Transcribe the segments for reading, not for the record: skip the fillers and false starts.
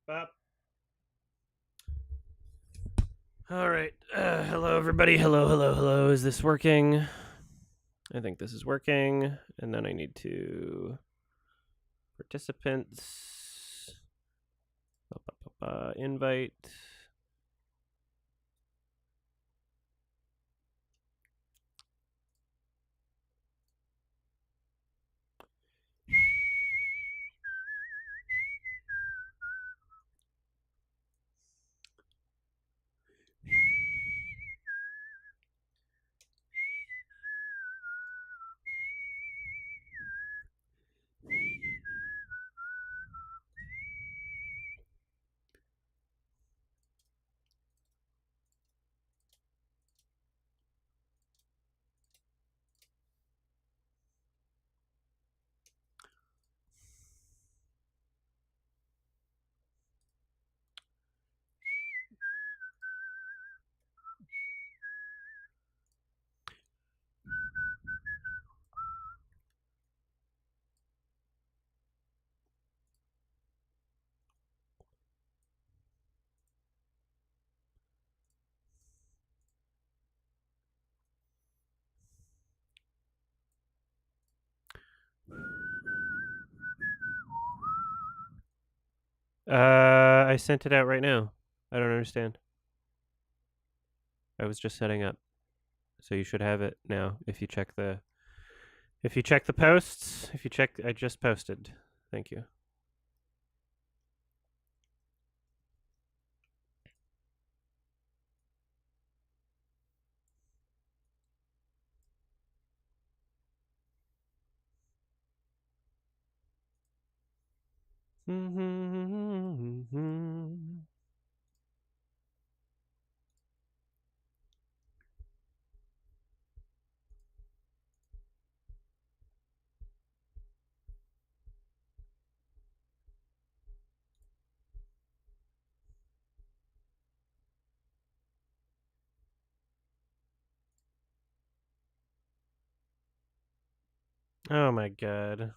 Bop. All right. Hello, everybody. Hello, hello, hello. Is this working? I think this is working. And then I need to participants. Invite. I sent it out right now. I don't understand. I was just setting up. So you should have it now if you check the posts. If you check, I just posted. Thank you. Oh my god.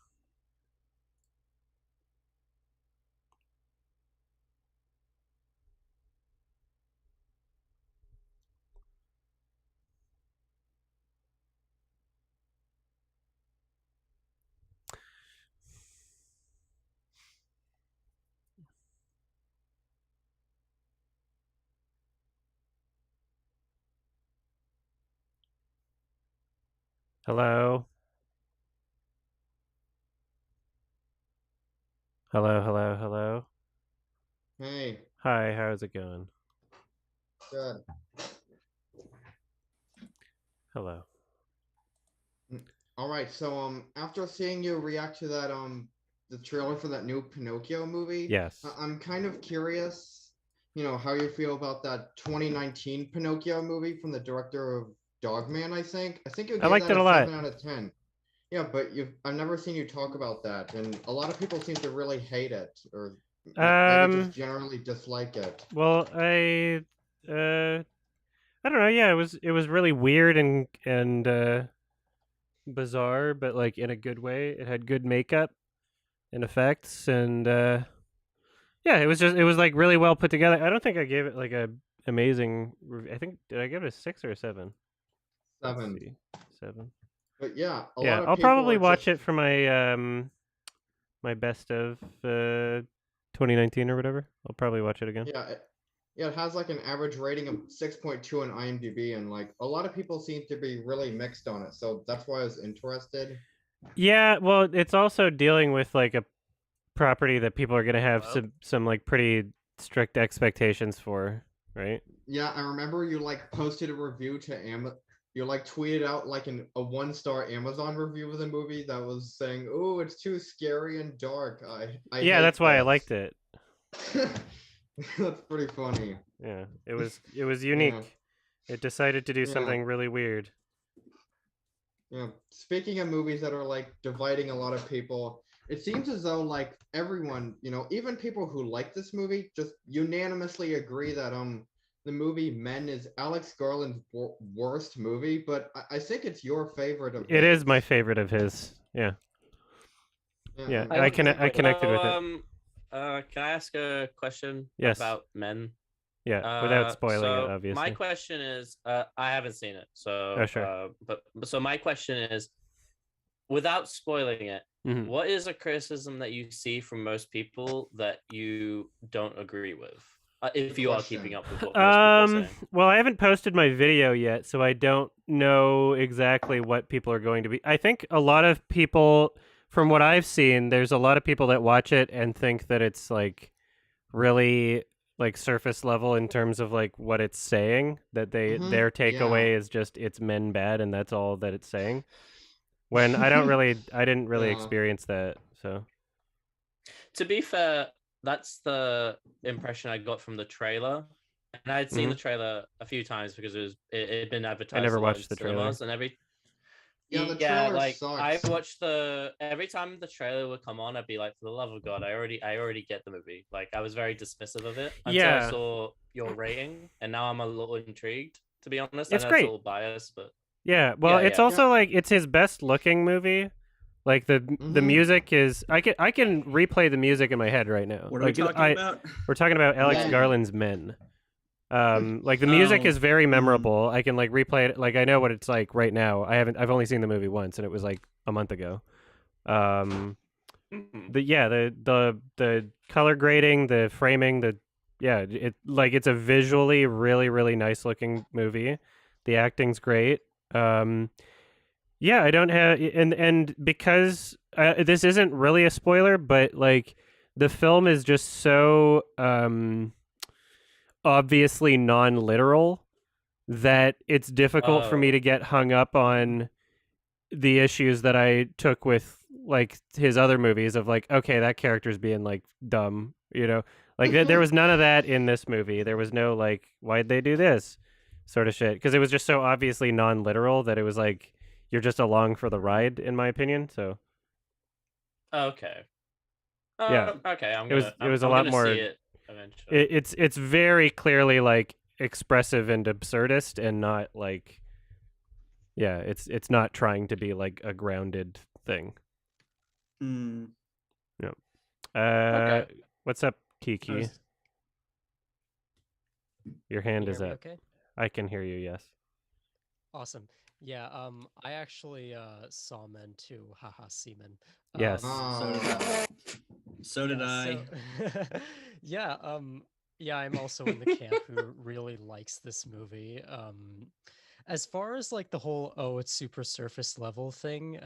Hello. Hello, hello, hello. Hey, Hi, how's it going? good. Hello. All right, so after seeing you react to that the trailer for that new Pinocchio movie, Yes. I'm kind of curious, how you feel about that 2019 Pinocchio movie from the director of Dogman, I think. I think you I gave liked that it a a lot. 7 out of 10. Yeah, but I've never seen you talk about that, and a lot of people seem to really hate it, or maybe just Um, generally dislike it. well, I don't know. Yeah, it was really weird and bizarre, but like in a good way. It had good makeup and effects and yeah, it was like really well put together. I don't think I gave it like a amazing I think did I give it a 6 or a 7? Let's 7. see. 7. But yeah, a Yeah, lot of I'll people probably are watch just it for my best of 2019 or whatever. I'll probably watch it again. yeah, yeah, it has like an average rating of 6.2 on IMDb, and like a lot of people seem to be really mixed on it. So that's why I was interested. Yeah, well, it's also dealing with like a property that people are going to have Hello? some like pretty strict expectations for, right? Yeah, I remember you like posted a review to You like tweeted out like a 1-star Amazon review of the movie that was saying, "Oh, it's too scary and dark. I Yeah, that's hate why I this." liked it. That's pretty funny. Yeah, it was Yeah, unique. It decided to do yeah. something really weird. Yeah, speaking of movies that are like dividing a lot of people, it seems as though like everyone, even people who like this movie, just unanimously agree that the movie Men is Alex Garland's worst movie, but I think it's your favorite of It is my his. favorite of his. Yeah. Yeah, Yeah, what I do you can think I of it? connected So, with it. Can I ask a question Yes. about men? Yeah, without spoiling it, So my obviously. question is, I haven't seen it, Oh, so sure. but so my question is, without spoiling it, Hmm. what is a criticism that you see from most people that you don't agree with? If Good you are keeping question. up with what most people are saying. Well, I haven't posted my video yet, so I don't know exactly what people are going to be. I think a lot of people, from what I've seen, there's a lot of people that watch it and think that it's like really like surface level in terms of like what it's saying, that their Yeah. takeaway is just it's men bad and that's all that it's saying. When I didn't really Yeah. experience that. So, To be fair, that's the impression I got from the trailer. And I had seen the mhm. trailer a few times because it had been I advertised never a lot in watched the trailer. cinemas and every. Yeah, the Yeah, trailer like I sucks. watched the every time the trailer would come on, I'd be like, for the love of God, I already get the movie. Like I was very dismissive of it until I Yeah. saw your rating, and now I'm a little intrigued. To be honest, I It's know it's a great. little biased, but Yeah. Well, yeah, it's yeah. Yeah. also like it's his best looking movie. Like the Mm-hmm. music is I can replay the music in my head right now. What are we Like talking about? we're talking about Alex Men. Garland's Men. Like the music Oh, is very memorable. I can like replay it. Like I know what it's like right now. I've only seen the movie once, and it was like a month ago. Um, Mhm. the color grading, the framing, it's a visually really really nice looking movie. The acting's great. Um, yeah, I don't have and because this isn't really a spoiler, but like the film is just so obviously non-literal that it's difficult for me to Oh, get hung up on the issues that I took with like his other movies of like, okay, that character's being like dumb, you know, like there was none of that in this movie. There was no like, why'd they do this sort of shit because it was just so obviously non-literal that it was like you're just along for the ride, in my opinion. So okay. yeah, Okay. it was a I'm lot gonna see more. it eventually. It's very clearly like expressive and absurdist and not like yeah, it's not trying to be like a grounded thing. hmm. Yeah. Uh, Okay. what's up, I Kiki? was Your Can hand you is hear me up. okay? I can hear you. Yes. Awesome. Yeah, I actually saw Men too, haha, semen. Yes. so did Oh. I. So did Yeah, I. yeah, yeah, I'm also in the camp who really likes this movie. As far as like the whole oh, it's super surface level thing,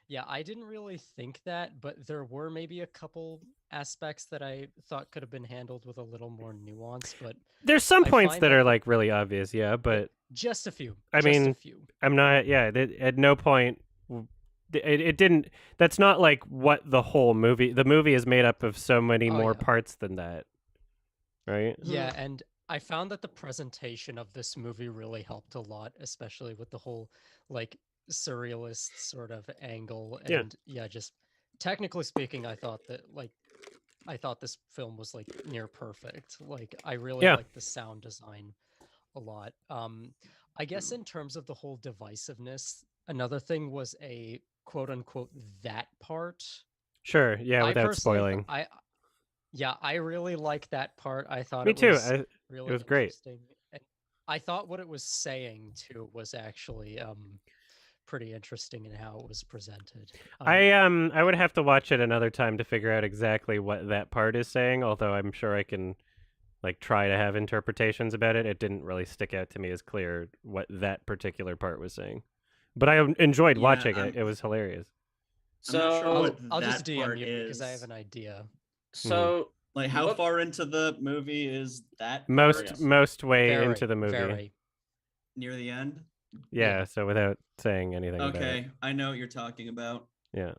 yeah, I didn't really think that, but there were maybe a couple aspects that I thought could have been handled with a little more nuance, but There's some I points find that that are like really obvious, yeah, but just a few, I just a mean, few. I'm not. Yeah, at no point. It didn't. That's not like what the whole movie. The movie is made up of so many Oh more yeah. parts than that, right? Yeah, and I found that the presentation of this movie really helped a lot, especially with the whole like surrealist sort of angle. Yeah. And yeah, just technically speaking, I thought this film was like near perfect. Like I really Yeah. liked the sound design a lot. I guess in terms of the whole divisiveness, another thing was a quote unquote that part. Sure. Yeah. I Without personally spoiling. yeah, I really liked that part. I thought Me it too. was It really was great. interesting. And I thought what it was saying too was actually pretty interesting in how it was presented. I would have to watch it another time to figure out exactly what that part is saying, although I'm sure I can like try to have interpretations about it. It didn't really stick out to me as clear what that particular part was saying. But I enjoyed Yeah, watching it. It was hilarious. I'm not sure what So I'll just that DM part you because I have is. an idea. so Like, how what? far into the movie is that Most part? most way Very, into the movie. very. Near the end? Yeah, Yeah. so without saying anything about it. Okay, I know what you're talking about. Yeah.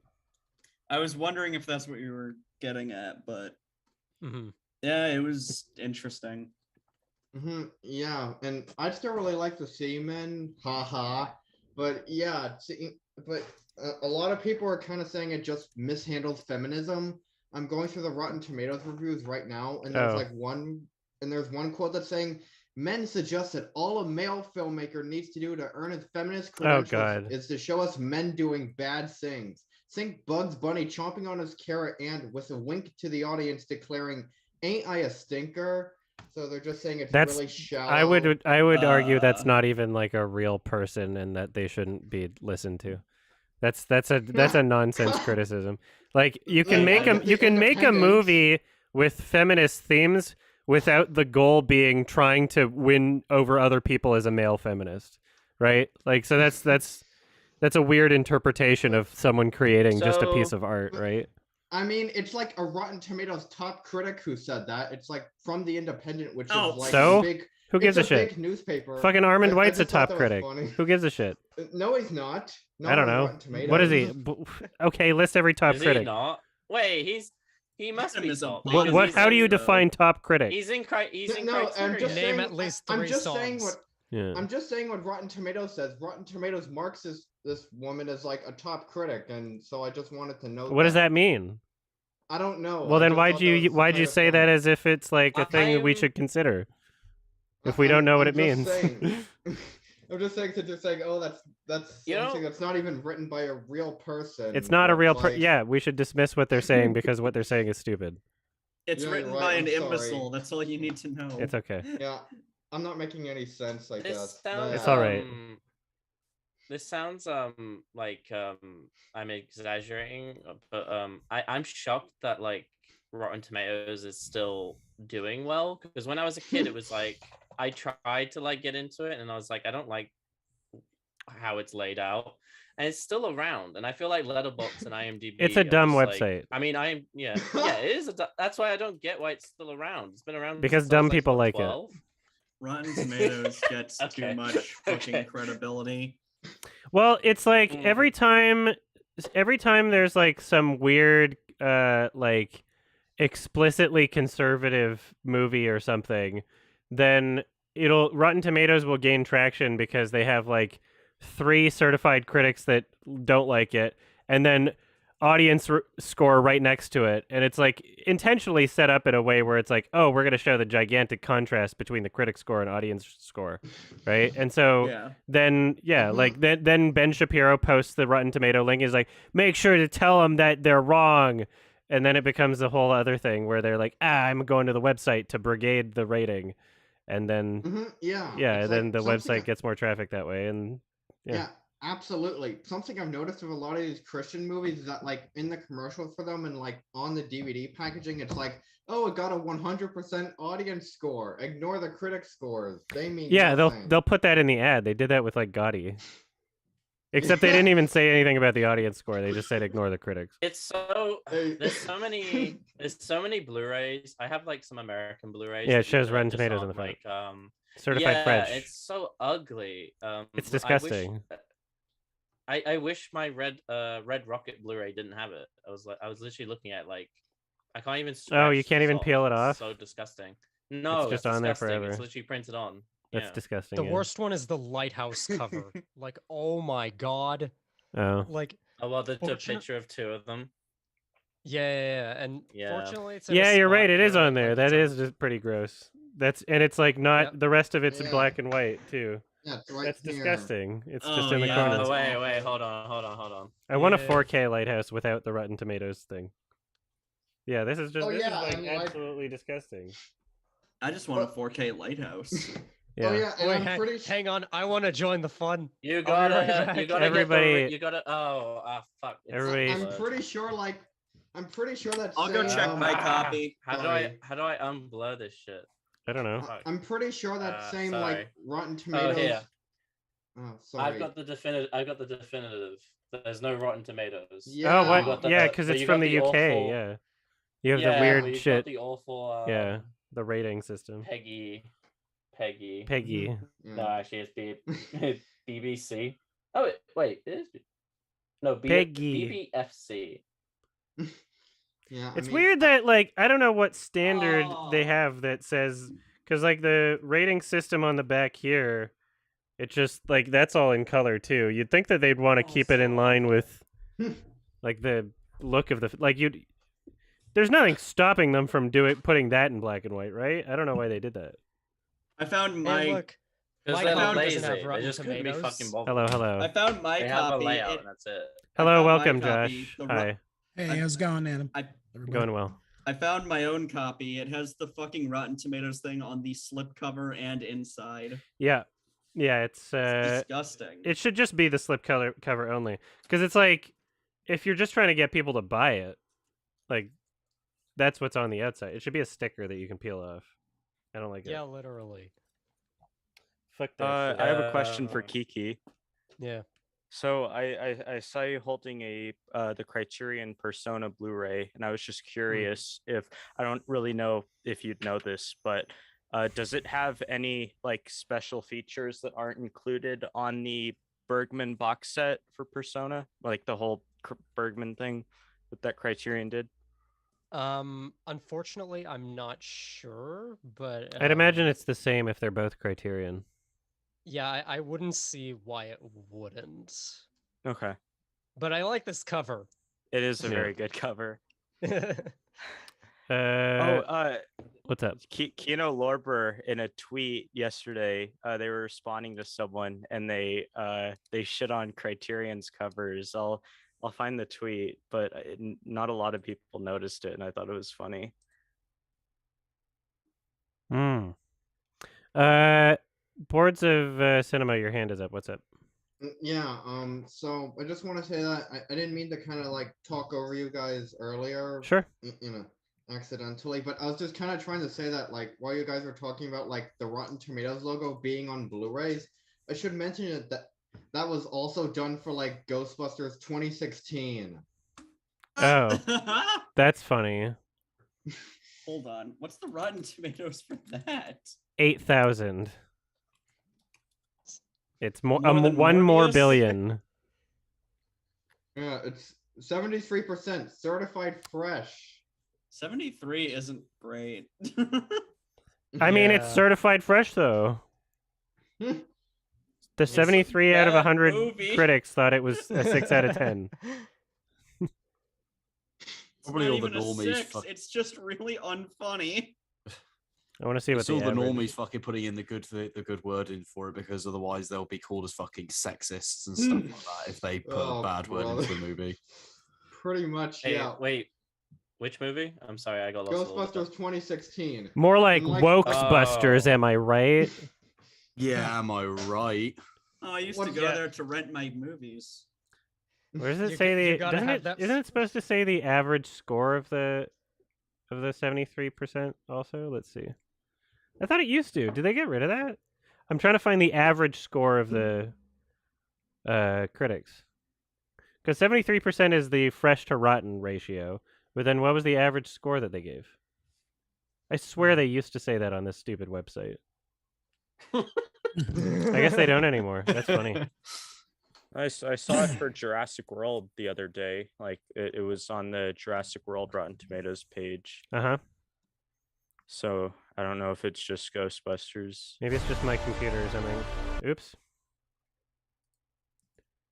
I was wondering if that's what you were getting at, but Hmm. yeah, it was interesting. Yeah, and I'd still really like the semen, haha. But yeah, but a lot of people are kind of saying it just mishandles feminism. I'm going through the Rotten Tomatoes reviews right now, and Oh. there's one quote that's saying men suggest that all a male filmmaker needs to do to earn his feminist credentials God. is to show us men doing bad things. Think Bugs Bunny chomping on his carrot and with a wink to the audience declaring, "Ain't I a stinker?" So they're just saying it's That's really shallow. I would argue that's Uh. not even like a real person and that they shouldn't be listened to. That's a nonsense criticism. Like you can Like, make I a get the you can make a independence. movie with feminist themes without the goal being trying to win over other people as a male feminist, right? Like so that's a weird interpretation of someone creating just a piece So- of art, right? I mean, it's like a Rotten Tomatoes top critic who said that. It's like from the Independent, which Oh, is like so? a big. Who gives a it's shit? Big newspaper. Fucking Armand I White's a just thought top that was critic. funny. Who gives a shit? No, he's not. I don't Not on know. Rotten Tomatoes. What is he? Okay, list every top Is critic. he not? Wait, he must Him be as a top. bot. because What? he's How do in- you though. define top critic? He's in No, I'm criteria. just Name saying. at least I'm 3 just songs. saying what. Yeah. I'm just saying what Rotten Tomatoes says. Rotten Tomatoes marks this woman as like a top critic, and so I just wanted to know. What does that mean? I don't know. Well, I then just why'd thought that was you kind of say funny. that as if it's like a thing that we I'm- should consider? If we don't know what it I'm means. just saying. I'm just saying oh, that's You something know- that's not even written by a real person. It's not a but, real like, Yeah, we should dismiss what they're saying because what they're saying is stupid. It's Yeah, written you're by right, an I'm sorry. imbecile. That's all you need to know. It's okay. Yeah, I'm not making any sense. I This guess. sounds. It's all right. This sounds like I'm exaggerating, but I'm shocked that like Rotten Tomatoes is still doing well because when I was a kid, it was like I tried to like get into it, and I was like, I don't like how it's laid out, and it's still around. And I feel like Letterboxd and IMDb. It's a are dumb just, like- website. I mean, yeah, it is. That's why I don't get why it's still around. It's been around Because since I was, dumb people like it. 12. Rotten Tomatoes gets Okay. too much fucking Okay. credibility. Well, it's like Mm. every time there's like some weird like explicitly conservative movie or something, then Rotten Tomatoes will gain traction because they have like 3 certified critics that don't like it and then audience score right next to it, and it's like intentionally set up in a way where it's like, oh, we're going to show the gigantic contrast between the critic score and audience score, right? And so Yeah. then Mhm. like then Ben Shapiro posts the Rotten Tomato link, is like, make sure to tell them that they're wrong, and then it becomes a whole other thing where they're like, I'm going to the website to brigade the rating, and then Yeah. yeah, it's then like the something website gets more traffic that way, and Yeah, absolutely. Something I've noticed with a lot of these Christian movies is that, like, in the commercial for them and, like, on the DVD packaging, it's like, oh, it got a 100% audience score. Ignore the critic scores. They mean yeah, nothing. they'll put that in the ad. They did that with like Gotti, except they didn't even say anything about the audience score. They just said ignore the critics. It's so Hey. there's so many Blu-rays. I have like some American Blu-rays. Yeah, it that shows that Rotten just Tomatoes on aren't, the front. like Certified yeah, French. it's so ugly. It's I wish- disgusting. I wish my Red Rocket Blu-ray didn't have it. I was literally looking at like I can't even. Oh, you stretch can't this even peel it It's off? So disgusting. No, just that's on there disgusting. forever. It's literally printed on. That's Yeah. disgusting. The yeah. worst one is the lighthouse cover. Like, oh my god. Oh, Like, Oh well, the Fortunate- picture of 2 of them. yeah. And Yeah. fortunately, it's in a yeah, you're spot right. It is where, on there. like, That it's is just pretty gross. And it's like not Yep. the rest of it's in Yeah. black and white too. Yeah, it's right That's here. disgusting. It's Oh, just in the yeah, corner. that's Oh wait, awful. hold on. I want a Yeah. 4K lighthouse without the Rotten Tomatoes thing. Yeah, this is just Oh, this yeah, is like and, like- absolutely disgusting. I just want a 4K lighthouse. Yeah. Oh yeah, and Wait, I'm pretty sure. hang on. I want to join the fun. You I'll be gotta, right you back. gotta Everybody- Get you gotta. Oh, fuck. it's Everybody- I'm blurred. pretty sure, like, I'm pretty sure that. I'll go check my Ah, copy. How Sorry. do I unblur this shit? I don't know. Fuck. I'm pretty sure that same sorry. like Rotten Oh Tomatoes. here, Oh, sorry. I've got the definitive. There's no Rotten Tomatoes. Yeah. Oh, You what? got the- Yeah, but because it's you from got the the UK. awful- Yeah, you have Yeah, the but weird you've got shit. The awful. Yeah, the rating system. Peggy. Peggy. Yeah. No, actually, it's BBC. Oh wait, it is. No, Peggy. BBFC. Yeah. It's weird that like I don't know what standard they Oh. have that says, because like the rating system on the back here, it just like that's all in color too. You'd think that they'd want to Oh, keep it in line with Hmm. like the look of the like you'd. There's nothing stopping them from putting that in black and white, right? I don't know why they did that. I found Hey, my look. Because My they're copy doesn't lazy. have They Rotten just couldn't be Tomatoes. fucking bothered. Hello, hello. I found my They have a copy. layout, and that's it. Hello, found my welcome, copy, Josh. the Hi. Hey, how's it going, Adam? I Everybody? Going well. I found my own copy. It has the fucking Rotten Tomatoes thing on the slipcover and inside. Yeah. Yeah, It's disgusting. it should just be the slip cover only. Because it's like, if you're just trying to get people to buy it, like, that's what's on the outside. It should be a sticker that you can peel off. I don't like it. Yeah, literally. Fuck that shit. I have a question for Kiki. Yeah. So I saw you holding a the Criterion Persona Blu-ray, and I was just curious if I don't really know if you'd know this, but does it have any like special features that aren't included on the Bergman box set for Persona, like the whole Bergman thing that Criterion did? Unfortunately, I'm not sure, but I'd imagine it's the same if they're both Criterion. yeah, I wouldn't see why it wouldn't. Okay, But I like this cover. it is a Yeah. very good cover. Oh, what's up? Kino Lorber in a tweet yesterday, they were responding to someone and they shit on Criterion's covers. I'll find the tweet, but not a lot of people noticed it, and I thought it was funny. Hmm. Boards of Cinema, your hand is up. What's up? Yeah, so I just want to say that I didn't mean to kind of like talk over you guys earlier, Sure. you know, accidentally, but I was just kind of trying to say that, like, while you guys were talking about like the Rotten Tomatoes logo being on Blu-rays, I should mention that was also done for like Ghostbusters 2016. Oh, that's funny. Hold on. What's the Rotten Tomatoes for that? 8,000. It's more More than one more Morbius? billion. Yeah, it's 73% certified fresh. 73 isn't great. I mean, it's Yeah. certified fresh though. The 73 out of bad 100 movie. critics thought it was a 6 out of 10. It's Probably not all the even a normies 6, fuck- It's just really unfunny. I want to see what It's all the average- normies fucking putting in the good word in for it, because otherwise they'll be called as fucking sexists and stuff like that if they put Oh, a bad word brother. into the movie. Pretty much, Hey, yeah. wait. Which movie? I'm sorry, I got lost. a little bit. Ghostbusters 2016. More like Like- Wokesbusters, Oh. am I right? Yeah, am I right? Oh, I used What- to go yeah. there to rent my movies. Where does it You say g- you the? gotta Doesn't have it? that Isn't it supposed to say the average score of the 73%? Also, let's see. I thought it used to. Did they get rid of that? I'm trying to find the average score of the critics. Because 73% is the fresh to rotten ratio. But then what was the average score that they gave? I swear they used to say that on this stupid website. I guess they don't anymore. That's funny. I saw it for Jurassic World the other day. Like it was on the Jurassic World Rotten Tomatoes page. Uh-huh. So I don't know if it's just Ghostbusters. Maybe it's just my computer or something. Oops.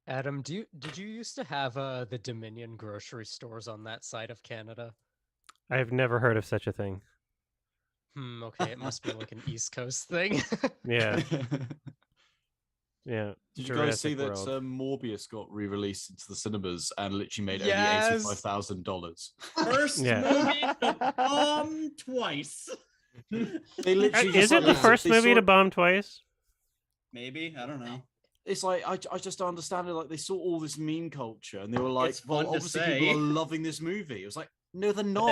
Adam, did you used to have the Dominion grocery stores on that side of Canada? I've never heard of such a thing. Okay, it must be like an East Coast thing. Yeah. Yeah. Did you guys see Jurassic that World. Morbius got re-released into the cinemas and literally made Yes! only $85,000? First Yeah. movie to bomb twice. They literally Is just, it like, the first they movie saw to it- bomb twice? Maybe, I don't know. It's like I just don't understand it. Like they saw all this meme culture and they were like, It's "Well, fun to obviously say. people are loving this movie." It was like, "No, they're not."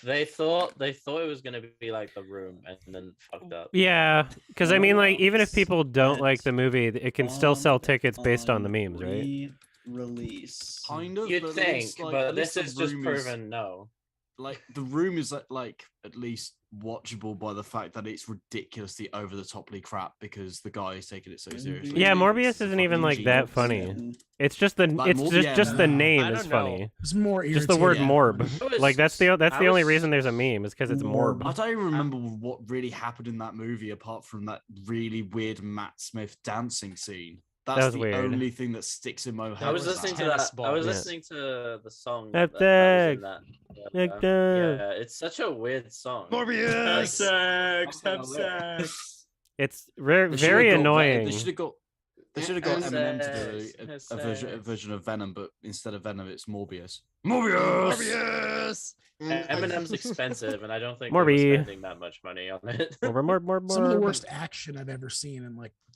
They thought it was gonna be like The Room, and then fucked up. Yeah, because I mean, like, even if Bombs people don't like that the movie, it can still sell bomb tickets based on the memes, right? Release. Kind of. You'd but at think, least, like, but at this least is The just Room proven no. Like the room is like at least watchable by the fact that it's ridiculously over the toply crap because the guy is taking it so seriously. Yeah, It's Morbius a isn't even fucking like that genius. funny. It's just the Like, just the yeah. name I is don't know. funny. It's more Just the word irritating. morb. Like that's the I only was- reason there's a meme is because it's morb. I don't even remember what really happened in that movie apart from that really weird Matt Smith dancing scene. That's was the weird. only thing that sticks in my head. I was was listening to tennis that. I was balls. listening to the song. That that was in thing. that. Like that. Yeah, it's such a weird song. Have Morbius! sex, Fucking have hilarious. sex. It's very They should've very got annoying. They should have got. They should have got And- Eminem to Says, do it a says. version of Venom, but instead of Venom, it's Morbius. Morbius. and I- Eminem's expensive, and I don't think they Morbi. were spending that much money on it. More. Some of the worst action I've ever seen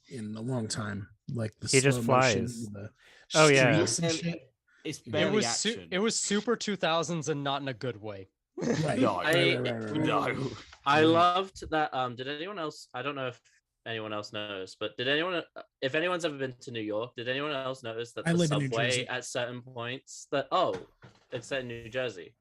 in a long time. Like the He just slow motion, flies. the Oh, yeah. streaks and And shit. It's It barely It was action. it was super 2000s and not in a good way. Right. No, right. no. I loved that. Did anyone else? I don't know if anyone else knows, but did anyone? If anyone's ever been to New York, did anyone else notice that I the live in New subway Jersey. at certain points it's set in New Jersey?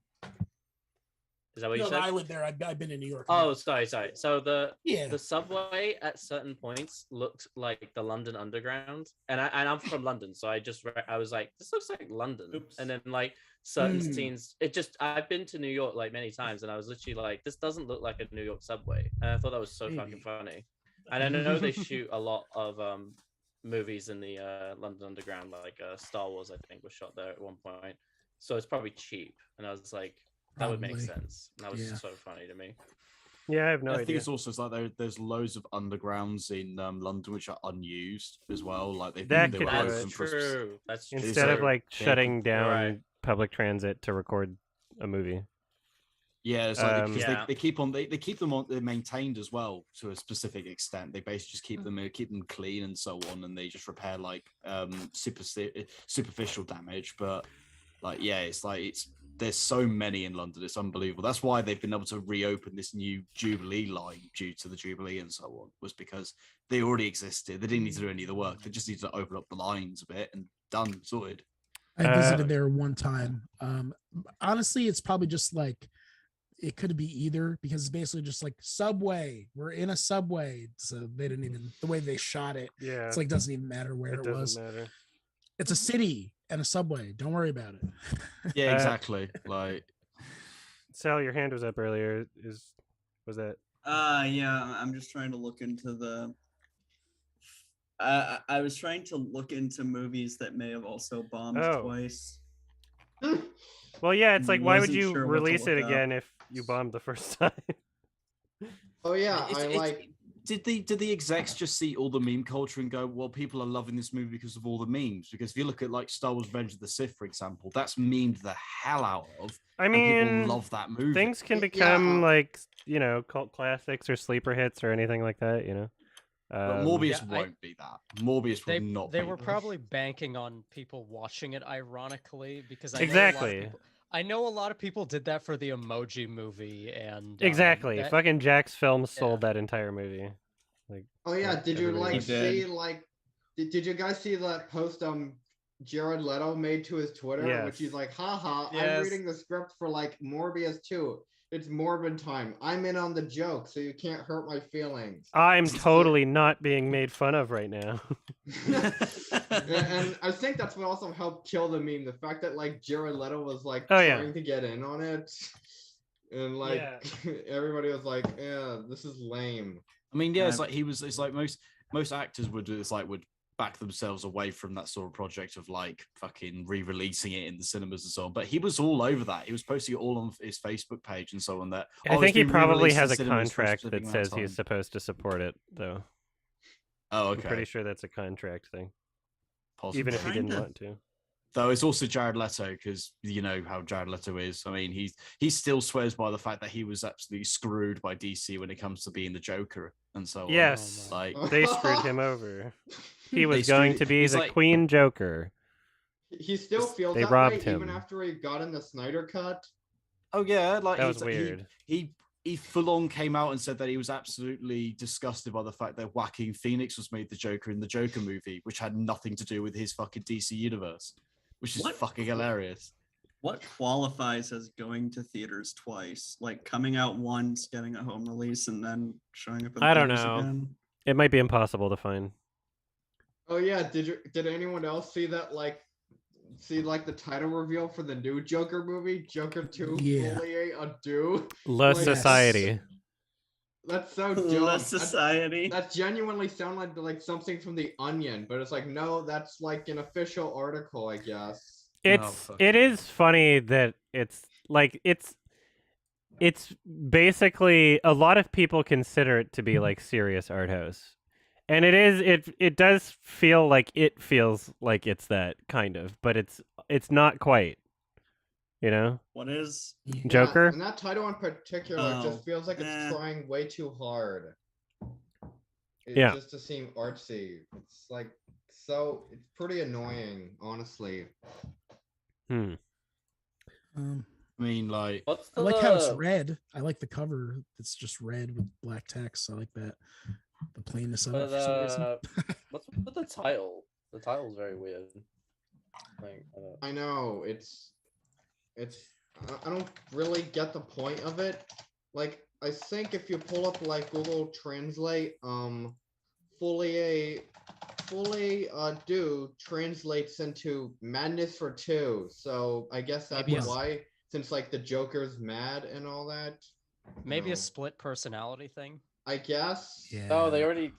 Is that what you No, said? I live there. I've been in New York. Oh, sorry. So yeah. the subway at certain points looked like the London Underground, and I'm from London, so I was like, this looks like London. Oops. And then like certain Hmm. scenes, I've been to New York like many times, and I was literally like, this doesn't look like a New York subway, and I thought that was so fucking Maybe. funny. And I know they shoot a lot of movies in the London Underground, like Star Wars, I think was shot there at one point, so it's probably cheap. And I was like, that would make Probably. sense. And that was Yeah. so funny to me. Yeah, I have no I think idea. it's also like there's loads of undergrounds in London which are unused as well. Like they That they could were do open That's it. for true. That's true. Instead of so like they shutting could- down right. public transit to record a movie. Yeah, it's like because Yeah. they keep on they keep them on they're maintained as well to a specific extent. They basically just keep them clean and so on, and they just repair like superficial damage. But like it's there's so many in London, it's unbelievable. That's why they've been able to reopen this new Jubilee line due to the Jubilee and so on, was because they already existed. They didn't need to do any of the work. They just need to open up the lines a bit and done, sorted. I visited there one time. Honestly, it's probably just like it could be either, because it's basically just like subway. We're in a subway, so they didn't even the way they shot it. Yeah, It's like doesn't even matter where it it doesn't was. matter. It's a city and a subway. Don't worry about it. Yeah, Uh, exactly. Like Sal, your hand was up earlier. Was that? Yeah, I'm just trying to look into the. I was trying to look into movies that may have also bombed Oh. twice. Well, yeah. It's like, why would Wasn't you sure what to release it look up. again if you bombed the first time? Oh yeah, It's- I it's- like. did the execs just see all the meme culture and go, well, people are loving this movie because of all the memes? Because if you look at like Star Wars Revenge of the Sith, for example, that's memed the hell out of. I and mean, people love that movie. things can Yeah, become like cult classics or sleeper hits or anything like that. But Morbius Yeah, won't be that. Morbius They will not. they be were that. probably banking on people watching it ironically, because Exactly. I know a lot of people did that for the Emoji Movie, and Exactly. that- Fucking Jack's Films Yeah. sold that entire movie. Like, Oh yeah, did you everybody like was- see like? Did you guys see that post Jared Leto made to his Twitter, which he's Yes. like, haha, I'm Yes. reading the script for like Morbius 2. It's Morbid time. I'm in on the joke, so you can't hurt my feelings. I'm totally not being made fun of right now. And I think that's what also helped kill the meme. The fact that like Jared Leto was like Oh, yeah. trying to get in on it. And like everybody was like, yeah, this is lame. I mean, yeah, it's Yeah. like he was. It's like most actors would do. It's like would back themselves away from that sort of project of like fucking re-releasing it in the cinemas and so on. But he was all over that. He was posting it all on his Facebook page and so on. That I "Oh, think it's he been probably re-released in has a cinemas for a contract specific that amount of says he's time." supposed to support it, though. Oh, I'm okay. pretty sure that's a contract thing, Possibly. even if he didn't Kinda. want to. Though it's also Jared Leto, because you know how Jared Leto is. I mean, he still swears by the fact that he was absolutely screwed by DC when it comes to being the Joker and so on. Yes, my. Like they screwed him over. He They was going screwed- to be he's the like- Queen Joker. He still feels They that robbed way him. even after he got in the Snyder cut. oh yeah, like That was he's- weird. He full on came out and said that he was absolutely disgusted by the fact that Joaquin Phoenix was made the Joker in the Joker movie, which had nothing to do with his fucking DC universe, which is What? fucking hilarious. What qualifies as going to theaters twice? Like coming out once, getting a home release, and then showing up. In I don't theaters know. Again? It might be impossible to find. Oh yeah, did anyone else see that the title reveal for the new Joker movie, Joker 2 Yeah. Folie à Deux? La Like- Society. That's so The dumb. society. That genuinely sounded like something from The Onion, but it's like, no, that's like an official article, I guess. It is funny that it's like it's basically a lot of people consider it to be like serious art house. And it is it does feel like it's that kind of, but it's not quite, you know? What is? Joker? Yeah, and that title in particular Oh, just feels like it's eh. trying way too hard. Yeah. Just to seem artsy. It's like it's pretty annoying, honestly. Um, I mean, like, What's I the like how it's red. I like the cover. It's just red with black text. I like that. The plainness of it for some reason. what's with the title? The title's very weird. Like, I know it's I don't really get the point of it. Like, I think if you pull up like Google Translate, fully do translates into madness for two. So I guess that's Maybe why, since like the Joker's mad and all that. Maybe No. a split personality thing. I guess. Yeah. oh, they already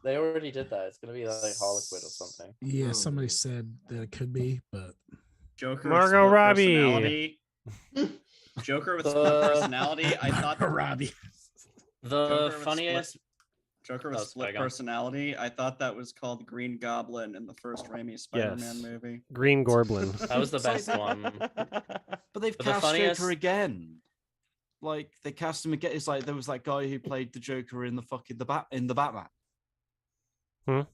did that. It's gonna be like Harlequin or something. Yeah, Oh, somebody man. said that it could be, but Joker Margot with split Robbie. personality. Joker with The- split personality. I thought Robbie. The Joker with funniest. Joker with Oh, split sorry, go on. personality. I thought that was called Green Goblin in the first Raimi Spider-Man Yes. movie. Green Goblin. That was the It's like best one. but they've But the cast funniest- Joker again. Like they cast him again. It's like there was that guy who played the Joker in the Batman. Oh,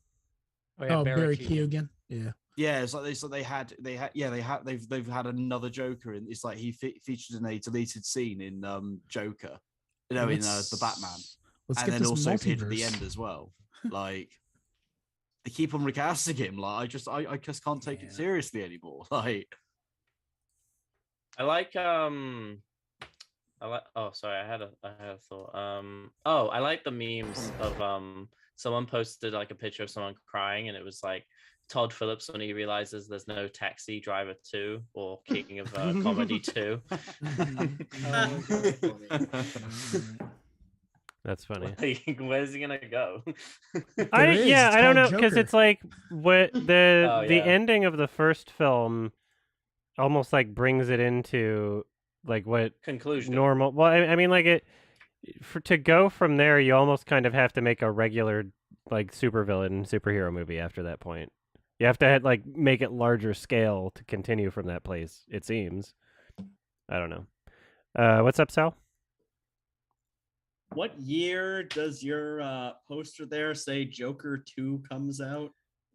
yeah, Oh, Barry Keoghan. Keoghan. Yeah. Yeah, it's like they've had another Joker, and it's like he featured in a deleted scene in Joker, in the Batman, Let's and get then this also appeared at the multiverse. end as well. Like they keep on recasting him. Like I just can't take it Yeah. seriously anymore. Like I like oh sorry, I had a thought. I like the memes of someone posted like a picture of someone crying and it was like Todd Phillips when he realizes there's no Taxi Driver 2 or King of Comedy 2. That's funny. Like, where's he gonna go? I is, it's I don't know, called because Joker. it's like what the Oh, the yeah. ending of the first film almost like brings it into like what Conclusion. normal. Well, I mean, like to go from there, you almost kind of have to make a regular like superhero movie after that point. You have to like make it larger scale to continue from that place. It seems. I don't know. What's up, Sal? What year does your poster there say Joker 2 comes out?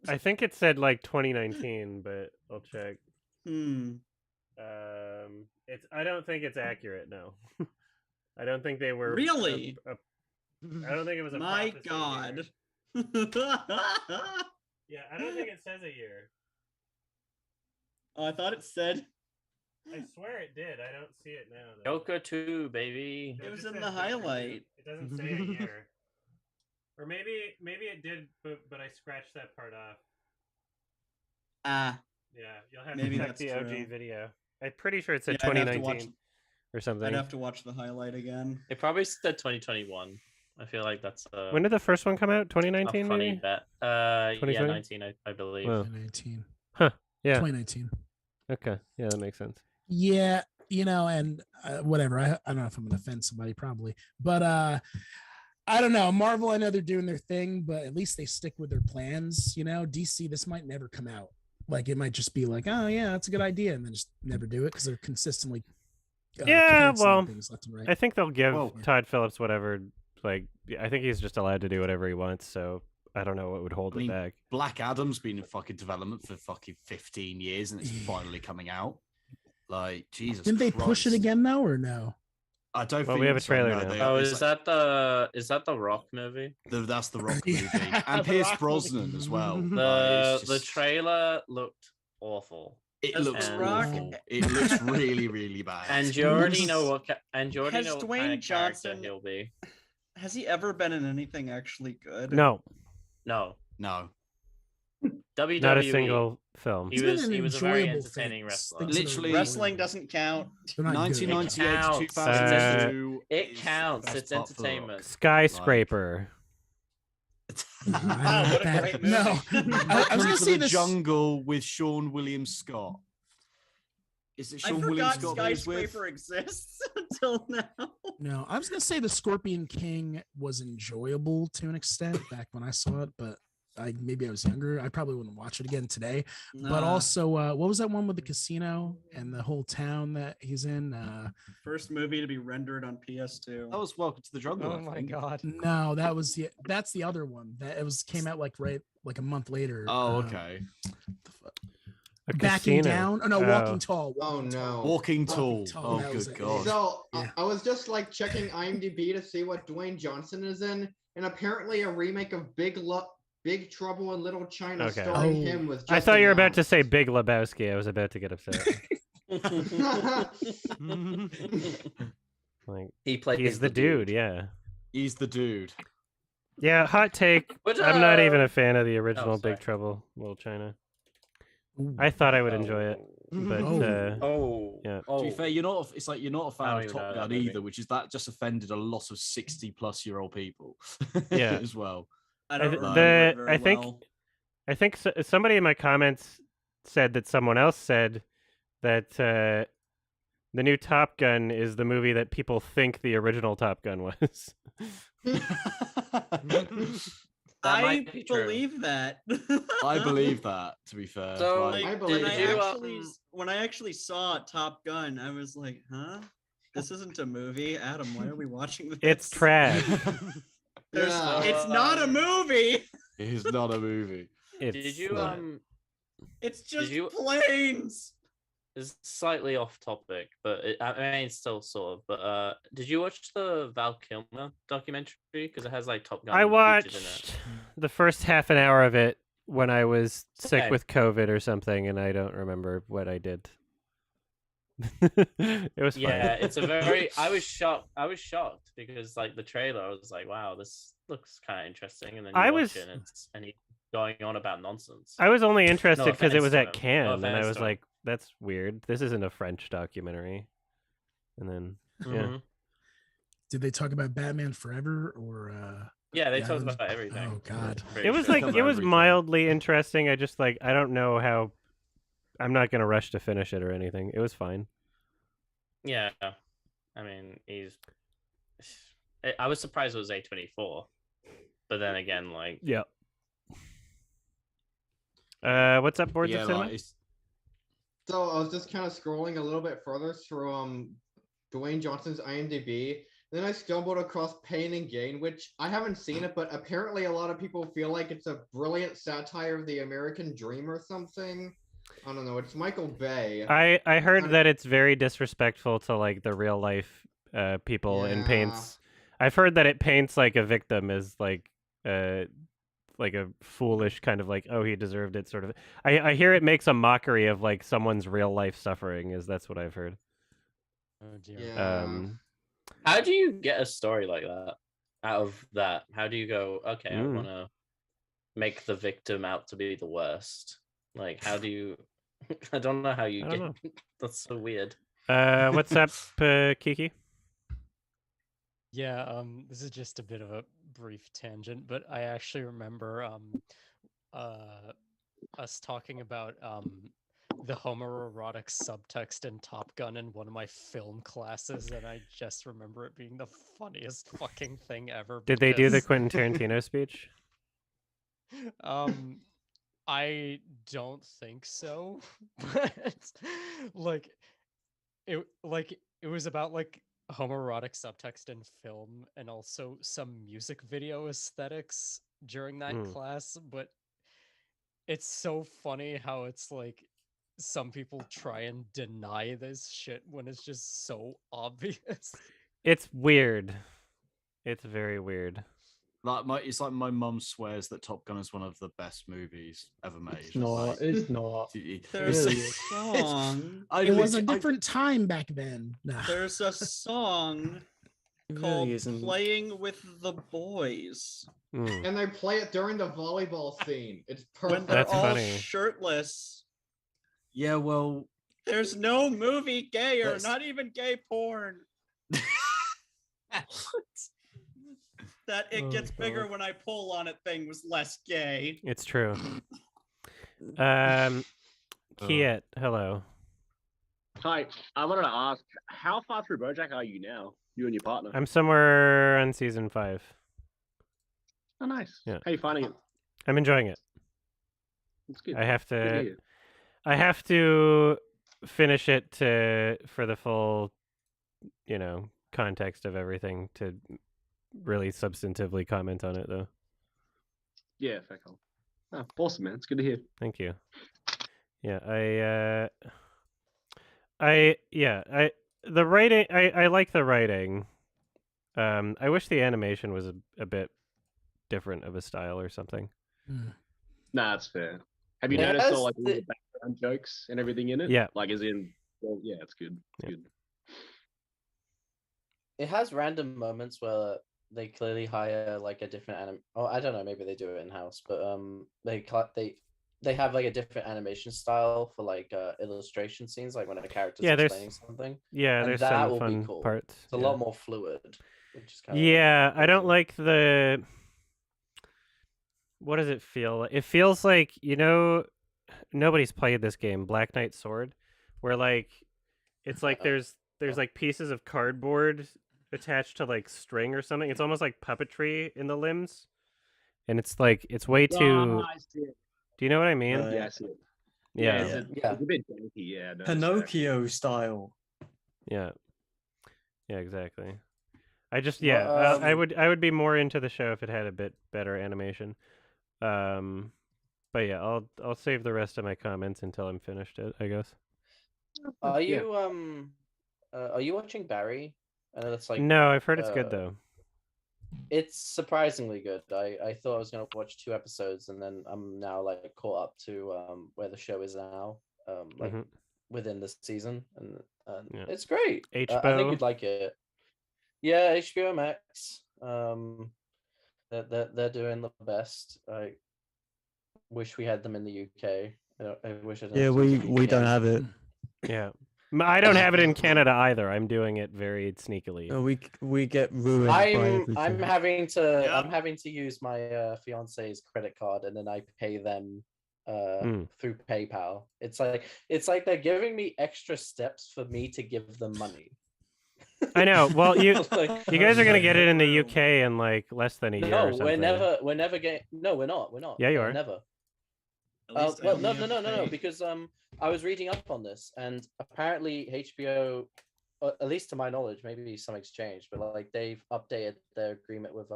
I think it said like 2019, but I'll check. It's. I don't think it's accurate. No, I don't think they were Really? I don't think it was a. My prophecy God. year. Yeah, I don't think it says a year. Oh, I thought it said I swear it did. I don't see it now. Though. Joker 2, baby. No, It was just in says the Joker 2. highlight. It doesn't say a year. Or maybe it did, but I scratched that part off. Ah, Yeah, you'll have Maybe to check that's the OG true. video. I'm pretty sure it said Yeah, I'd have to 2019 or something. I'd have to watch the highlight again. It probably said 2021. I feel like that's When did the first one come out? a 2019, funny maybe? bet. Yeah, 2020? 19, I believe. Wow. 2019. Yeah. 2019. Okay. Yeah, that makes sense. Yeah, and whatever. I don't know if I'm gonna offend somebody, probably, but I don't know. Marvel, I know they're doing their thing, but at least they stick with their plans. DC, this might never come out. Like it might just be like, oh yeah, that's a good idea, and then just never do it because they're consistently. Yeah, canceling well, things left and right. I think they'll give Well- Todd Phillips whatever. Like, I think he's just allowed to do whatever he wants. So I don't know what would hold I mean, it back. Black Adam's been in fucking development for fucking 15 years and it's finally coming out. Like, Jesus Didn't they push it Christ. again though, or no? I don't Well, think we have a so, trailer no, now. they- Oh, it's is like- that the Rock movie? that's the Rock Yeah, movie. And The Pierce Rock Brosnan movie. as well. The Like, it's trailer looked awful. It Has looks The Rock- awful. It looks really, really bad. And you already know Has- what kind Dwayne of character Johnson- he'll be. Has he ever been in anything actually good? No, No, No. WWE. not a single film. He He's been was in he was a very enjoyable entertaining things, wrestler. things that are Literally- Wrestling doesn't count. They're not good. 1998 It to counts. 2002. It is counts. the best It's part for The Rock. entertainment. Skyscraper. I don't What a know great that- no, movie. I was Welcome gonna to say the this. Jungle with Sean William Scott. Is it I Sean William forgot Scott that he's with? Skyscraper exists until now. No, I was gonna say the Scorpion King was enjoyable to an extent back when I saw it, but maybe I was younger. I probably wouldn't watch it again today. But also, what was that one with the casino and the whole town that he's in? First movie to be rendered on PS2. That was Welcome to the Jungle. Oh my god. No, that's the other one. That came out like a month later. Oh, okay. A Backing casino. down. Oh no, Walking Tall. Oh no. Walking Tall. Oh, that was good it. god. So Yeah. I was just like checking IMDb to see what Dwayne Johnson is in, and apparently a remake of Big Trouble in Little China Okay. starring Oh. him was just I thought you were about to announced. say Big Lebowski. I was about to get upset. Like, He plays he's the dude, yeah. He's the dude. Yeah, hot take. But, I'm not even a fan of the original sorry. Big Trouble Little China. Ooh. I thought I would enjoy it, but Oh. yeah. To be fair, you're not. It's like you're not a fan I don't of even know Top that Gun movie. either, which is that just offended a lot of 60-plus-year-old people. Yeah. as well. I don't th- remember the- it very I think- well. I think somebody in my comments said that someone else said that the new Top Gun is the movie that people think the original Top Gun was. That I might be true. believe that. I believe that. To be fair, So, like, I Like, believe when I that. when I actually saw Top Gun, I was like, huh? This isn't a movie. Adam, why are we watching this? It's trash. Yeah. It's not a movie. it is not a movie. It's Did you not. It's just you- planes. It's slightly off topic, but I mean, it's still sort of. But did you watch the Val Kilmer documentary? Because it has like Top Gun. I featured in it. watched the first half an hour of it when I was sick Okay. with COVID or something, and I don't remember what I did. It was fun. Yeah, it's a very. I was shocked. I was shocked because like the trailer, I was like, "Wow, this looks kind of interesting." And then you I watch was- it, and he's going on about nonsense. I was only interested because it offense was to at him. No Cannes, and I offense was to him. like, "That's weird. This isn't a French documentary." And then, yeah, Mhm. Did they talk about Batman Forever or? Yeah, they Yeah, talked it was- about everything. Oh God. Pretty it was sure. like Cover it was everything. mildly interesting. I just like I don't know how. I'm not gonna rush to finish it or anything. It was fine. Yeah, I mean, I was surprised it was A24, but then again, like, Yeah. What's up, Boards yeah, of Cinema? like, it's, So I was just kind of scrolling a little bit further through Dwayne Johnson's IMDb. Then I stumbled across Pain and Gain, which I haven't seen it, but apparently a lot of people feel like it's a brilliant satire of the American dream or something. I don't know. It's Michael Bay. I heard Kind of- that it's very disrespectful to like the real life people and Yeah. paints. I've heard that it paints like a victim as like a foolish kind of like, oh, he deserved it sort of. I hear it makes a mockery of like someone's real life suffering. That's what I've heard. Oh dear. Yeah. how do you get a story like that out of that? How do you go, okay, I Mm. want to make the victim out to be the worst? Like, how do you? I don't know how you I get. don't That's so weird. What's up, Kiki? Yeah, this is just a bit of a brief tangent, but I actually remember us talking about the homoerotic subtext in Top Gun in one of my film classes, and I just remember it being the funniest fucking thing ever. Did they do the because, Quentin Tarantino speech? I don't think so, but like it was about like homoerotic subtext in film and also some music video aesthetics during that Mm. class, but it's so funny how it's like some people try and deny this shit when it's just so obvious. It's weird. It's very weird. it's like my mum swears that Top Gun is one of the best movies ever made. It's not. Like, It's not. There's a Really? song. It was a different time back then. Nah. There's a song It called really isn't. "Playing with the Boys" Mm. And they play it during the volleyball scene. It's when perfect. they're That's all funny. shirtless. Yeah, well, There's no movie gayer, That's- not even gay porn. That it Oh, gets bigger God. when I pull on it thing was less gay. It's true. Kiet, hello. Hi, I wanted to ask, how far through Bojack are you now? You and your partner. I'm somewhere on season 5. Oh, nice. Yeah. How you finding it? I'm enjoying it. It's good. I have Good to to hear. I have to finish it for the full, context of everything to really substantively comment on it though. Yeah, fair call. Oh, awesome, man. It's good to hear. Thank you. Yeah, the writing I like the writing. I wish the animation was a bit different of a style or something. Mm. Nah, that's fair. Have you It noticed has all like all the the- background jokes and everything in it? Yeah. Like as in, well, yeah, it's good. It's Yeah. good. It has random moments where they clearly hire like a different I don't know, maybe they do it in house, but they have like a different animation style for like illustration scenes, like when a character's Yeah, there's- explaining something. Yeah, And there's that some will be fun cool. parts. It's a lot more fluid, which is kind of Yeah, I don't crazy. like the. What does it feel like? It feels like, nobody's played this game, Black Knight Sword, where like it's like there's like pieces of cardboard attached to like string or something. It's almost like puppetry in the limbs. And it's like it's way too. I see it. Do you know what I mean? Right. Yeah, I see it. Yeah. It's Yeah. a bit janky. Yeah, no, Pinocchio style. Yeah. Yeah, exactly. I just Well, I would be more into the show if it had a bit better animation. But yeah, I'll save the rest of my comments until I'm finished it, I guess. Are Yeah. you are you watching Barry? I know that's like No, I've heard it's good though. it's surprisingly good. I thought I was gonna watch 2 episodes, and then I'm now like caught up to where the show is now, like Mhm. within the season, and Yeah. it's great. I think HBO? you'd like it. Yeah, HBO Max. They're doing the best. I wish we had them in the UK. I wish I didn't Yeah, have to we speak don't in. have it. Yeah. I don't have it in Canada either. I'm doing it very sneakily. No, we get ruined by everything. I'm having to Yeah. I'm having to use my fiance's credit card, and then I pay them through PayPal. It's like they're giving me extra steps for me to give them money. I know. Well, you Like, you guys are gonna get it in the UK in like less than a year no, or something. we're never getting. No, we're not. Yeah, you are. Never. At least I Well, only no, have to pay. because I was reading up on this, and apparently HBO, at least to my knowledge, maybe something's changed, but like they've updated their agreement with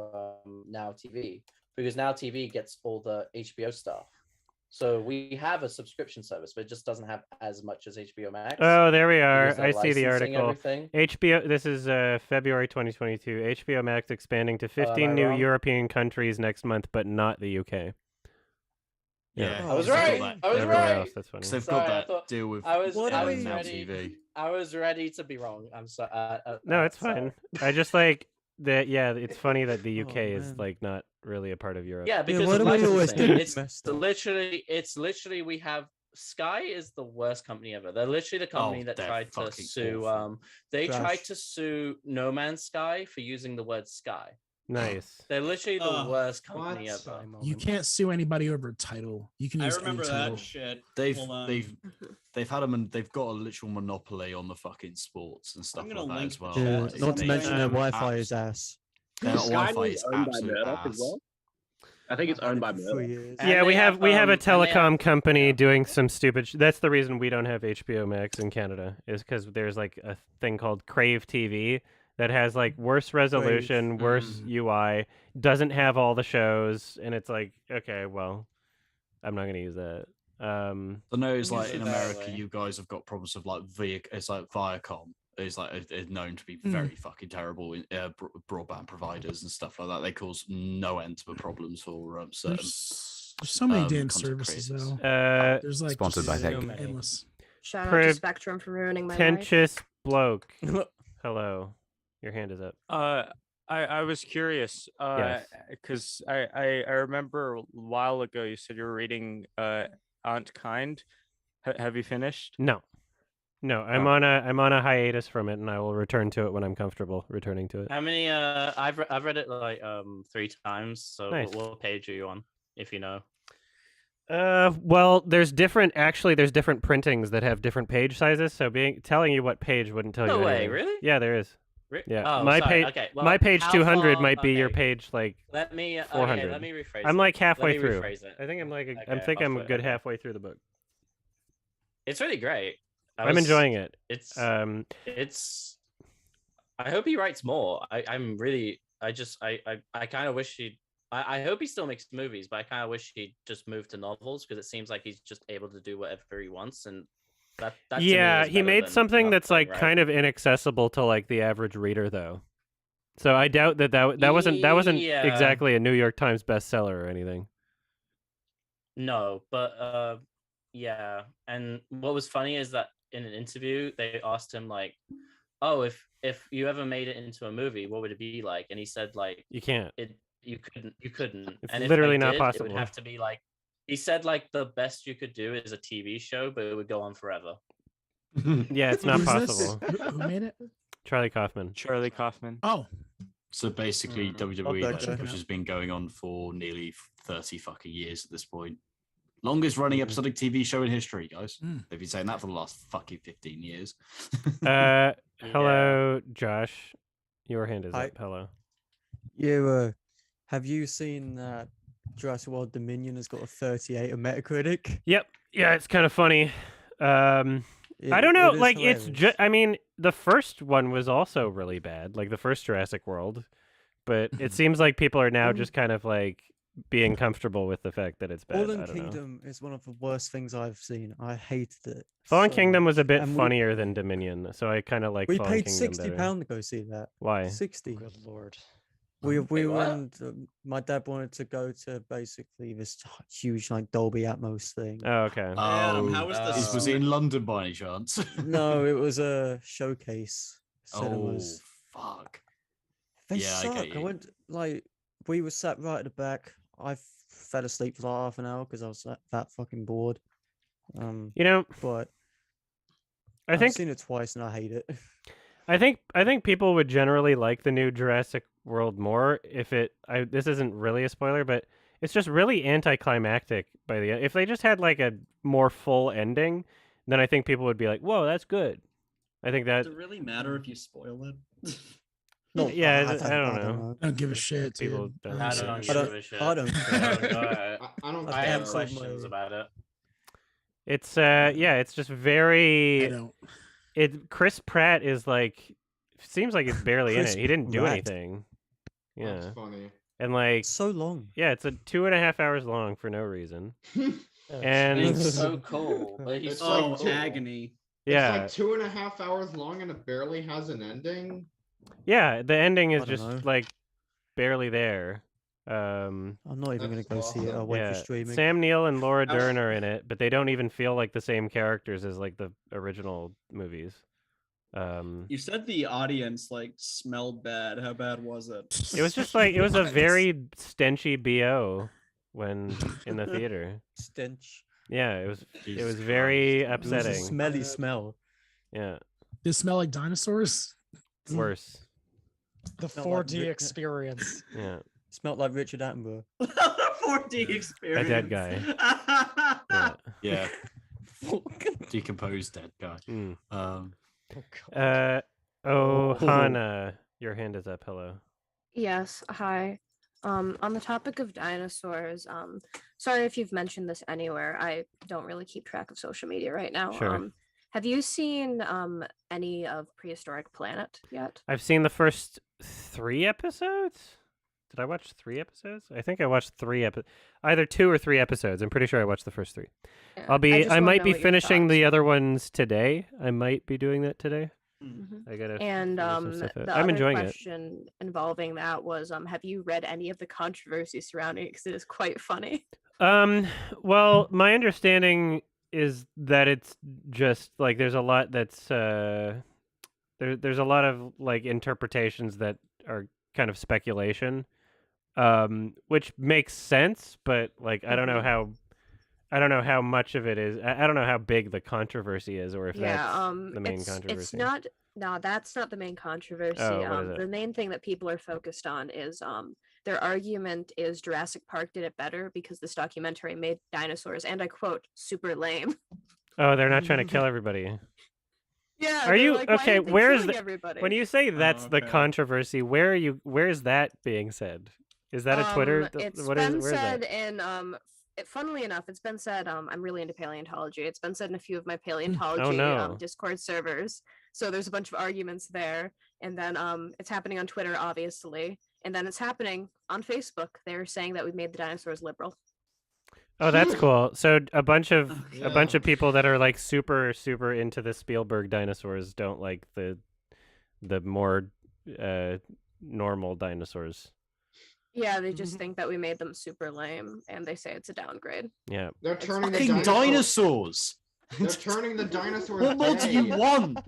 Now TV, because Now TV gets all the HBO stuff. So we have a subscription service, but it just doesn't have as much as HBO Max. Oh, there we are. because they're I see the licensing article. everything. HBO. This is February 2022. HBO Max expanding to am I 15 new wrong? European countries next month, but not the UK. Yeah, I was they've got right. that- I was Everywhere right. else, that's funny. Because they've Sorry, I got that thought- deal with I was What I are was we- Now ready. TV. I was ready to be wrong. I'm sorry. No, it's fine. I just like that. Yeah, it's funny that the Oh, UK is man. like not really a part of Europe. Yeah, because why of do we always licensing. get It's messed up? literally we have Sky is the worst company ever. They're literally the company Oh, that they're tried to fucking sue awful. they Trash. tried to sue No Man's Sky for using the word sky. Nice. They're literally the Oh, worst company what? ever. Sigh You moment. can't sue anybody over a title. You can I use remember any that title. shit. They've Hold on. they've had them and they've got a literal monopoly on the fucking sports and stuff gonna like that link as well. the Yeah, chat. not to They- mention their um, Wi-Fi abs- is ass. Their Sky Wi-Fi is is owned by absolute Murdoch as ass. well. I think it's I've had owned it by for Murdoch. 3 years. And Yeah, they we have and they a telecom have- company yeah. doing some stupid. That's the reason we don't have HBO Max in Canada, is because there's like a thing called Crave TV that has like worse resolution, worse UI, doesn't have all the shows, and it's like, okay, well, I'm not gonna use that. I know it's like Use in it that America, way. you guys have got problems with like it's like Viacom. It's like it's known to be very fucking terrible in broadband providers and stuff like that. They cause no end to problems for certain. There's so many damn content services creators. though. There's like Sponsored by just Tech. endless. Shout out Pre- to Spectrum for ruining my life. Pretentious bloke. Hello, your hand is up. I was curious, Yes. because I remember a while ago you said you were reading Aunt Kind. Have you finished? No, I'm Oh. on a hiatus from it, and I will return to it when I'm comfortable returning to it. How many I've read it like 3 times, so Nice. what page are you on, if you know? Well, there's different printings that have different page sizes. So telling you what page wouldn't tell No you way, anything. really? Yeah, there is. Yeah, Oh, my sorry. page. Okay, well, my page how 200 far- might be your okay. page like Let me 400. let me rephrase. I'm like halfway me through. rephrase it. I think I'm like Okay, I'm a halfway, good okay. halfway through the book. It's really great. I'm enjoying it. It's It's I hope he writes more. I'm really I kind of wish he'd. I hope he still makes movies, but I kind of wish he'd just move to novels because it seems like he's just able to do whatever he wants, and that to me yeah, is he better made than something that's nothing, like right? kind of inaccessible to like the average reader though. So I doubt that wasn't Yeah. exactly a New York Times bestseller or anything. No, but yeah. And what was funny is that in an interview they asked him like, "Oh, if you ever made it into a movie, what would it be like?" And he said like, You can't. You couldn't. It's And if literally I not did, possible. It would have to be like he said like the best you could do is a TV show, but it would go on forever. Yeah, it's not Who's this? possible. Who made it? Charlie Kaufman. Charlie Kaufman. Oh, So basically, Mm. WWE, I'll like, check it which out. has been going on for nearly 30 fucking years at this point. Longest running episodic TV show in history, guys. Mm. They've been saying that for the last fucking 15 years. Hello, Josh. Your hand is Hi. up. Hello. Have you seen that Jurassic World Dominion has got a 38 on Metacritic? Yep. Yeah, it's kind of funny. I It- don't know. it is Like, it's hilarious. just. I mean, the first one was also really bad, like the first Jurassic World. But it seems like people are now just kind of like being comfortable with the fact that it's bad. Fallen I don't know. Kingdom is one of the worst things I've seen. I hated it. Fallen so Kingdom was a much. bit And funnier than Dominion, so I kind of like. We Fallen paid Kingdom £60 better. to go see that. Why? 60. Good lord. We Wait, what? went. My dad wanted to go to basically this huge like Dolby Atmos thing. Oh, okay. Damn, how was the was it in London by any chance? No, it was a showcase Oh, cinemas. fuck. They Yeah, I suck. get I you. went like we were sat right at the back. I fell asleep for like half an hour because I was that fucking bored. You know, But I I've think seen it twice and I hate it. I think people would generally like the new Jurassic World more if this isn't really a spoiler, but it's just really anticlimactic by the end. If they just had like a more full ending, then I think people would be like, "Whoa, that's good." I think that Does it really matter if you spoil it? No, Yeah, I've I don't know. I don't give a shit, People dude. don't I give a don't shit. give a shit. I don't care. I don't I have cancelled questions my- about it. It's it's just very. I don't. Chris Pratt is like, seems like he's barely in Chris it. He didn't do Pratt. anything. Yeah, That's funny. and like, So long. yeah, it's a 2.5 hours long for no reason. And And he's so cool. But he's It's so like Oh, two- agony. yeah, It's like 2.5 hours long and it barely has an ending. yeah, the ending is I don't just know. like barely there. I'm not even gonna That's go see it. I'll wait Yeah, for streaming. Sam Neill and Laura I- Dern are in it, but they don't even feel like the same characters as like the original movies. You said the audience like smelled bad. How bad was it? It was just like it was a very stenchy bo when in the theater. Stench. Yeah, it was Jesus very Christ. It was a upsetting. smelly smell. Yeah, They smell like dinosaurs. worse. The Smelled like 4D Rick- Yeah, experience. Smelled like Richard Attenborough. 4D experience. dead guy. yeah. Yeah. Decomposed dead guy. Mm. Oh, God. Oh, Hannah, your hand is up. Hello. Yes, hi. On the topic of dinosaurs, sorry if you've mentioned this anywhere. I don't really keep track of social media right now. Sure. Have you seen any of Prehistoric Planet yet? I've seen the first 3 episodes. Did I watch 3 episodes? I think I watched 3 episodes, either 2 or 3 episodes. I'm pretty sure I watched the first 3. Yeah, I just wanna might know be what your finishing thoughts. the other ones today. I might be doing that today. Mhm. I gotta. And finish some stuff out. the I'm other enjoying it. question involving that was, have you read any of the controversy surrounding it? Because it is quite funny. Well, my understanding is that it's just like there's a lot that's there's a lot of like interpretations that are kind of speculation, which makes sense, but like I don't know how much of it is. I don't know how big the controversy is, or if Yeah, that's the main it's controversy. not No, that's not the main controversy. Oh, what is it? The main thing that people are focused on is their argument is Jurassic Park did it better because this documentary made dinosaurs, and I quote, super lame. Oh, they're not trying to kill everybody. Yeah. Are they're you like, "Why okay? aren't they Where's killing the everybody?" when you say that's the okay. controversy? Where are you? Where's that being said? Is that a Twitter? It's What is? been Where is said that? in funnily enough, it's been said I'm really into paleontology. It's been said in a few of my paleontology no. Discord servers. So there's a bunch of arguments there, and then it's happening on Twitter, obviously, and then it's happening on Facebook. They're saying that we made the dinosaurs liberal. Oh, that's cool. So a bunch of Yeah. people that are like super into the Spielberg dinosaurs don't like the more normal dinosaurs. Yeah, they just think that we made them super lame, and they say it's a downgrade. Yeah. They're turning the Fucking dinosaurs. dinosaurs. They're turning the dinosaurs. What more do you gay. want?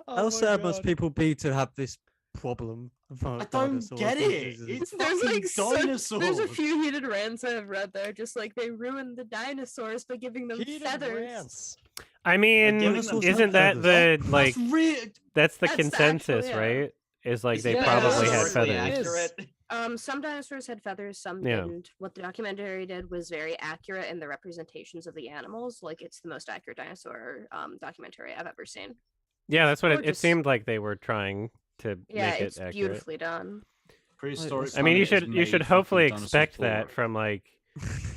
How sad must people be to have this problem? I don't get it. It's There's fucking like dinosaurs. there's a few heated rants I've read there, just like they ruined the dinosaurs by giving them Heated feathers. rants. I mean, dinosaurs isn't have that feathers. the like That's real. that's the That's consensus, actually, right? Is like they Yeah, probably had historically feathers. Some dinosaurs had feathers, some Yeah. didn't. What the documentary did was very accurate in the representations of the animals. Like it's the most accurate dinosaur documentary I've ever seen. Yeah, that's what it Gorgeous. seemed like they were trying to Yeah, make it it's accurate. beautifully done. Prehistoric I mean, you Planet is should made hopefully fucking expect dinosaurs that for from like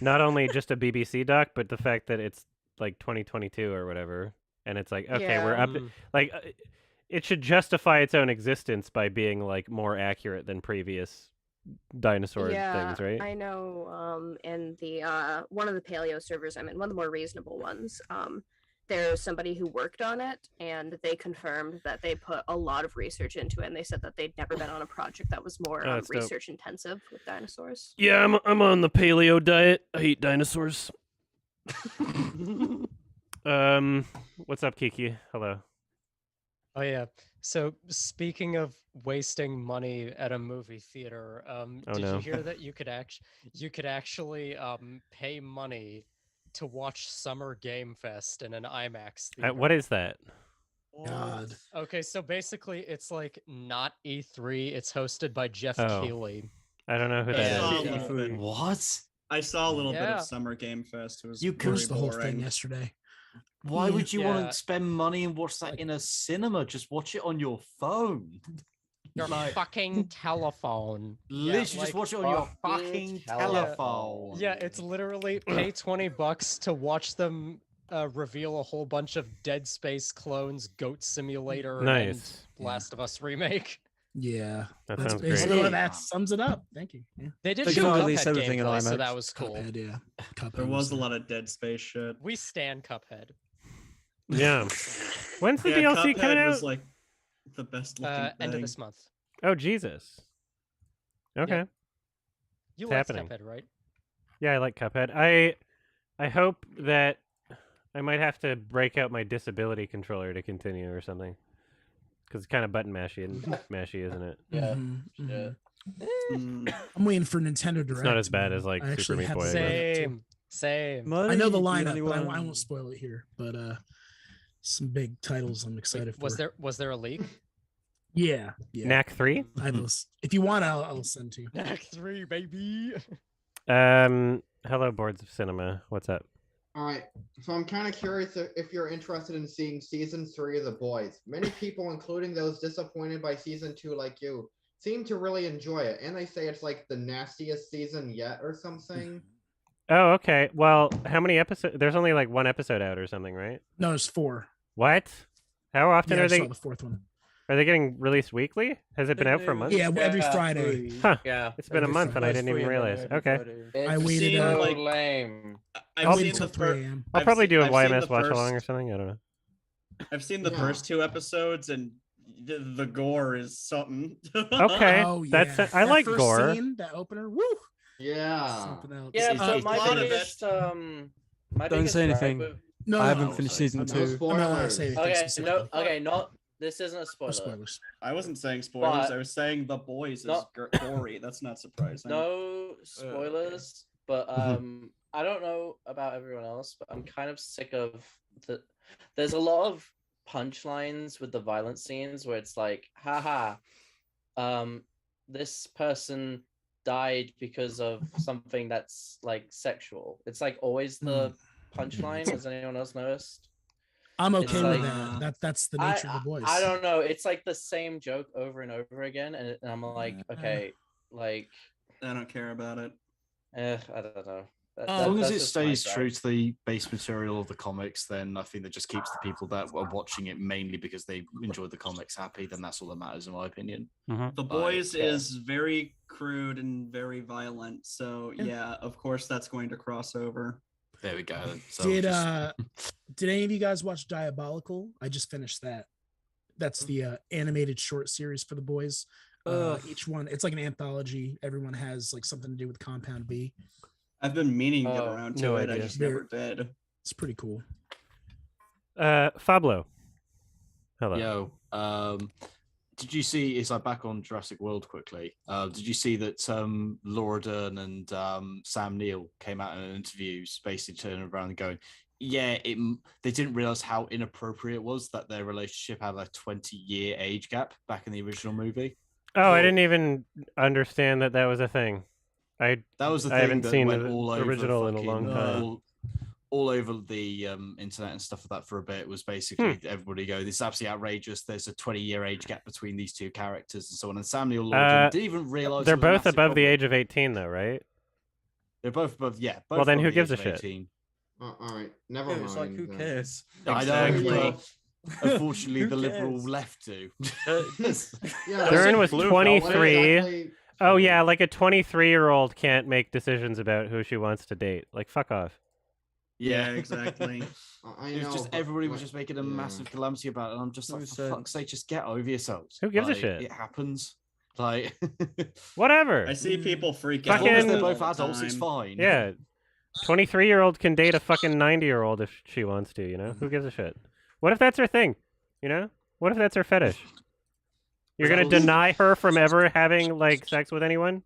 not only just a BBC doc, but the fact that it's like 2022 or whatever, and it's like okay, we're Yeah. up. Like it should justify its own existence by being like more accurate than previous dinosaur things, right? I know in the one of the paleo servers I'm in, one of the more reasonable ones, there's somebody who worked on it and they confirmed that they put a lot of research into it, and they said that they'd never been on a project that was more Oh, that's dope. research intensive with dinosaurs. Yeah, I'm on the paleo diet. I eat dinosaurs. What's up, Kiki? Hello. Oh yeah. So speaking of wasting money at a movie theater, Oh, did no. you hear that you could actually pay money to watch Summer Game Fest in an IMAX theater? What is that? God. Okay, so basically it's like not E3. It's hosted by Jeff Oh. Keighley. I don't know who Yeah. that saw a is. little bit. What? I saw a little bit Yeah. of Summer Game Fest. It was You very Watched the whole thing boring. yesterday. Why would you want Yeah. to spend money and watch that Like- in a cinema? Just watch it on your phone. Your Like- fucking telephone. Literally, like- just watch it on your fucking fucking telephone. telephone. Yeah, it's literally pay $20 to watch them reveal a whole bunch of Dead Space clones, Goat Simulator, Nice. and Last of Us remake. Yeah. That That's sounds great. basically great. that sums it up. Thank you. Yeah. They did They show can't Cuphead release everything in gameplay, so IMAX. that was cool. Cuphead, yeah. Cuphead There was a there. lot of Dead Space shit. We stand Cuphead. Yeah. When's the Yeah, DLC coming Cuphead out? was like the best looking thing. End of this month. Oh Jesus. Okay. You It's liked happening. Cuphead, right? Yeah, I like Cuphead. I hope that I might have to break out my disability controller to continue or something. Because it's kind of button mashy, isn't it? Yeah. Mhm, Yeah. mhm. Mm, I'm waiting for Nintendo Direct. It's not as bad as like I actually Super Meat haven't Boy. read it, too. Same. I know the Money, lineup, but I anyone- won't spoil it here. But some big titles I'm excited Wait, for. was there a leak? Yeah, yeah. Knack 3? I will, if you want, I'll send to you. Act 3, baby. Hello, Boards of Cinema. What's up? All right, so I'm kind of curious if you're interested in seeing season 3 of The Boys. Many people, including those disappointed by season 2 like you, seem to really enjoy it, and they say it's like the nastiest season yet or something. Oh, okay. Well, how many episodes? There's only like one episode out or something, right? No, it's 4. What? How often Yeah, I are they? saw the 4th one. Are they getting released weekly? Has it been out for a month? Yeah, every Friday. Huh. Yeah. It's been a Every month and I Friday. didn't even realize. Okay. It's waited, so like- lame. I've I'll seen wait the till 3 first. a.m. I'll probably do a I've seen YMS the watch along or first- something. I don't know. I've seen the Yeah. first 2 episodes, and the gore is something. Okay. Oh yeah, That's I That like first gore. Scene, that opener, woo, Yeah. something else. Yeah, It's- but it's my a lot of biggest my Don't biggest say gripe anything. with- No, I no, haven't no, finished sorry. season I'm 2. not allowed to say anything Okay, specifically. no, this isn't a No spoiler. spoilers. I wasn't saying spoilers. But- I was saying the boys is No. gory. That's not surprising. No spoilers, but I don't know about everyone else, but I'm kind of sick of the. There's a lot of punchlines with the violent scenes where it's like, haha, this person died because of something that's like sexual. It's like always the punchline. Has anyone else noticed? I'm It's okay like- with that. That's the nature of the boys. I don't know. It's like the same joke over and over again, and I'm like, okay, like I don't care about it. I don't know. As long as that's it just my stays gripe. true to the base material of the comics, then I think that just keeps the people that are watching it mainly because they enjoyed the comics happy. Then that's all that matters, in my opinion. The Boys is very crude and very violent, so yeah, of course that's going to cross over. There we go. So Did any of you guys watch Diabolical? I just finished that. That's the animated short series for the boys. Each one, it's like an anthology. Everyone has like something to do with Compound B. I've been meaning to get around to no it. idea. I just never did. It's pretty cool. Fablo. Hello. Yo, did you see? Is I back on Jurassic World quickly? Did you see that Laura Dern and Sam Neill came out in interviews, basically turning around and going, "Yeah, they didn't realize how inappropriate it was that their relationship had a 20-year age gap back in the original movie." Oh, I didn't even understand that was a thing. That was the thing I haven't that seen went the all over original in a long time. all over the internet and stuff like that for a bit. Was basically everybody go, "This is absolutely outrageous. There's a 20-year age gap between these two characters," and so on. And Sam Neill didn't even realize they're both above the age of 18, though, right? They're both above. Yeah. Both Well, then above who the gives age a of shit? 18. All right, never Yeah, mind. it's like, who then. cares? I know. Exactly. But unfortunately, Who the liberal cares? left do. Yeah, Dern was Blue 23. exactly- Oh yeah, like a 23-year-old can't make decisions about who she wants to date. Like, fuck off. Yeah, exactly. I It was know, just but, everybody was like, just making a yeah. massive calamity about it, and I'm just like, No for fuck's sake, just get over yourselves. Who gives a Like, shit? It happens. Like, Whatever. I see people freak as out. long as Fucking- they're all both the adults, it's time. fine. Yeah. 23-year-old can date a fucking 90-year-old if she wants to, you know? Who gives a shit? What if that's her thing? You know? What if that's her fetish? You're gonna deny her from ever having like sex with anyone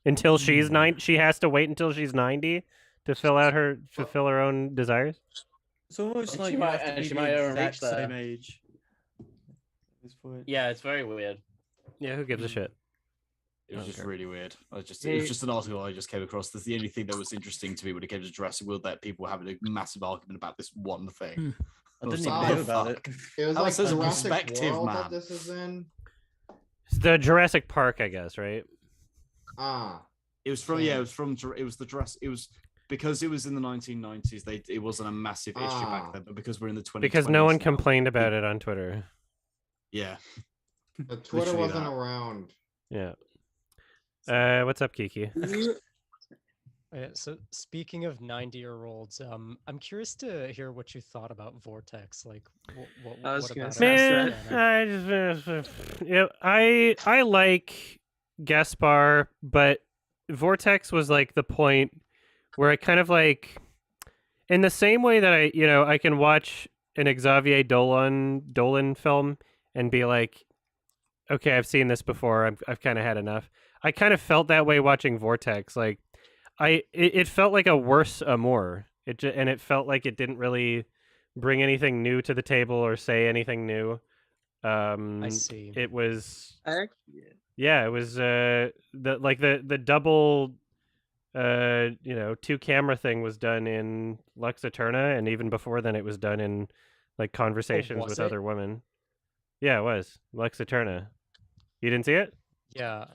until she's 9. She has to wait until she's 90 to fulfill her own desires. It's almost And like she you might- have to and be she the might even exact reach there. same age. At this point. Yeah, it's very weird. Yeah, who gives a shit? It was just Okay. really weird. It was just an article I just came across. That's the only thing that was interesting to me when it came to Jurassic World, that people were having a massive argument about this one thing. I was didn't like, even "Oh, know about fuck." it. It was That like says Jurassic perspective, World man. that this is in. It's the Jurassic Park, I guess, right? Ah, It was from Yeah. it was the Jurassic. It was because it was in the 1990s. It wasn't a massive issue Ah. back then, but because we're in the 2020s Because no one now, complained about it on Twitter. Yeah, the Twitter Literally wasn't that. around. Yeah. What's up, Kiki? So speaking of 90-year-olds, I'm curious to hear what you thought about Vortex. Like, what I was what gonna about say it? Man, I like Gaspar, but Vortex was like the point where I kind of like, in the same way that I can watch an Xavier Dolan film and be like, okay, I've seen this before. I've kind of had enough. I kind of felt that way watching Vortex. Like, it felt like a worse Amour. And it felt like it didn't really bring anything new to the table or say anything new. I see. It was Actually, yeah, it was the double two camera thing was done in Lux Eterna, and even before then it was done in like Conversations was with it? Other Women. Yeah, it was Lux Eterna. You didn't see it? Yeah.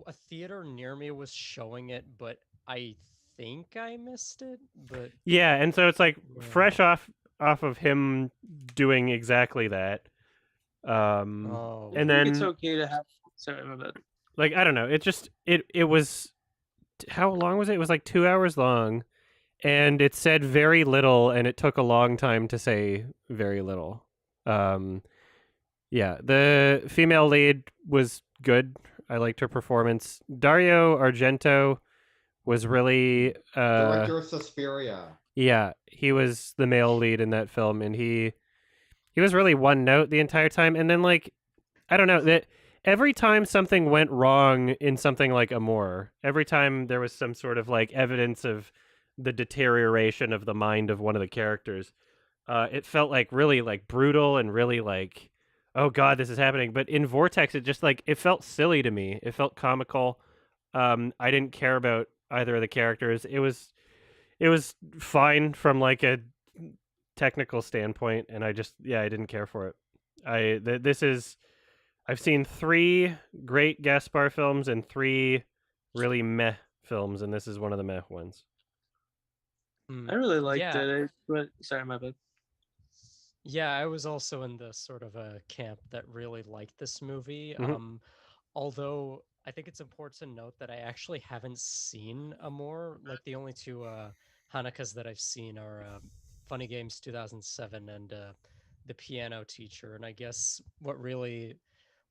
A theater near me was showing it, but I think I missed it. But Yeah, and so it's like Yeah. fresh off of him doing exactly that. oh, And I think it's then okay to have. Sorry, my bad. like I don't know, it was how long was it? It was like 2 hours long, and it said very little, and it took a long time to say very little. Yeah, the female lead was good. I liked her performance. Dario Argento was really Director of Suspiria. yeah, he was the male lead in that film, and he was really one note the entire time. And then like I don't know, that every time something went wrong in something like Amour, every time there was some sort of like evidence of the deterioration of the mind of one of the characters, it felt like really like brutal and really like, oh god, this is happening. But in Vortex, it just like it felt silly to me. It felt comical. I didn't care about either of the characters. It was fine from like a technical standpoint, and I didn't care for it. This is I've seen 3 great Gaspar films and 3 really meh films, and this is one of the meh ones. I really liked Yeah. it. But sorry, my bad. Yeah, I was also in the sort of a camp that really liked this movie. Mhm. Although I think it's important to note that I actually haven't seen Amour. Like the only 2 Hanukkahs that I've seen are Funny Games 2007 and The Piano Teacher. And I guess what really,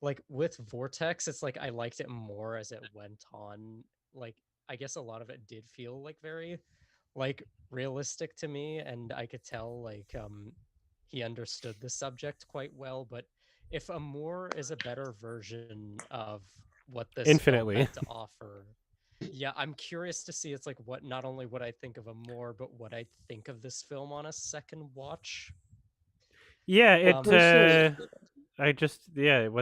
like with Vortex, it's like I liked it more as it went on. Like I guess a lot of it did feel like very like realistic to me, and I could tell like he understood the subject quite well. But if Amour is a better version of what this film Infinitely. had to offer, yeah, I'm curious to see. It's like what not only what I think of Amour, but what I think of this film on a second watch. Yeah, Um, it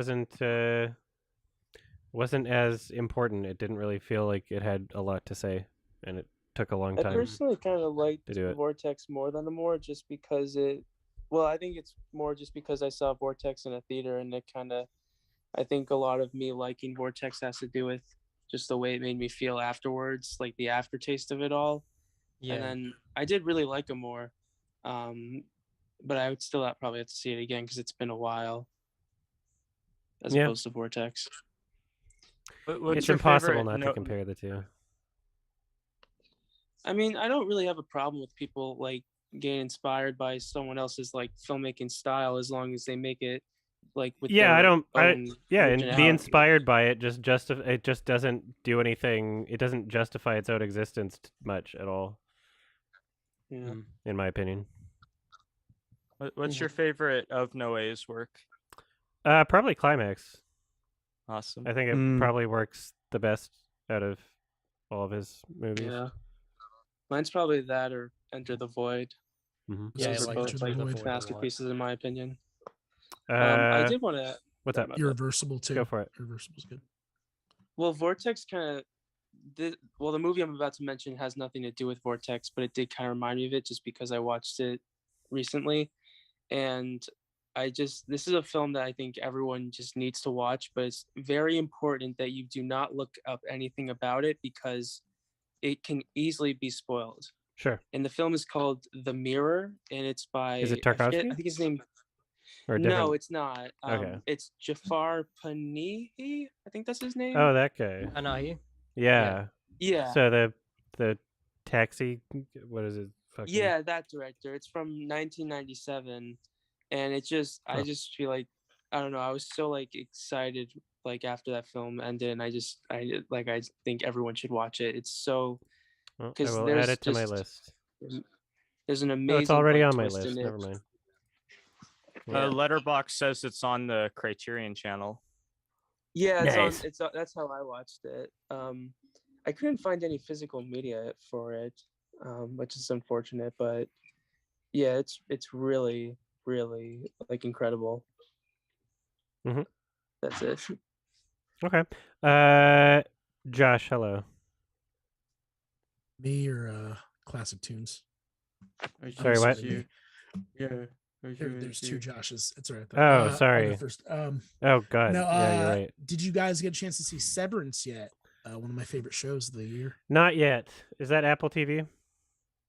wasn't as important. It didn't really feel like it had a lot to say, and it took a long I time personally kind of liked to do it. Vortex more than Amour, just because it. Well, I think it's more just because I saw Vortex in a theater, and it kind of. I think a lot of me liking Vortex has to do with just the way it made me feel afterwards, like the aftertaste of it all. yeah. And then I did really like Amour, but I would still probably have to see it again because it's been a while, as Yeah. opposed to Vortex. What's It's your impossible favorite not to compare the 2. I mean, I don't really have a problem with people like getting inspired by someone else's like filmmaking style as long as they make it like with Yeah, their and be originality. inspired by it. It just doesn't do anything. It doesn't justify its own existence much at all, Yeah. in my opinion. What's your favorite of Noé's work? Probably Climax. Awesome. I think it probably works the best out of all of his movies. Yeah. Mine's probably that or Enter the Void. Mm-hmm. Yeah, Those I are like both Enter like the Void a lot. masterpieces in my opinion. I I did want to. What's up? Irreversible too. Go for it. Irreversible's good. Well, Vortex kind of. The movie I'm about to mention has nothing to do with Vortex, but it did kind of remind me of it just because I watched it recently, and this is a film that I think everyone just needs to watch, but it's very important that you do not look up anything about it because it can easily be spoiled. Sure. And the film is called The Mirror, and it's by Is it I Tarkovsky? think his name. Or No, different? it's not. Okay. It's Jafar Panahi. I think that's his name. Oh, that guy. Anahi. Yeah. Yeah. So the taxi. What is it? Fucking... Yeah, that director. It's from 1997, and it just I just feel like I don't know. I was so like excited like after that film ended, and I think everyone should watch it. It's so because I will add it to my list. There's an amazing. Oh, it's already on my twist list. in it. Never mind. Yeah. Letterbox says it's on the Criterion channel. Yeah, Nice. That's how I watched it. I couldn't find any physical media for it, which is unfortunate. But yeah, it's really really like incredible. Mm-hmm. That's it. Okay. Josh, hello. Me or classic tunes? Sorry, what? Yeah. There's 2 Joshes. It's all right. Oh, I'll go sorry. first. Oh God. No, Yeah, you're right. Did you guys get a chance to see Severance yet? One of my favorite shows of the year. Not yet. Is that Apple TV?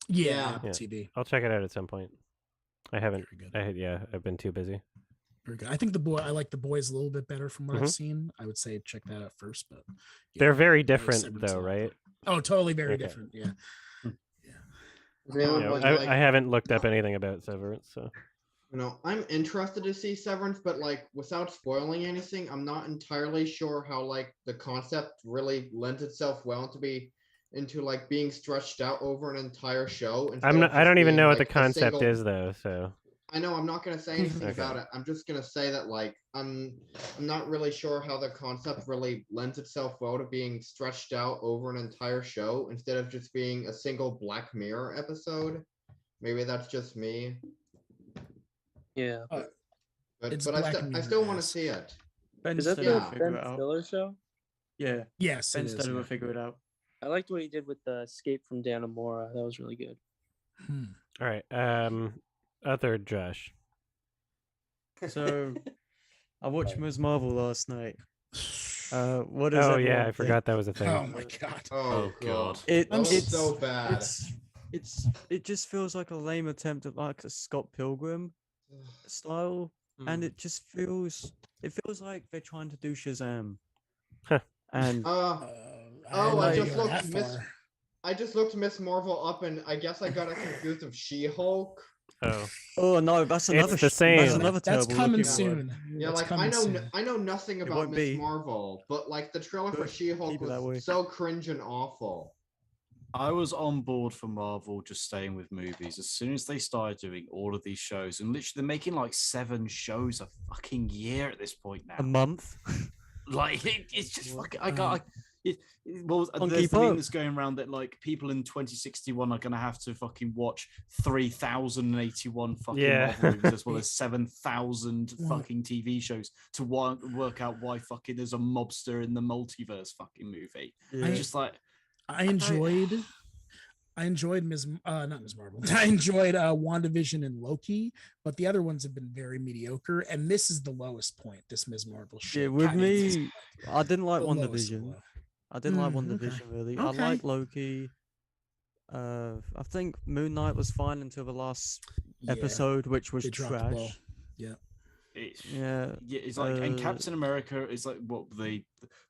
Yeah, Apple TV. I'll check it out at some point. I haven't. Very good. I've been too busy. Very good. I think I like The Boys a little bit better from what I've seen. I would say check that out first, but they're very different though, right? Oh, totally very different. Yeah. I haven't looked up anything about Severance, so. I'm interested to see Severance, but like without spoiling anything, I'm not entirely sure how like the concept really lends itself well to be into like being stretched out over an entire show. I don't even know what the concept is though, so. I know I'm not gonna say anything about it. I'm just gonna say that like I'm not really sure how the concept really lends itself well to being stretched out over an entire show instead of just being a single Black Mirror episode. Maybe that's just me. Yeah. but It's but Black I Mirror still want to esque. see it. Ben Is that Stiller will the figure Ben it out. Stiller show? Yeah. Yes, Ben it is, Stiller yeah. will figure it out. I liked what he did with the Escape from Dannemora. That was really good. All right. Other Josh. So, I watched Ms. Marvel last night. What does Oh everyone yeah, I think? forgot that was a thing. Oh my god. Oh god. It, That was it's so bad. it just feels like a lame attempt at like a Scott Pilgrim style, and it just feels like they're trying to do Shazam. And I just looked Miss Marvel up, and I guess I got it confused with She-Hulk. Oh no, that's another. It's the same. That's another That's terrible coming looking soon. one. Yeah, That's like coming soon. I know nothing It about won't Miss be. Marvel, but like the trailer for But She-Hulk keep it that way. was so cringe and awful. I was on board for Marvel just staying with movies as soon as they started doing all of these shows, and literally they're making like 7 shows a fucking year at this point now. A month. Like it's just fucking. I got. Well, Can't there's keep the meme up. that's going around that like people in 2061 are going to have to fucking watch 3081 fucking Yeah. Marvel movies as well as 7,000 Well- fucking TV shows to work out why fucking there's a mobster in the multiverse fucking movie. Yeah. It's just like I enjoyed not Ms. Marvel. I enjoyed WandaVision and Loki, but the other ones have been very mediocre, and this is the lowest point. This Ms. Marvel shit. Yeah, with Kind of is me, I didn't like the lowest WandaVision. low. I didn't like Okay. WandaVision really. I Okay. like Loki. I think Moon Knight was fine until the last Yeah, episode, which was they dropped the ball. trash. Yeah. it's Yeah. it's like and Captain America is like what the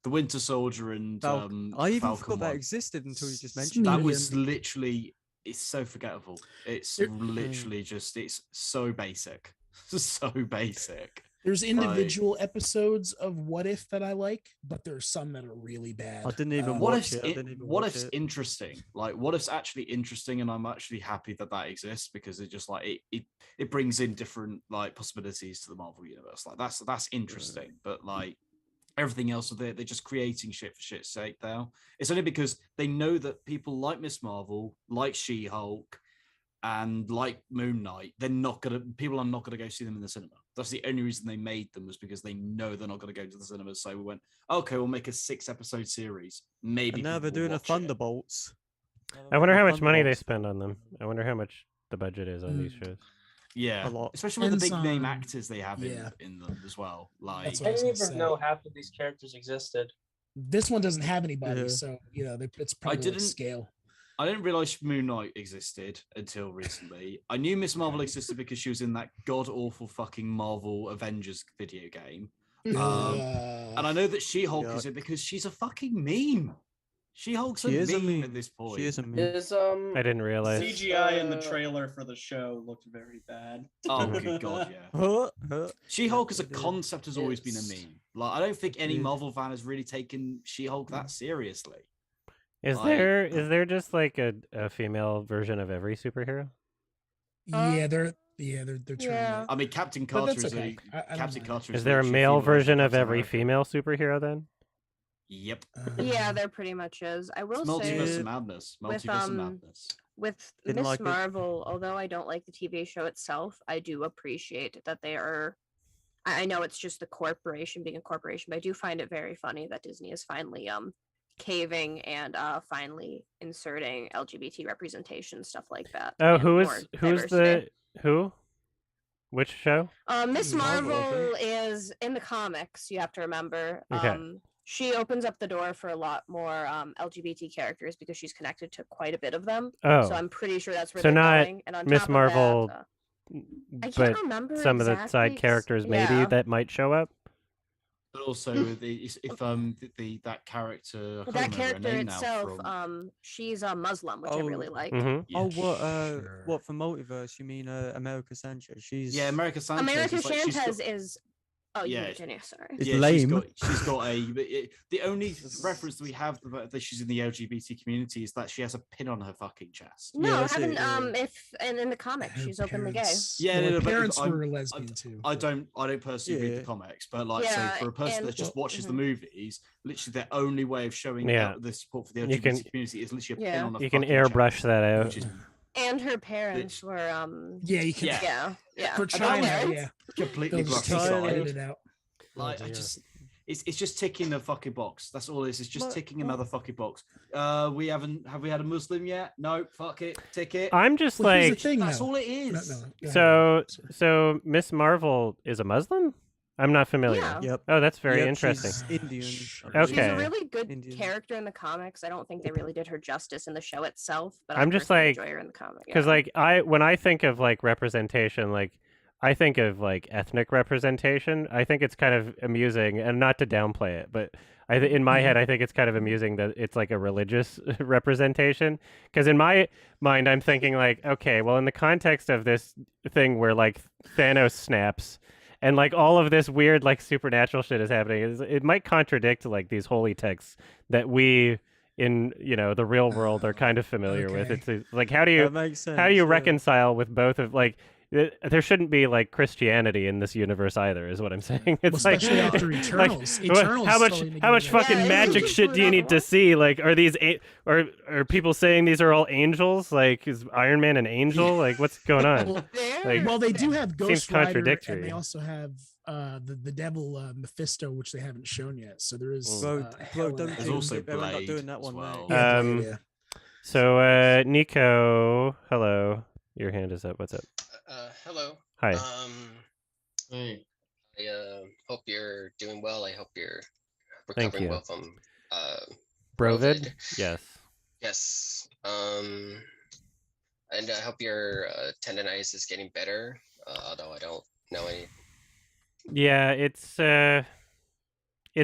Winter Soldier and I even Falcon forgot that one. existed until you just mentioned That it. was literally it's so forgettable. It's There- literally just it's so basic. So basic. There's individual episodes of What If that I like, but there's some that are really bad. I didn't even What watch if it. I didn't even what watch if's it. interesting? Like what if's actually interesting, and I'm actually happy that that exists because it just like it brings in different like possibilities to the Marvel universe. Like that's interesting, but like everything else, they're just creating shit for shit's sake now. It's only because they know that people like Miss Marvel, like She-Hulk, and like Moon Knight, people are not gonna go see them in the cinema. That's the only reason they made them, was because they know they're not gonna go to the cinema. So we went, okay, we'll make a 6-episode series. Maybe And now they're people will doing a watch it. Thunderbolts. I wonder how much money they Thunderbolts. spend on them. I wonder how much the budget is on these shows. Yeah, A lot. especially with the Depends big name on- actors they have yeah. in them as well. Like That's I what I was didn't gonna even say. know half of these characters existed. This one doesn't have anybody, Yeah. so it's probably like didn't- scale. I didn't realize Moon Knight existed until recently. I knew Miss Marvel existed because she was in that god awful fucking Marvel Avengers video game. And I know that She-Hulk is Yuck. it because she's a fucking meme. She-Hulk's She is a a meme meme. at this point. She is a meme. Is I didn't realize. CGI in the trailer for the show looked very bad. Oh good god, yeah. She-Hulk as a concept has always been a meme. Like I don't think any Yeah. Marvel fan has really taken She-Hulk that seriously. Is Like- there just like a female version of every superhero? Yeah, they're trying. Yeah. I mean, Captain But Carter that's is okay. I don't Captain mind. Carter. Is there a literally male version of Captain every America. female superhero then? Yep. Yeah, there pretty much is. I will It's multiverse say of madness. with, Multiverse of um, madness. with Didn't Miss like it. Marvel, although I don't like the TV show itself, I do appreciate that they are. I know it's just the corporation being a corporation, but I do find it very funny that Disney is finally caving and finally inserting LGBT representation, stuff like that. Oh, and who's more the diversity. who? Which show? Miss Marvel, I Marvel is in the comics. You have to remember. Okay. She opens up the door for a lot more LGBT characters because she's connected to quite a bit of them. Oh. So I'm pretty sure that's where So they're not going. And on Miss top of Marvel, that, I can't but remember some of the exactly side 'cause- characters maybe yeah. that might show up. But also, if that character, I Well, can't that remember her character name now itself, from- she's a Muslim, which I Oh. really like. Mhm. Yeah, Oh, Sure. what for multiverse? You mean America Sanchez? She's yeah, America Sanchez. America is like, she's Sanchez got- is. Oh, Yeah, yeah, Virginia. Sorry. It's yeah, lame. She's got a. The only reference that we have that she's in the LGBT community is that she has a pin on her fucking chest. No, I that's it, haven't. yeah. If and in the comics, Her she's openly gay. parents- Yeah, well, no, her but parents I'm- were lesbian too. I don't personally read Yeah. the comics, but like, Yeah, so for a person and- that just watches the Mhm. movies, literally their only way of showing Yeah. the support for the You LGBT can- community is literally a Yeah. pin on a You can fucking airbrush chest, that out. which is And her parents were Yeah, you can. yeah. For China, yeah. Completely They'll just blocked take it, aside. edit it out. Like, Oh, I dear. just, it's just ticking a fucking box. That's all it is. It's just But- ticking another fucking box. Have we had a Muslim yet? No, fuck it, tick it. I'm just Well, here's the like, thing, That's though. all it No, is. no, go ahead. so Miss Marvel is a Muslim? I'm not familiar. Yeah. Yep. Oh, that's very Yep, interesting. she's Indian. She's I believe. She's a Okay. really good Indian. character in the comics. I don't think they really did her justice in the show itself, but I'm I just personally like, enjoy her in the comic. because Yeah. like when I think of like representation, like I think of like ethnic representation. I think it's kind of amusing, and not to downplay it, but in my head, I think it's kind of amusing that it's like a religious representation. Because in my mind, I'm thinking like, okay, well, in the context of this thing where like Thanos snaps, and like all of this weird like supernatural shit is happening, it might contradict like these holy texts that we in the real world are kind of familiar with. Okay. It's like how do you That makes sense. how do you yeah. reconcile with both of like there shouldn't be like Christianity in this universe either, is what I'm saying. It's Well, like especially after like, Eternals. what- Eternals how much totally how much negated fucking Yeah, magic it's shit do you another need to one. see? Like, are these are people saying these are all angels? Like, is Iron Man an angel? Like, what's going on? Well, Like, well, they do have seems Ghost Rider, contradictory. and they also have the devil Mephisto, which they haven't shown yet. So there is. Bro, Hell don't and There's do also it. They're not Blade doing that as one, well. mate. Yeah, Um, yeah. So, Nico, hello. Your hand is up. What's up? Hello. Hi. Hey. I hope you're doing well. I hope you're Thank recovering you. well from Brovid? COVID. Yes. Yes. And I hope your tendonitis is getting better. Although I don't know any. Yeah, it's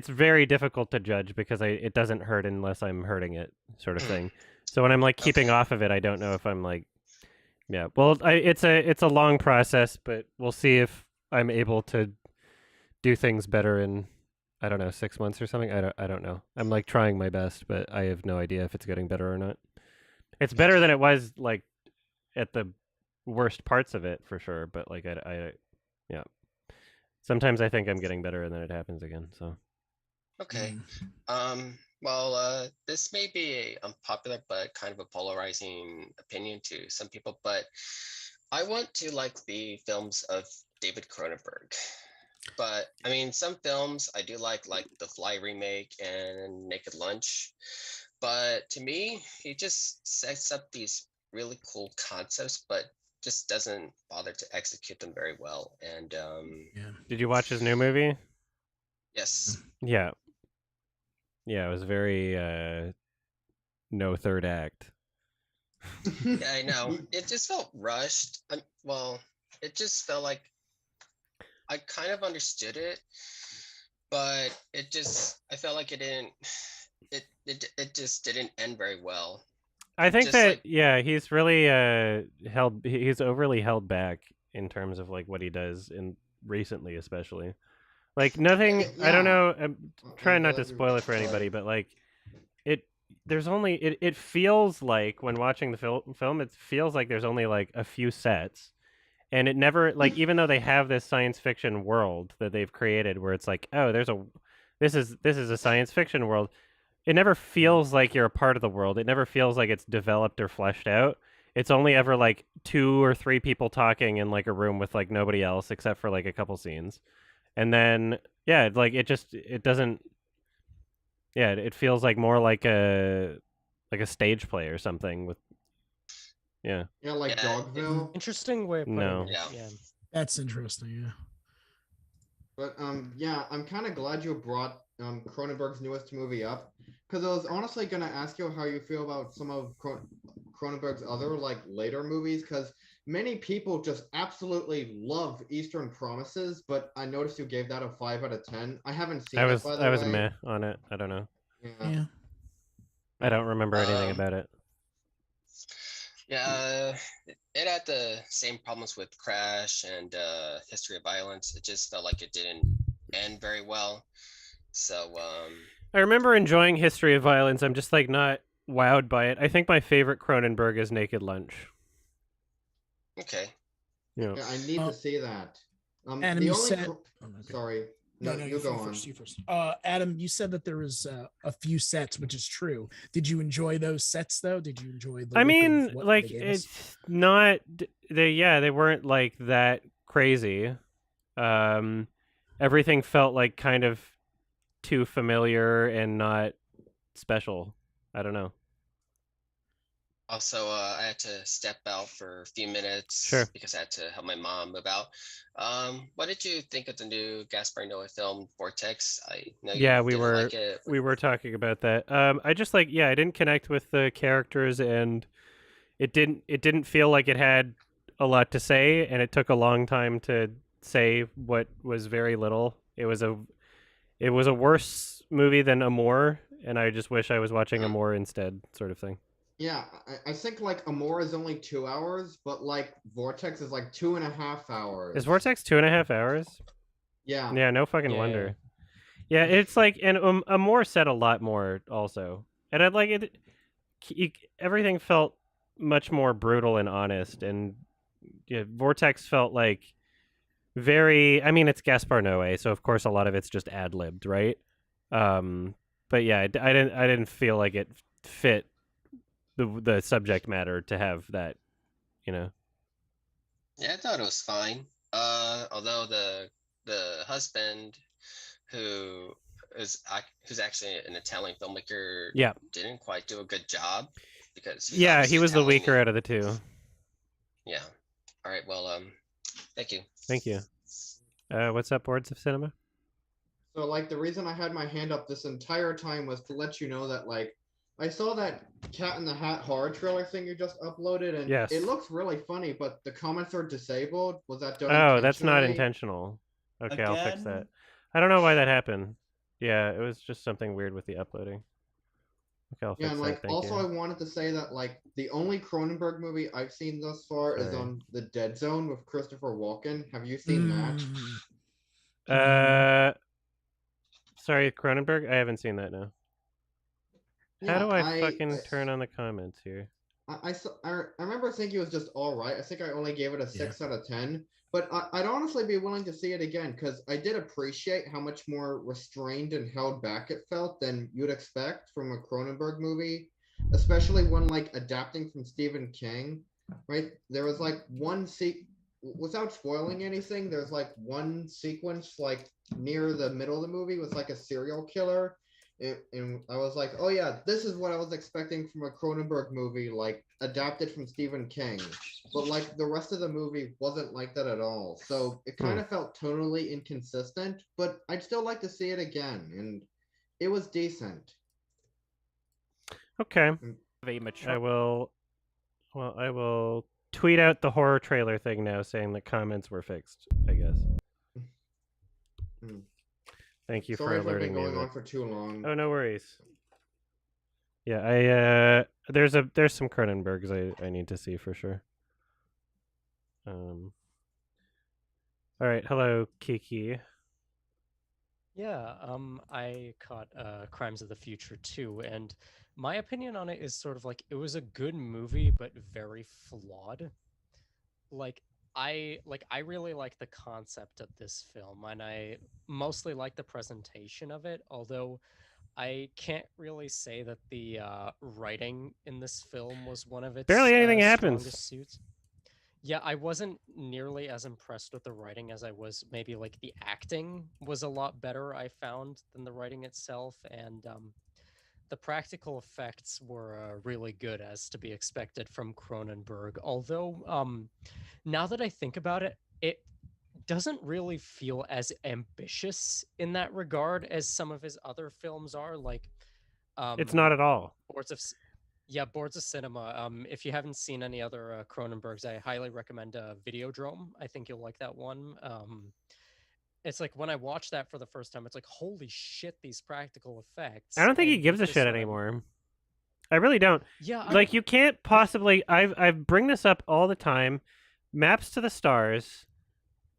very difficult to judge because it doesn't hurt unless I'm hurting it, sort of thing. So when I'm like keeping Okay. off of it, I don't know if I'm like, yeah. Well, it's a long process, but we'll see if I'm able to do things better in, I don't know, 6 months or something. I don't know. I'm like trying my best, but I have no idea if it's getting better or not. It's better than it was like at the worst parts of it for sure, but like yeah. Sometimes I think I'm getting better and then it happens again. So Okay. Well, this may be a unpopular but kind of a polarizing opinion to some people, but I want to like the films of David Cronenberg. But I mean, some films I do like the Fly remake and Naked Lunch. But to me, he just sets up these really cool concepts, but just doesn't bother to execute them very well. And did you watch his new movie? yes, Yeah. Yeah, it was very no third act. yeah, I know. It just felt rushed. Well, it just felt like I kind of understood it, but I felt like it didn't. It just didn't end very well. I think Just that like- yeah, he's really he's overly held back in terms of like what he does in recently especially. Like nothing I don't Yeah. know, I'm trying not to glad you- spoil it for sorry. anybody, but like it feels like when watching the film it feels like there's only like a few sets. And it never like even though they have this science fiction world that they've created where it's like, oh, this is a science fiction world. It never feels like you're a part of the world. It never feels like it's developed or fleshed out. It's only ever like 2 or 3 people talking in like a room with like nobody else except for like a couple scenes. And then yeah, like it doesn't yeah, it feels like more like a stage play or something with yeah. Yeah, like Yeah, Dogville. Interesting way of putting No. it. Yeah. Yeah. That's interesting. Yeah. But yeah, I'm kind of glad you brought Cronenberg's newest movie up because I was honestly gonna ask you how you feel about some of Cronenberg's other like later movies because many people just absolutely love Eastern Promises, but I noticed you gave that a 5 out of 10. I haven't seen I it by the was way. meh on it. I don't know. Yeah. Yeah. I don't remember anything Um, about it. yeah, it had the same problems with Crash and History of Violence. It just felt like it didn't end very well. So I remember enjoying History of Violence. I'm just like not wowed by it. I think my favorite Cronenberg is Naked Lunch. okay. Yeah. Yeah, I need to see that. Enemy the only set. Cro- Oh, okay. Sorry. No, No, no, you go on. first. You first. Adam, you said that there was a few sets, which is true. Did you enjoy those sets though? Did you enjoy the? I look mean, of what like they gave us? it's not they weren't like that crazy. Everything felt like kind of too familiar and not special. I don't know. Also, I had to step out for a few minutes Sure. because I had to help my mom move out. What did you think of the new Gaspar Noé film Vortex? I know you Yeah, we didn't were like it. we were talking about that. I just like I didn't connect with the characters, and it didn't feel like it had a lot to say, and it took a long time to say what was very little. It was a worse movie than Amour, and I just wish I was watching Amour instead, sort of thing. Yeah, I think like Amore is only 2 hours, but like Vortex is like 2.5 hours. Is Vortex 2.5 hours? Yeah. Yeah, no fucking Yeah. wonder. Yeah, it's like, and Amour said a lot more also, and I'd like it. Everything felt much more brutal and honest, and yeah, Vortex felt like very. I mean, it's Gaspar Noé, so of course a lot of it's just ad libbed, right? But yeah, I didn't feel like it fit the subject matter to have that, you know. Yeah, I thought it was fine. Although the husband who's actually an Italian filmmaker Yeah. didn't quite do a good job because he's Yeah, he obviously was the Italian weaker and- out of the two. Yeah. All right. Well, thank you. Thank you. What's up, Boards of Cinema? So like the reason I had my hand up this entire time was to let you know that like I saw that Cat in the Hat horror trailer thing you just uploaded, and Yes. it looks really funny, but the comments are disabled. Was that done Oh, that's not intentionally? intentional. Okay, I'll fix Again? that. I don't know why that happened. Yeah, it was just something weird with the uploading. Okay, I'll Yeah, fix and that. like Thank also you. I wanted to say that like the only Cronenberg movie I've seen thus far is Sorry. on The Dead Zone with Christopher Walken. Have you seen that? Sorry, Cronenberg. I haven't seen that now. How Yeah, do I fucking turn on the comments here? I remember thinking it was just all right. I think I only gave it a 6 out of 10, but I'd honestly be willing to see it again because I did appreciate how much more restrained and held back it felt than you'd expect from a Cronenberg movie, especially when like adapting from Stephen King, right? There was like without spoiling anything, there's like one sequence like near the middle of the movie with like a serial killer. And I was like, oh yeah, this is what I was expecting from a Cronenberg movie, like adapted from Stephen King. But like the rest of the movie wasn't like that at all. So it kind of felt tonally inconsistent, but I'd still like to see it again. And it was decent. Okay. I will. Well, I will tweet out the horror trailer thing now, saying the comments were fixed. I guess. Thank you Sorry for if I've alerting been me. going of on it. for too long. Oh, no worries. Yeah, there's some Cronenbergs I need to see for sure. All right, hello Kiki. Yeah, I caught Crimes of the Future too, and my opinion on it is sort of like it was a good movie, but very flawed. I really like the concept of this film, and I mostly like the presentation of it, although I can't really say that the writing in this film was one of its Barely anything strongest happens. suits. Yeah, I wasn't nearly as impressed with the writing as I was maybe like the acting was a lot better, I found, than the writing itself, and the practical effects were really good, as to be expected from Cronenberg. Although, now that I think about it, it doesn't really feel as ambitious in that regard as some of his other films are. Like, It's not at all. Boards of Cinema. If you haven't seen any other Cronenbergs, I highly recommend Videodrome. I think you'll like that one. It's like when I watched that for the first time, it's like, holy shit, these practical effects. I don't think he And gives with a this shit one, anymore. I really don't. Yeah, like you can't possibly. I bring this up all the time. Maps to the Stars.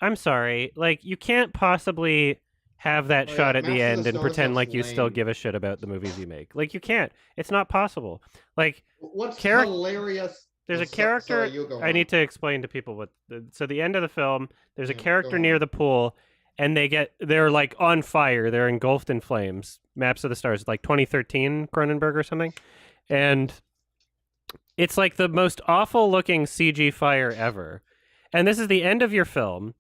I'm sorry. Like you can't possibly have that Oh, shot yeah, at the Maps to end the and Stars pretend was like you still lame. give a shit about the movies you make. Like you can't. It's not possible. Like What's Charac- hilarious? there's Oh, a character. sorry, you go I on. need to explain to people what. So the end of the film, there's a Yeah, character go near on. the pool, and they're like on fire. They're engulfed in flames. Maps of the Stars, like 2013 Cronenberg or something, and it's like the most awful looking CG fire ever. And this is the end of your film.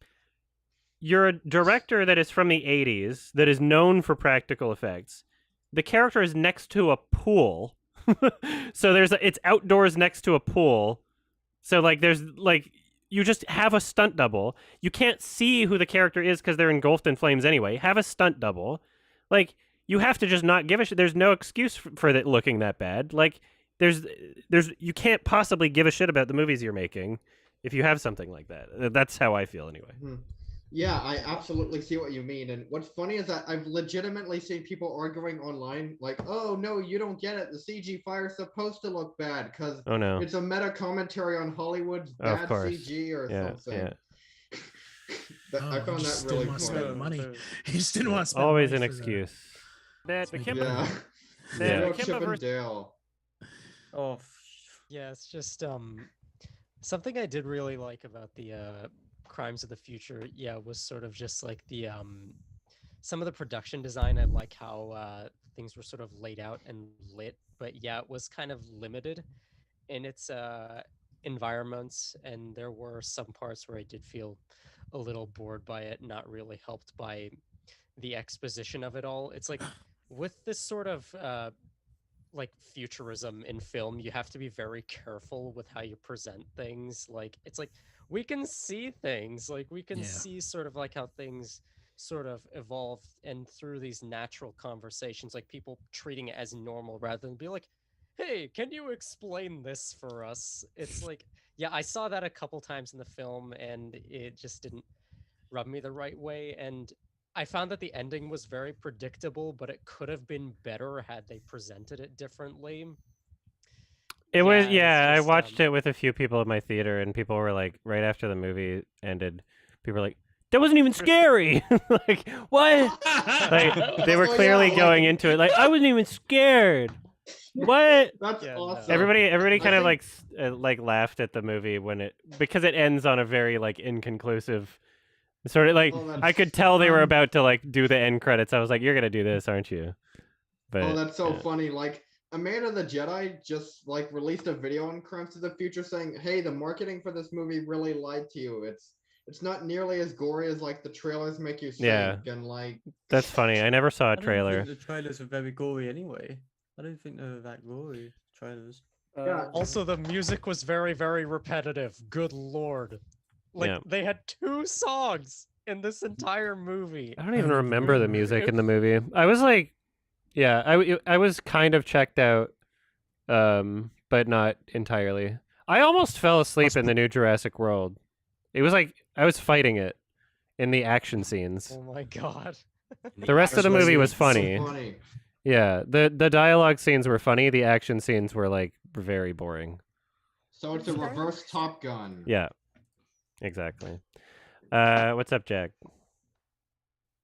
You're a director that is from the 80s that is known for practical effects. The character is next to a pool. So it's outdoors next to a pool. So like there's like you just have a stunt double. You can't see who the character is because they're engulfed in flames anyway. Have a stunt double. Like you have to just not give a shit. There's no excuse for it looking that bad. Like there's you can't possibly give a shit about the movies you're making if you have something like that. That's how I feel anyway. Yeah, I absolutely see what you mean. And what's funny is that I've legitimately seen people arguing online, like, "Oh no, you don't get it. The CG fire is supposed to look bad because it's a meta commentary on Hollywood's bad CG or something." I found that really funny. Money. He just didn't want to spend Always money an for that. excuse. Yeah. Chip and Dale. Oh, yeah. It's just something I did really like about the Crimes of the Future. Yeah, was sort of just like the some of the production design. I like how things were sort of laid out and lit, but yeah, it was kind of limited in its environments, and there were some parts where I did feel a little bored by it, not really helped by the exposition of it all. It's like with this sort of like futurism in film, you have to be very careful with how you present things. Like it's like we can see things, like we can see sort of like how things sort of evolve, and through these natural conversations, like people treating it as normal rather than be like, hey, can you explain this for us? It's like, yeah, I saw that a couple times in the film and it just didn't rub me the right way. And I found that the ending was very predictable, but it could have been better had they presented it differently. It was, I watched it with a few people at my theater, and people were like, right after the movie ended, people were like, that wasn't even scary. Like, what? Like, they were clearly going into it like, I wasn't even scared. What? That's awesome. Everybody kind of like laughed at the movie because it ends on a very like inconclusive sort of like I could tell they were about to like do the end credits. I was like, you're gonna do this, aren't you? But that's so funny. Like Amanda the Jedi just like released a video on Crimes of the Future saying, hey, the marketing for this movie really lied to you. It's not nearly as gory as like the trailers make you think. And like that's funny. I never saw a I trailer. don't think the trailers are very gory anyway. I don't think they're that gory, trailers. Also, the music was very, very repetitive. Good lord. Like, they had 2 songs in this entire movie. I don't even remember the music in the movie. I was like, I was kind of checked out, but not entirely. I almost fell asleep in the new Jurassic World. It was like, I was fighting it in the action scenes. Oh my god. The rest of the movie was funny. So funny. Yeah, the dialogue scenes were funny. The action scenes were like very boring. So it's a reverse Top Gun. Yeah, exactly. What's up, Jack?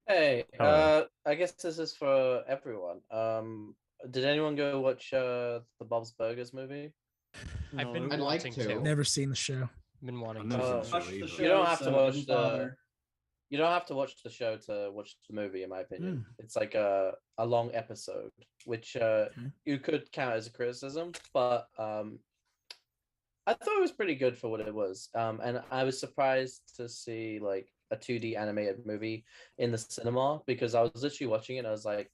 Hey, I guess this is for everyone. Did anyone go watch the Bob's Burgers movie? I've been I'd like wanting to. Never seen the show. Been wanting to. You don't have to watch the. You don't have to watch the show to watch the movie, in my opinion. It's like a long episode, which you could count as a criticism, but I thought it was pretty good for what it was. And I was surprised to see like a 2D animated movie in the cinema, because I was literally watching it and I was like,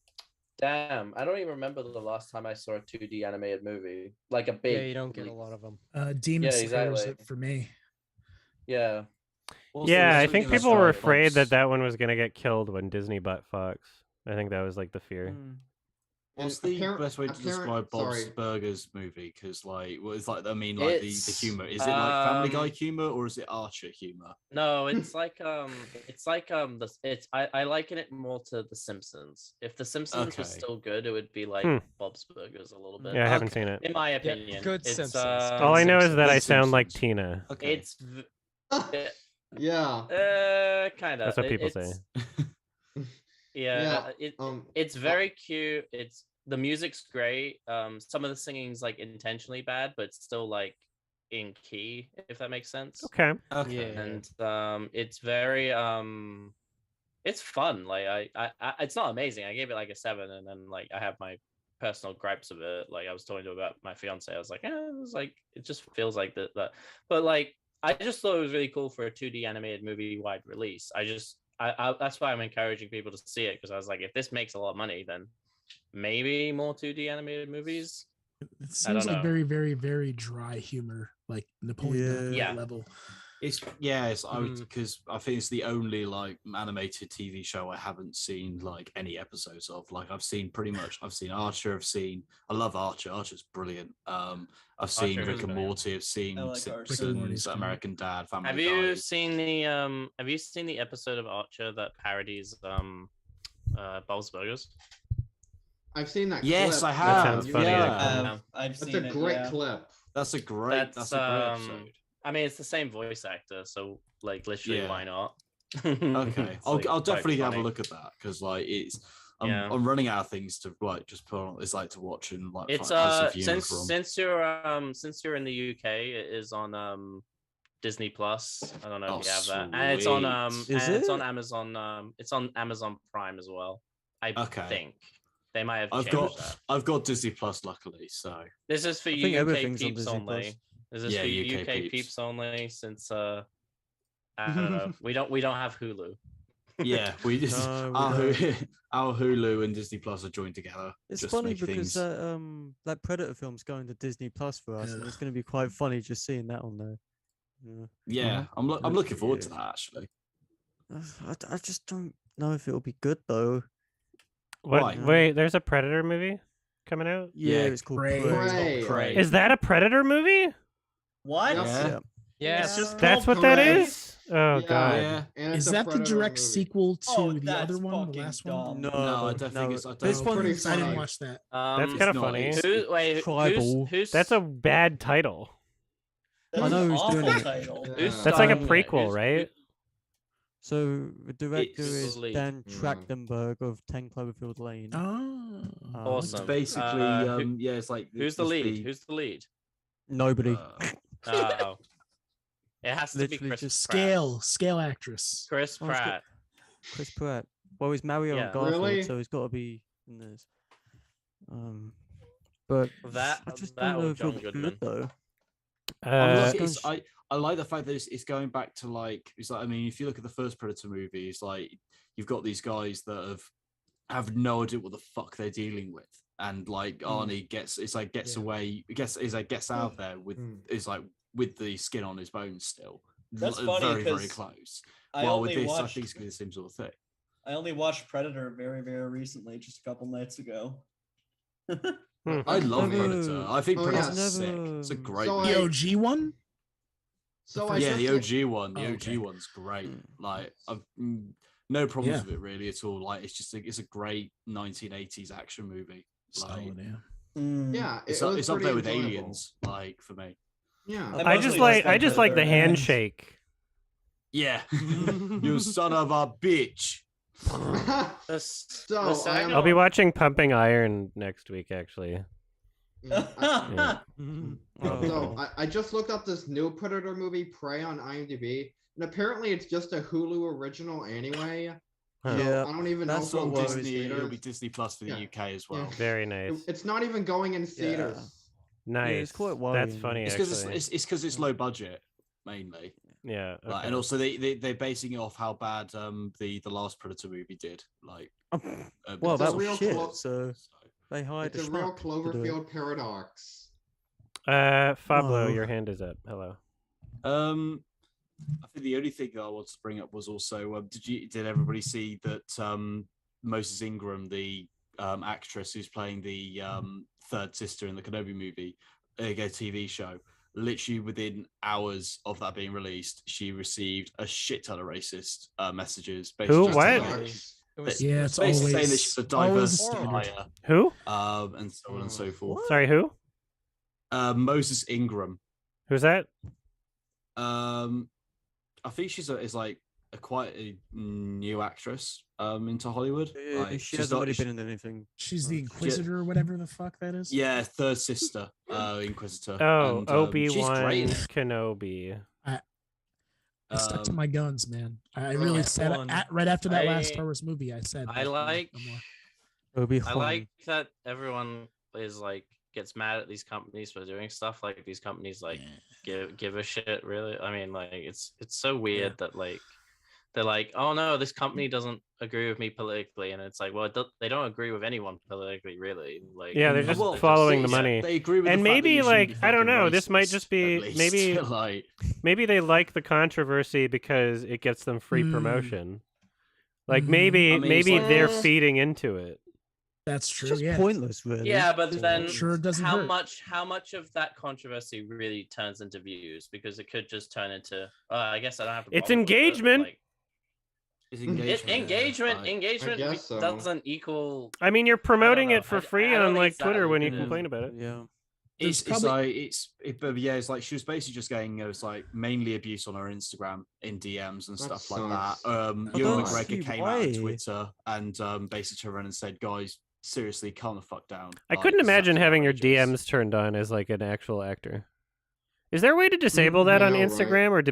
damn, I don't even remember the last time I saw a 2D animated movie. Like a big... Yeah, you don't get a lot of them. Demon Slayer was it for me. Yeah. Also, Yeah, I think people were afraid that one was going to get killed when Disney bought Fox. I think that was like the fear. What's the best way to describe Bob's Burgers movie? Because like, what is like? I mean, like the humor. Is it like Family Guy humor or is it Archer humor? No, it's like I liken it more to The Simpsons. If The Simpsons was still good, it would be like Bob's Burgers a little bit. Yeah, I haven't seen it. In my opinion, yeah, good Simpsons. All I know is that I sound like Tina. Okay. It's yeah. Kind of. That's what people say. Yeah, it's very cute. The music's great. Some of the singing's like intentionally bad, but it's still like in key, if that makes sense. Okay. And it's very it's fun. Like it's not amazing. I gave it like a 7, and then like I have my personal gripes of it. Like I was talking to about my fiance. I was like, it was like it just feels like that. But like I just thought it was really cool for a 2D animated movie wide release. I that's why I'm encouraging people to see it, because I was like, if this makes a lot of money, then maybe more 2D animated movies. It seems like very, very, very dry humor, like Napoleon Yeah. level. It's because I think it's the only like animated TV show I haven't seen like any episodes of. Like I've seen Archer, I love Archer. Archer's brilliant. I've seen Archer is Rick and brilliant. Morty, I've seen I like Archer. Simpsons, American Dad, Family Have Guy. you seen the episode of Archer that parodies Bob's Burgers? I've seen that. Yes, clip. I have. That sounds funny. Yeah. I've That's seen a it, great yeah. clip. That's a great episode. I mean, it's the same voice actor, so like literally, Yeah. why not? Okay, It's, I'll like, I'll quite definitely have a funny. look at that, because like Yeah. I'm running out of things to like just put on. It's like to watch and like It's passive humor since you're in the UK, it is on Disney Plus. I don't know if you have that, and it's on Is it's on it? Amazon. It's on Amazon Prime as well. I Okay. think they might have I've changed that. got Disney Plus, luckily. So This is for I think UK everything's on peeps Disney only. Plus. Is this Yeah, for UK UK peeps. peeps only? Since I don't know, we don't have Hulu. yeah, we just No, we our, don't. our Hulu and Disney Plus are joined together. It's just to funny make because things. that Predator film's going to Disney Plus for us, and Yeah. it's going to be quite funny just seeing that on there. Yeah. Yeah, I'm looking forward to that actually. I just don't know if it'll be good though. Why? Wait, there's a Predator movie coming out? Yeah, Yeah, it's called Prey. Prey. Prey. Is that a Predator movie? What? Yeah. Yes. It's just That's called what that Prey. is? Oh Yeah. god. Yeah. And Is it's a that the Predator direct movie. sequel to Oh, the that's other one, the fucking last one? dumb. No, I don't think it's. I don't This think one's it's- I didn't funny. watch that. That's It's kind of not, funny. it's- Wait, Tribal. who's That's a bad title. That's I know an who's doing awful it. title. Yeah. That's like a starring it? prequel, right? So the director It's- is Lead. Dan Yeah. Trachtenberg of 10 Cloverfield Lane. Oh. Awesome. It's basically, Who- yeah, it's like who's the it's lead? Who's the lead? Nobody. Oh, it has to be Literally Chris just Pratt. Scale actress. Chris Oh, it's got- Pratt. Chris Pratt. Well, he's Mario Yeah. and Garfield, Really? so he's got to be in this. But That I just that don't know or if it'll John be Goodman. good though. I like the fact that it's going back to like, it's like, I mean, if you look at the first Predator movie, it's like you've got these guys that have no idea what the fuck they're dealing with, and like Arnie gets away, gets out there with is like with the skin on his bones still. That's funny, very very 'cause close. I Well, with only this, I watched- think it's gonna be the same sort of thing. I only watched Predator very, very recently, just a couple nights ago. I love Never- Predator. I think Oh, Predator's yeah. sick. Never- It's a great. So The I- OG one? So I yeah, just the looked- OG one. The Oh, OG okay. one's great. Like, I've no problems Yeah. with it really at all. Like, it's a great 1980s action movie. Like, Solid, yeah. Yeah, it's it up, was it's up pretty there with enjoyable. Aliens. Like for me. Yeah. Uh, I just like the Predator. handshake. Yeah, you son of a bitch. So second I'll be one- watching Pumping Iron next week, actually. Yeah. So I just looked up this new Predator movie, Prey, on IMDb, and apparently it's just a Hulu original anyway. Huh. So Yeah, I don't even know that's if it'll what go in worries me. It'll be theaters. Disney Plus for the Yeah. UK as well. Yeah. Very nice. It's not even going in theaters. Nice. it's quite That's worrying. funny, It's actually. because it's because it's low budget mainly. Yeah. Like, okay. and also they're basing it off how bad the last Predator movie did. Like, Well, It's a that was real shit. clo- So they hired It's a a real schmuck to do it. Cloverfield paradox. Fablo, Oh. your hand is up. Hello. I think the only thing that I wanted to bring up was also did everybody see that Moses Ingram, the actress who's playing the third sister in the Kenobi movie, a TV show, literally within hours of that being released, she received a shit ton of racist messages. Who? just What? saying It was Yeah, it's basically saying that always she's a always diverse a standard. hire, Who? and so on and so forth. Sorry, who? Moses Ingram. Who's that? I think she's quite a new actress into Hollywood. Like, She she's hasn't not- really been in anything. She's the Inquisitor or whatever the fuck that is. Yeah, third sister, Inquisitor. Oh, and, Obi she's Wan great. Kenobi. I stuck to Um, my guns, man. I really said Obi-Wan. right after that last I- Star Wars movie, I said I no, like no more. Obi-Wan. I like that everyone is like gets mad at these companies for doing stuff. Like these companies like give a shit. Really, I mean, like it's so weird that like they're like, oh no, this company doesn't agree with me politically, and it's like, well, they don't agree with anyone politically, really. Like, Yeah, they're Mm. just Well, following the yeah, money. they agree with the And fact that maybe you shouldn't like be I don't fucking know, this might racist, just at be least. maybe like maybe they like the controversy because it gets them free promotion. Like Mm. maybe I mean, it's maybe like they're this. feeding into it. That's It's true. just Yeah. pointless, really. yeah, but Just then pointless. Sure doesn't how hurt. much of that controversy really turns into views? Because it could just turn into. I guess I don't have. It's problem with it, engagement. Like, it's engagement I guess so. doesn't equal. I mean, you're promoting know. it for I free don't on think like it's that Twitter when you lucrative. complain about it. Yeah. It's probably- but yeah, it's like she was basically just getting it was like mainly abuse on her Instagram in DMs and That stuff like that. sucks. Ewan don't McGregor see came out on why. Twitter and basically turned around and said, "Guys, seriously, calm the fuck down." I Like, couldn't this is imagine absolutely having your outrageous." DMs turned on as like an actual actor. Is there a way to disable that on Yeah, right. Instagram, or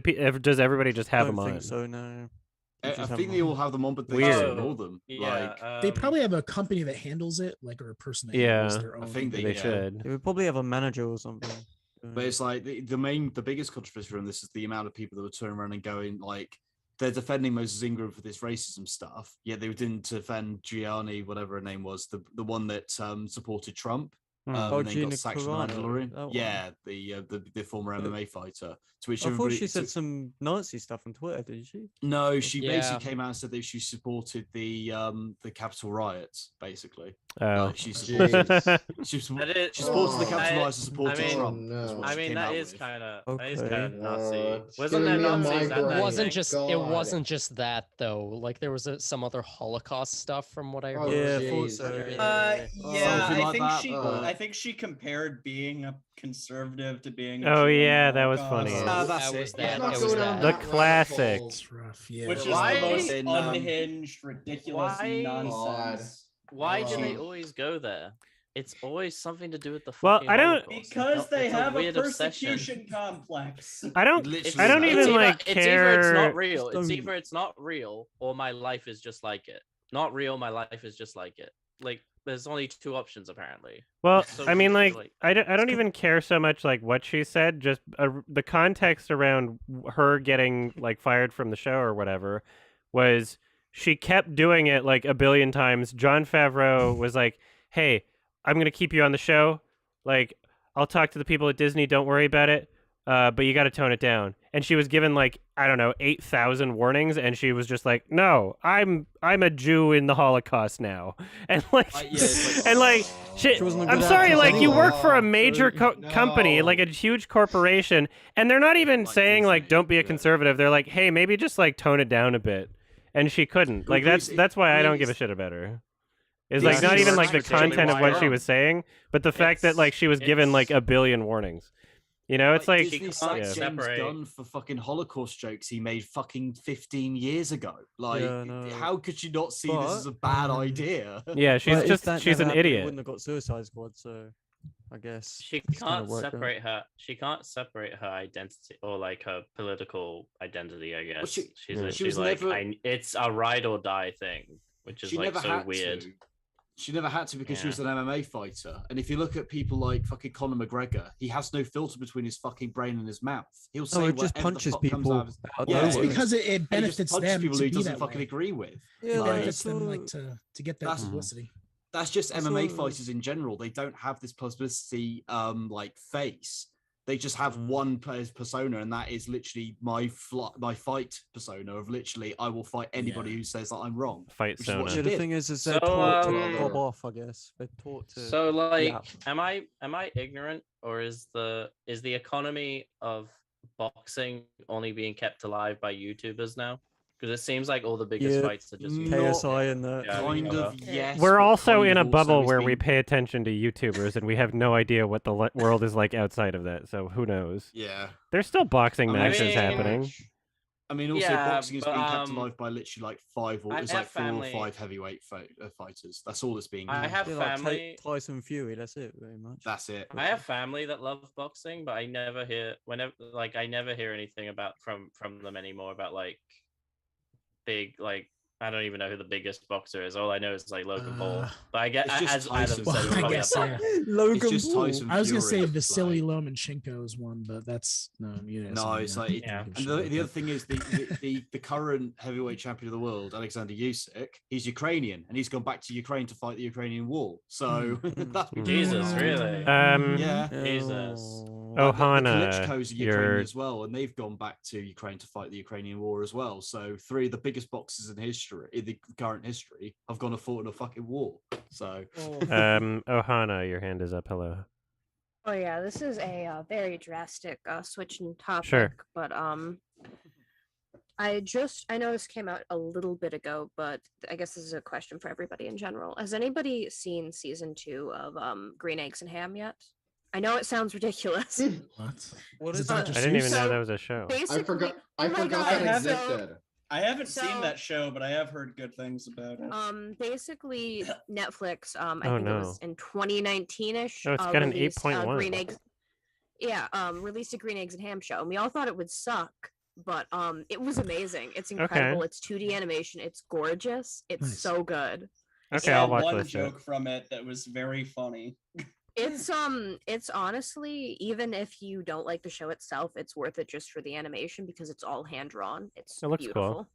does everybody just have I don't them think on? so. No. You I just have think them they on. all have them on, but they Weird. just Oh, ignore them. Yeah, Like, They probably have a company that handles it, like, or a person that Yeah, handles their own. I think They yeah. should. They would probably have a manager or something. But it's like the biggest controversy from this is the amount of people that would turn around and going like they're defending Moses Ingram for this racism stuff, yet they didn't defend Gianni, whatever her name was, the one that supported Trump. Hmm. And then Gina got sacked from Carano, Mandalorian. that one. Yeah, the former MMA fighter. To which I thought everybody, she said some Nazi stuff on Twitter, didn't she? no, she Yeah. basically came out and said that she supported the Capitol riots, basically. Oh. Like, she supported Jeez. she supported That is- the Capitol I- riots and supported I mean- Trump. no. is what I she mean, came that out is with. kind of Okay. Nazi. Wasn't giving there me a Nazis at migraine. that It wasn't thing? just God. it wasn't just that though. Like there was some other Holocaust stuff from what I Oh, heard. Yeah, I jeez. thought so. Yeah, Something I like think that, she. but- I think she compared being a conservative to being. A Oh, Jew in the yeah, that was Holocaust, funny. Ah, that's That it. was Yeah, that. Let's It not was go down that. The that rabbit classic. hole. It's rough. Yeah. which is Why? the most In, unhinged, ridiculous Why? nonsense. Why do they Oh. always go there? It's always something to do with the. Well, fucking I don't- Holocaust. Because they It's have a weird obsession. persecution complex. I don't. Literally I don't that. It's even either- like It's either it's care. not real. Just It's don't- either it's not real or my life is just like it. Not real. My life is just like it. Like there's only two options apparently. Well, So I mean, weird, like, I don't even care so much like what she said. Just the context around her getting like fired from the show or whatever was she kept doing it like a billion times. Jon Favreau was like, "Hey, I'm gonna keep you on the show. Like, I'll talk to the people at Disney. Don't worry about it. But you got to tone it down." And she was given like I don't know 8,000 warnings, and she was just like, "No, I'm a Jew in the Holocaust now." And like, Yeah, it's like, and like, oh. shit. She wasn't a I'm good sorry, actress like you anyway. work for a No. major company, No. like a huge corporation, and they're not even Like saying like Disney, don't be a yeah. conservative. They're like, hey, maybe just like tone it down a bit. And she couldn't. Like Agrees. that's why I Yeah, don't give a it's- shit about her. It's Yeah, like not she's even like the particularly content of what she wild. was saying, but the fact that like she was given like a billion warnings. You know, it's like Disney She sacked can't James separate- Gunn for fucking Holocaust jokes he made fucking 15 years ago. Like, Yeah, no. how could you not see this as a But- bad idea? yeah, she's But if just that she's never an happened, they idiot. wouldn't have got Suicide Squad, so I guess She it's kinda can't worked out. separate her. She can't separate her identity or like her political identity. I guess she- she's Yeah. a, she she's was like never- it's a ride or die thing, which is She like never so had weird. to. She never had to because she Yeah. was an MMA fighter. And if you look at people like fucking Conor McGregor, he has no filter between his fucking brain and his mouth. He'll say No, it just whatever the punches fuck comes people out of his- out Yeah, That's nowhere. because it And he just benefits punches them people to he be doesn't that fucking way. agree with. Yeah, It Like, benefits them like that's to get that That's- publicity. That's just That's MMA what- fighters in general. They don't have this publicity like face. They just have one persona, and that is literally my fight persona of literally I will fight anybody who says that I'm wrong. Fight which is what Sona. she Yeah, the did. thing is they're So, taught to um, fob off, I guess. They're taught to. So like, Yeah. am I ignorant, or is the economy of boxing only being kept alive by YouTubers now? Because it seems like all the biggest Yeah, fights are just Mm, YouTubers. KSI and the Yeah, Kind yeah. of, yes. We're but also kind in of a bubble it's where we been- pay attention to YouTubers, and we have no idea what the world is like outside of that. So who knows? Yeah. There's still boxing I mean- matches happening. I mean, also Yeah, boxing has but, been kept alive by literally like it's like have 4 family- or 5 heavyweight fighters. That's all that's being. I used. have Yeah, like family. Tyson Fury. That's it, very much. That's it. I have family that love boxing, but I never hear I never hear anything about from them anymore about like big like I don't even know who the biggest boxer is. All I know is like Logan Paul. But I get It's just as Adam Tyson said, Fury. I probably guess, have- yeah. Logan just Paul. Tyson I was gonna Fury, say Vasily like- Lomachenko is one, but that's no. No, it's like Yeah. and the other thing is the current heavyweight champion of the world, Alexander Usyk, he's Ukrainian and he's gone back to Ukraine to fight the Ukrainian war. So that's been Jesus, going on. really? Yeah. Jesus. Ohana, The Klitschko's are Ukrainian as well, and they've gone back to Ukraine to fight the Ukrainian war as well. So 3 of the biggest boxers in the current history have gone and fought in a fucking war. So Ohana, your hand is up. Hello. Oh yeah, this is a very drastic switch in topic. Sure. But I know this came out a little bit ago, but I guess this is a question for everybody in general. Has anybody seen season 2 of Green Eggs and Ham yet? I know it sounds ridiculous. What Is is it that? Dr. I didn't even Seuss? know that was a show. Basically, I forgot. I oh my forgot God, that so- existed. I haven't So- seen that show, but I have heard good things about it. Basically Netflix, I Oh, think it no. was in 2019-ish. Oh, it's got an released, 8.1. Green Eggs. Yeah, released a Green Eggs and Ham show, and we all thought it would suck, but it was amazing. It's incredible. It's 2D animation. It's gorgeous. It's Nice. so good. Okay, I I'll saw watch one this shit. joke from it that was very funny. It's honestly, even if you don't like the show itself, it's worth it just for the animation because it's all hand drawn. It's It looks cool.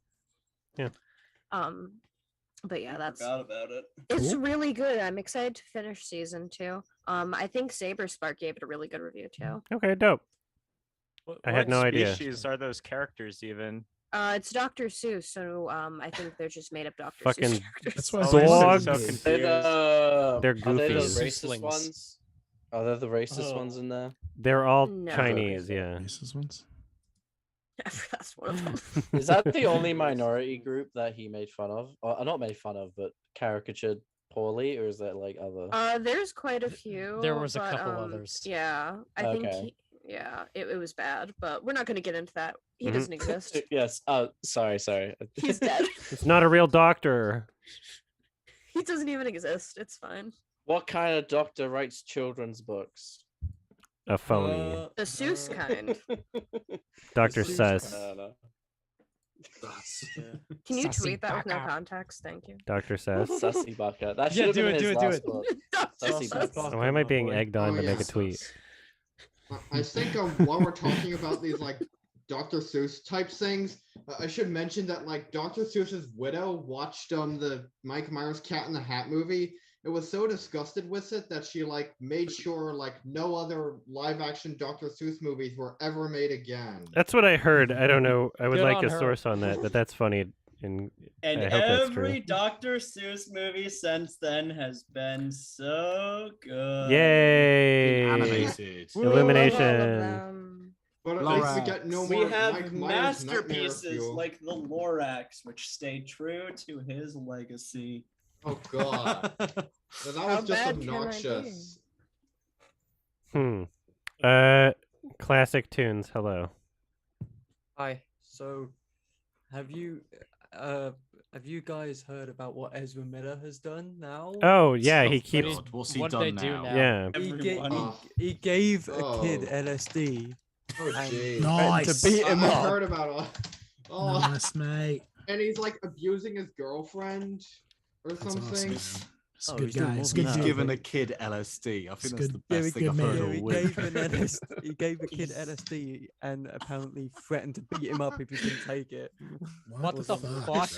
beautiful. Yeah. But yeah, that's Forgot about it. it's Cool. really good. I'm excited to finish season 2. I think Saber Spark gave it a really good review too. Okay, dope. What, I had what no idea. species are those characters even? It's Dr. Seuss, so I think they're just made up Dr. Fucking Seuss characters. That's why I Dogs. said So it. confused. They're Are they the goofies. racist Gooslings. ones? Are there the racist Oh. ones in there? They're all No. Chinese, yeah. Racist ones. That's one of them. Is that the only minority group that he made fun of? Or not made fun of, but caricatured poorly, or is that like other? There's quite a few. There was a but, couple others. Yeah, I think. Okay. It was bad, but we're not going to get into that. He Mhm. doesn't exist. Yes. Oh, sorry. He's dead. It's not a real doctor. He doesn't even exist. It's fine. What kind of doctor writes children's books? A phony. The Seuss kind. Dr. Seuss Seuss. I don't know. Can you Sassy tweet that with no baka. context? Thank you. Dr. Seuss. Sassy Baka. That Yeah, should have do been it, his do it, do last it. book. Dr. Sassy Seuss. Baka. Why am I being egged on Oh, to make a yes. tweet? I think while we're talking about these like Dr. Seuss type things, I should mention that like Dr. Seuss's widow watched the Mike Myers Cat in the Hat movie. It was so disgusted with it that she like made sure like no other live action Dr. Seuss movies were ever made again. That's what I heard. I don't know. I would Good like on a her. source on that, but that's funny. And And I hope that's true. every Dr. Seuss movie since then has been so good. Yay! Animated. Illumination. But at Lorax. least we get no We more have Mike Myers nightmare masterpieces fuel. like the Lorax, which stayed true to his legacy. Oh god. That How was just bad can I obnoxious. Classic tunes. Hello. Hi. So, have you guys heard about what Ezra Miller has done now? Oh yeah, he Oh, keeps. God, what's he what done they do now? now. Yeah. Everyone. He gave a kid Oh. LSD Oh and jeez. Nice. to beat him I've up. heard about all. Oh, Nice, mate. and he's like abusing his girlfriend or That's something. awesome. Man. It's a Oh, good he's doing guy. more It's a than good that. dude. Given a kid LSD. I It's think that's good. the Yeah, best thing good I've man. heard Yeah, all he week. gave a kid LSD and apparently threatened to beat him up if he didn't take it. What the fuck?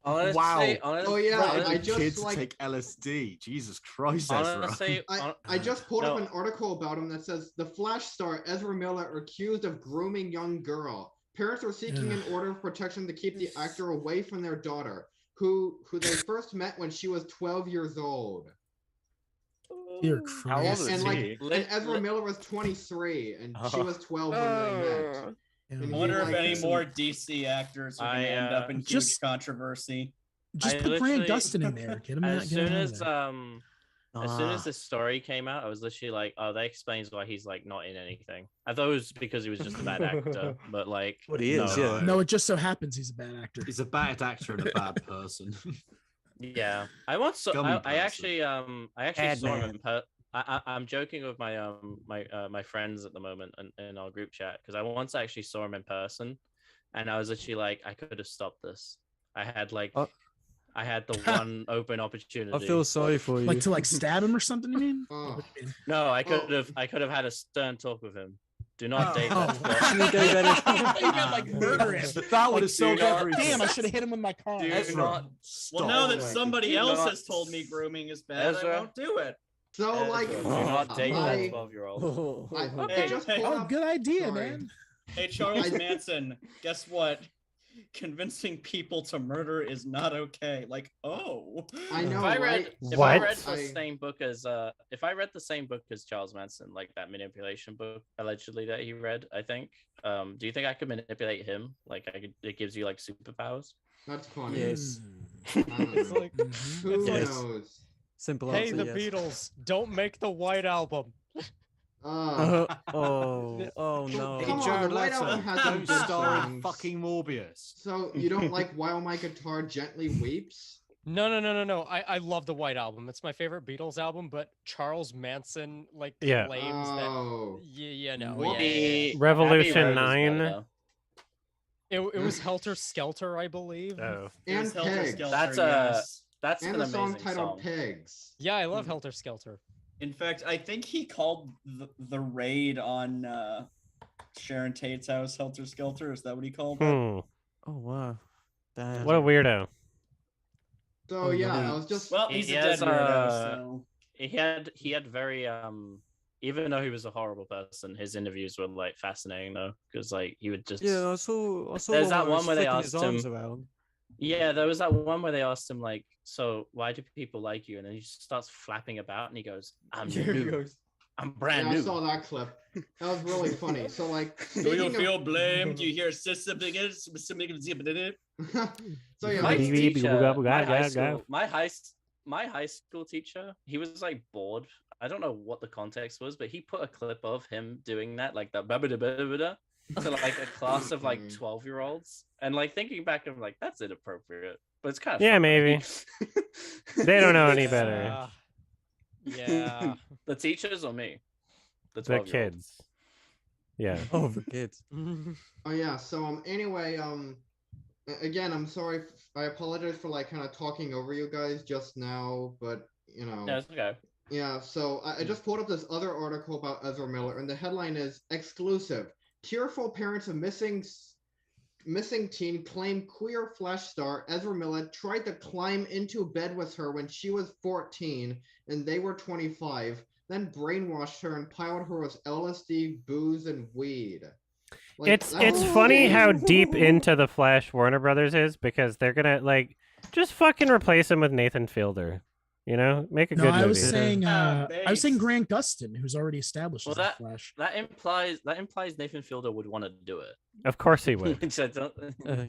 Honestly, Wow. Oh yeah, Threatened I a just kid to like take LSD. Jesus Christ, Ezra. honestly, I just pulled up No. an article about him that says the Flash star Ezra Miller accused of grooming young girl. Parents are seeking Yeah. an order of protection to keep the actor away from their daughter, who they first met when she was 12 years old. Dear How old Christ. is And he? like, and Ezra Miller was 23, and she Oh. was 12 when they met. Oh. Yeah. And I he, wonder if like, any some- more DC actors are going to end up in huge just- controversy. Just I put Grant literally- Gustin in there. Get him out. as Get him soon out as of there. As soon as this story came out, I was literally like, "Oh, that explains why he's like not in anything." I thought it was because he was just a bad actor, but like, What he is, no. yeah. No, it just so happens he's a bad actor. He's a bad actor and a bad person. Yeah, I once saw. Gummy I actually Bad saw him man. in I'm joking with my my friends at the moment in our group chat because I once actually saw him in person, and I was literally like, I could have stopped this. I had like. I had the one open opportunity. I feel sorry for you. Like to like stab him or something, you mean? Oh. No, I could have had a stern talk with him. Do not date Oh. that. plot. You meant, like murder him. That would Like, have solved not- everything. Damn, I should have hit him with my car. Do Ezra, not. Well, now that Like, somebody do else not- has told me grooming is bad, Ezra. I won't do it. So like, Do not date that I- 12-year-old. I Hey, just hey. pulled Oh, up- good idea, sorry. man. Hey, Charles I- Manson, guess what? Convincing people to murder is not okay. Like, oh. I know, If I read, right? if I What? read the I- same book as if I read the same book as Charles Manson, like that manipulation book allegedly that he read, I think. Do you think I could manipulate him? Like it gives you like superpowers? That's funny. Yes. I don't It's know. like, Who Yes. knows? Simple hey, answer, the yes. Beatles, don't make the White Album. Uh, Oh no. Come on, the White Album has some Don't good star in songs. fucking Morbius. So you don't like While My Guitar Gently Weeps? No. I love the White Album. It's my favorite Beatles album, but Charles Manson like Yeah. claims that. Oh. Yeah, no. What? Yeah. Revolution Abbey Road is better, 9. though. It was Helter Skelter, I believe. Oh. It was And Helter Pegs. Skelter, That's yes. that's And an the song amazing titled song. Pegs. Yeah, I love Helter Skelter. In fact, I think he called the raid on Sharon Tate's house Helter Skelter. Is that what he called it? Hmm. Oh wow. Damn. What a weirdo. So Oh, yeah, no. I was just Well, he's He a dead has, weirdo, so. He had very even though he was a horrible person, his interviews were like fascinating though, because like he would just Yeah, I saw There's that he was one where they flicking his asked arms him- around. Yeah, there was that one where they asked him like, "So why do people like you?" And then he just starts flapping about, and he goes, "I'm new. I'm brand yeah, I new." saw that clip. That was really funny. So like, Do you speaking feel blamed? Do you hear something? so yeah, My Beep, like, beep, teacher, go, go, my go, high go. school, my high school teacher, he was like bored. I don't know what the context was, but he put a clip of him doing that, like that, to like a class of like 12-year-olds, and like thinking back, I'm like, that's inappropriate, but it's kind of Yeah, maybe. They don't know any Yeah. better. Yeah. The teachers or me? The The 12-year-old. kids. Yeah. Oh, for kids. oh yeah. So anyway, again, I'm sorry. I apologize for like kind of talking over you guys just now, but you know. No, it's okay. Yeah, so I just pulled up this other article about Ezra Miller, and the headline is "Exclusive: Tearful Parents of Missing Teen Claim Queer Flash Star Ezra Miller tried to climb into bed with her when she was 14 and they were 25, then brainwashed her and piled her with LSD, booze, and weed." Like, It's that's funny how insane. deep into the Flash Warner Brothers is because they're gonna like just fucking replace him with Nathan Fielder. You know, make a No, good I movie. was saying Ah, I was saying thanks. Grant Gustin, who's already established Well, as the Flash. that implies Nathan Fielder would want to do it. Of course he would. Which I don't.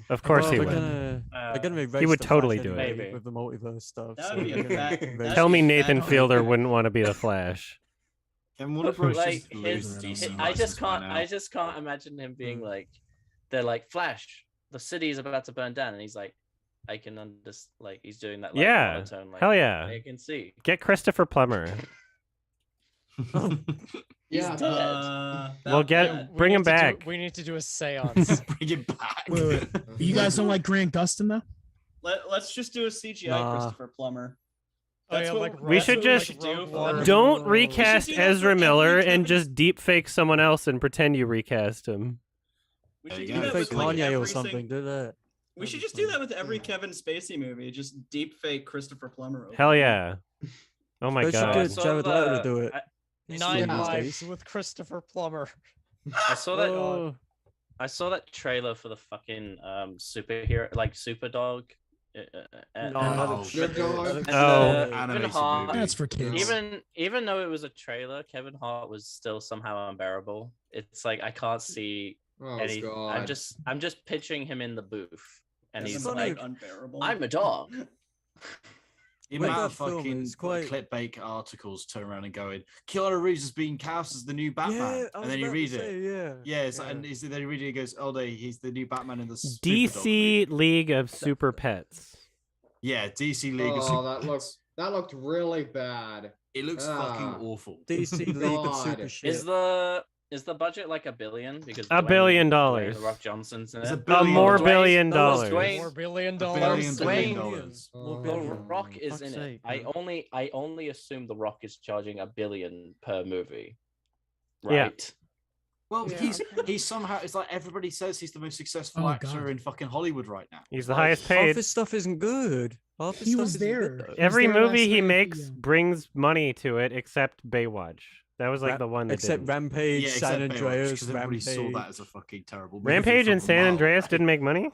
Of course he Well, would. They're gonna erase He would the totally Flash do it. anyway Maybe. with the multiverse stuff. That so would be a they're gonna fact. erase That'd it. Tell me be Nathan bad. Fielder wouldn't want to be the Flash. And Warner Bros. Like just lose his, decent I just license by can't. now. I just can't imagine him being like, they're like, Flash, the city is about to burn down, and he's like, I can understand. Like he's doing that. Like, Yeah. monotone, like, Hell yeah. I can see. Get Christopher Plummer. Yeah, dead. We'll bring him back. We need to do a seance. Bring it back. Wait. You guys don't like Grant Gustin though? Let's just do a CGI Nah. Christopher Plummer. Oh, That's yeah, what like We should Rogue- just- like Rogue One. Don't Oh. recast We should do that Ezra for Miller every and Kevin- just deep fake someone else and pretend you recast him. We There should you do go. that Fake with like Kanye or every something. Do that. We should just do that with every Kevin Spacey movie. Just deep fake Christopher Plummer. over Hell it. yeah. Oh my They should god. get So Jared the- Leto to do it. I- He's 9 doing these Lives days. with Christopher Plummer. I saw that. Oh, I saw that trailer for the fucking superhero, like Superdog. No, Your dog. Oh. Animated Hart, movie. That's for kids. even though it was a trailer, Kevin Hart was still somehow unbearable. It's like I can't see Oh any. god. I'm just picturing him in the booth, and Isn't he's it, like, unbearable. "I'm a dog." The Like amount of that film fucking is quite- clickbait articles turn around and going, Keanu Reeves has been cast as the new Batman, Yeah, I and was then you about to read say, it. yeah. Yeah, it's yeah. and then you read it. He goes, "Oh, no, he's the new Batman in the Superdog DC movie." League of Super Pets. Yeah, DC League. of Oh, Super that looked really bad. It looks fucking awful. DC League of Super God. Shit. Is the budget like $1 billion? Because $1 billion. Dwayne The Rock Johnson's in It's it. $1 billion. more Dwayne- billion no, dollars. Dwayne- $4 billion. $1 billion. More The billion. Rock is Fuck's in it. sake, I man. only assume The Rock is charging $1 billion per movie. Yeah. Right. Well, Yeah, he's somehow. It's like everybody says he's the most successful Oh, actor God. in fucking Hollywood right now. He's the Like, highest Half paid. his stuff isn't good. Half his He stuff was isn't good, there. though. Every there last movie he night, makes yeah. brings money to it, except Baywatch. That was like Ra- the one that Except didn't. Rampage, Yeah, San except Baywatch, Andreas, because everybody Rampage. saw that as a fucking terrible movie. Rampage and from a San mile Andreas away. didn't make money.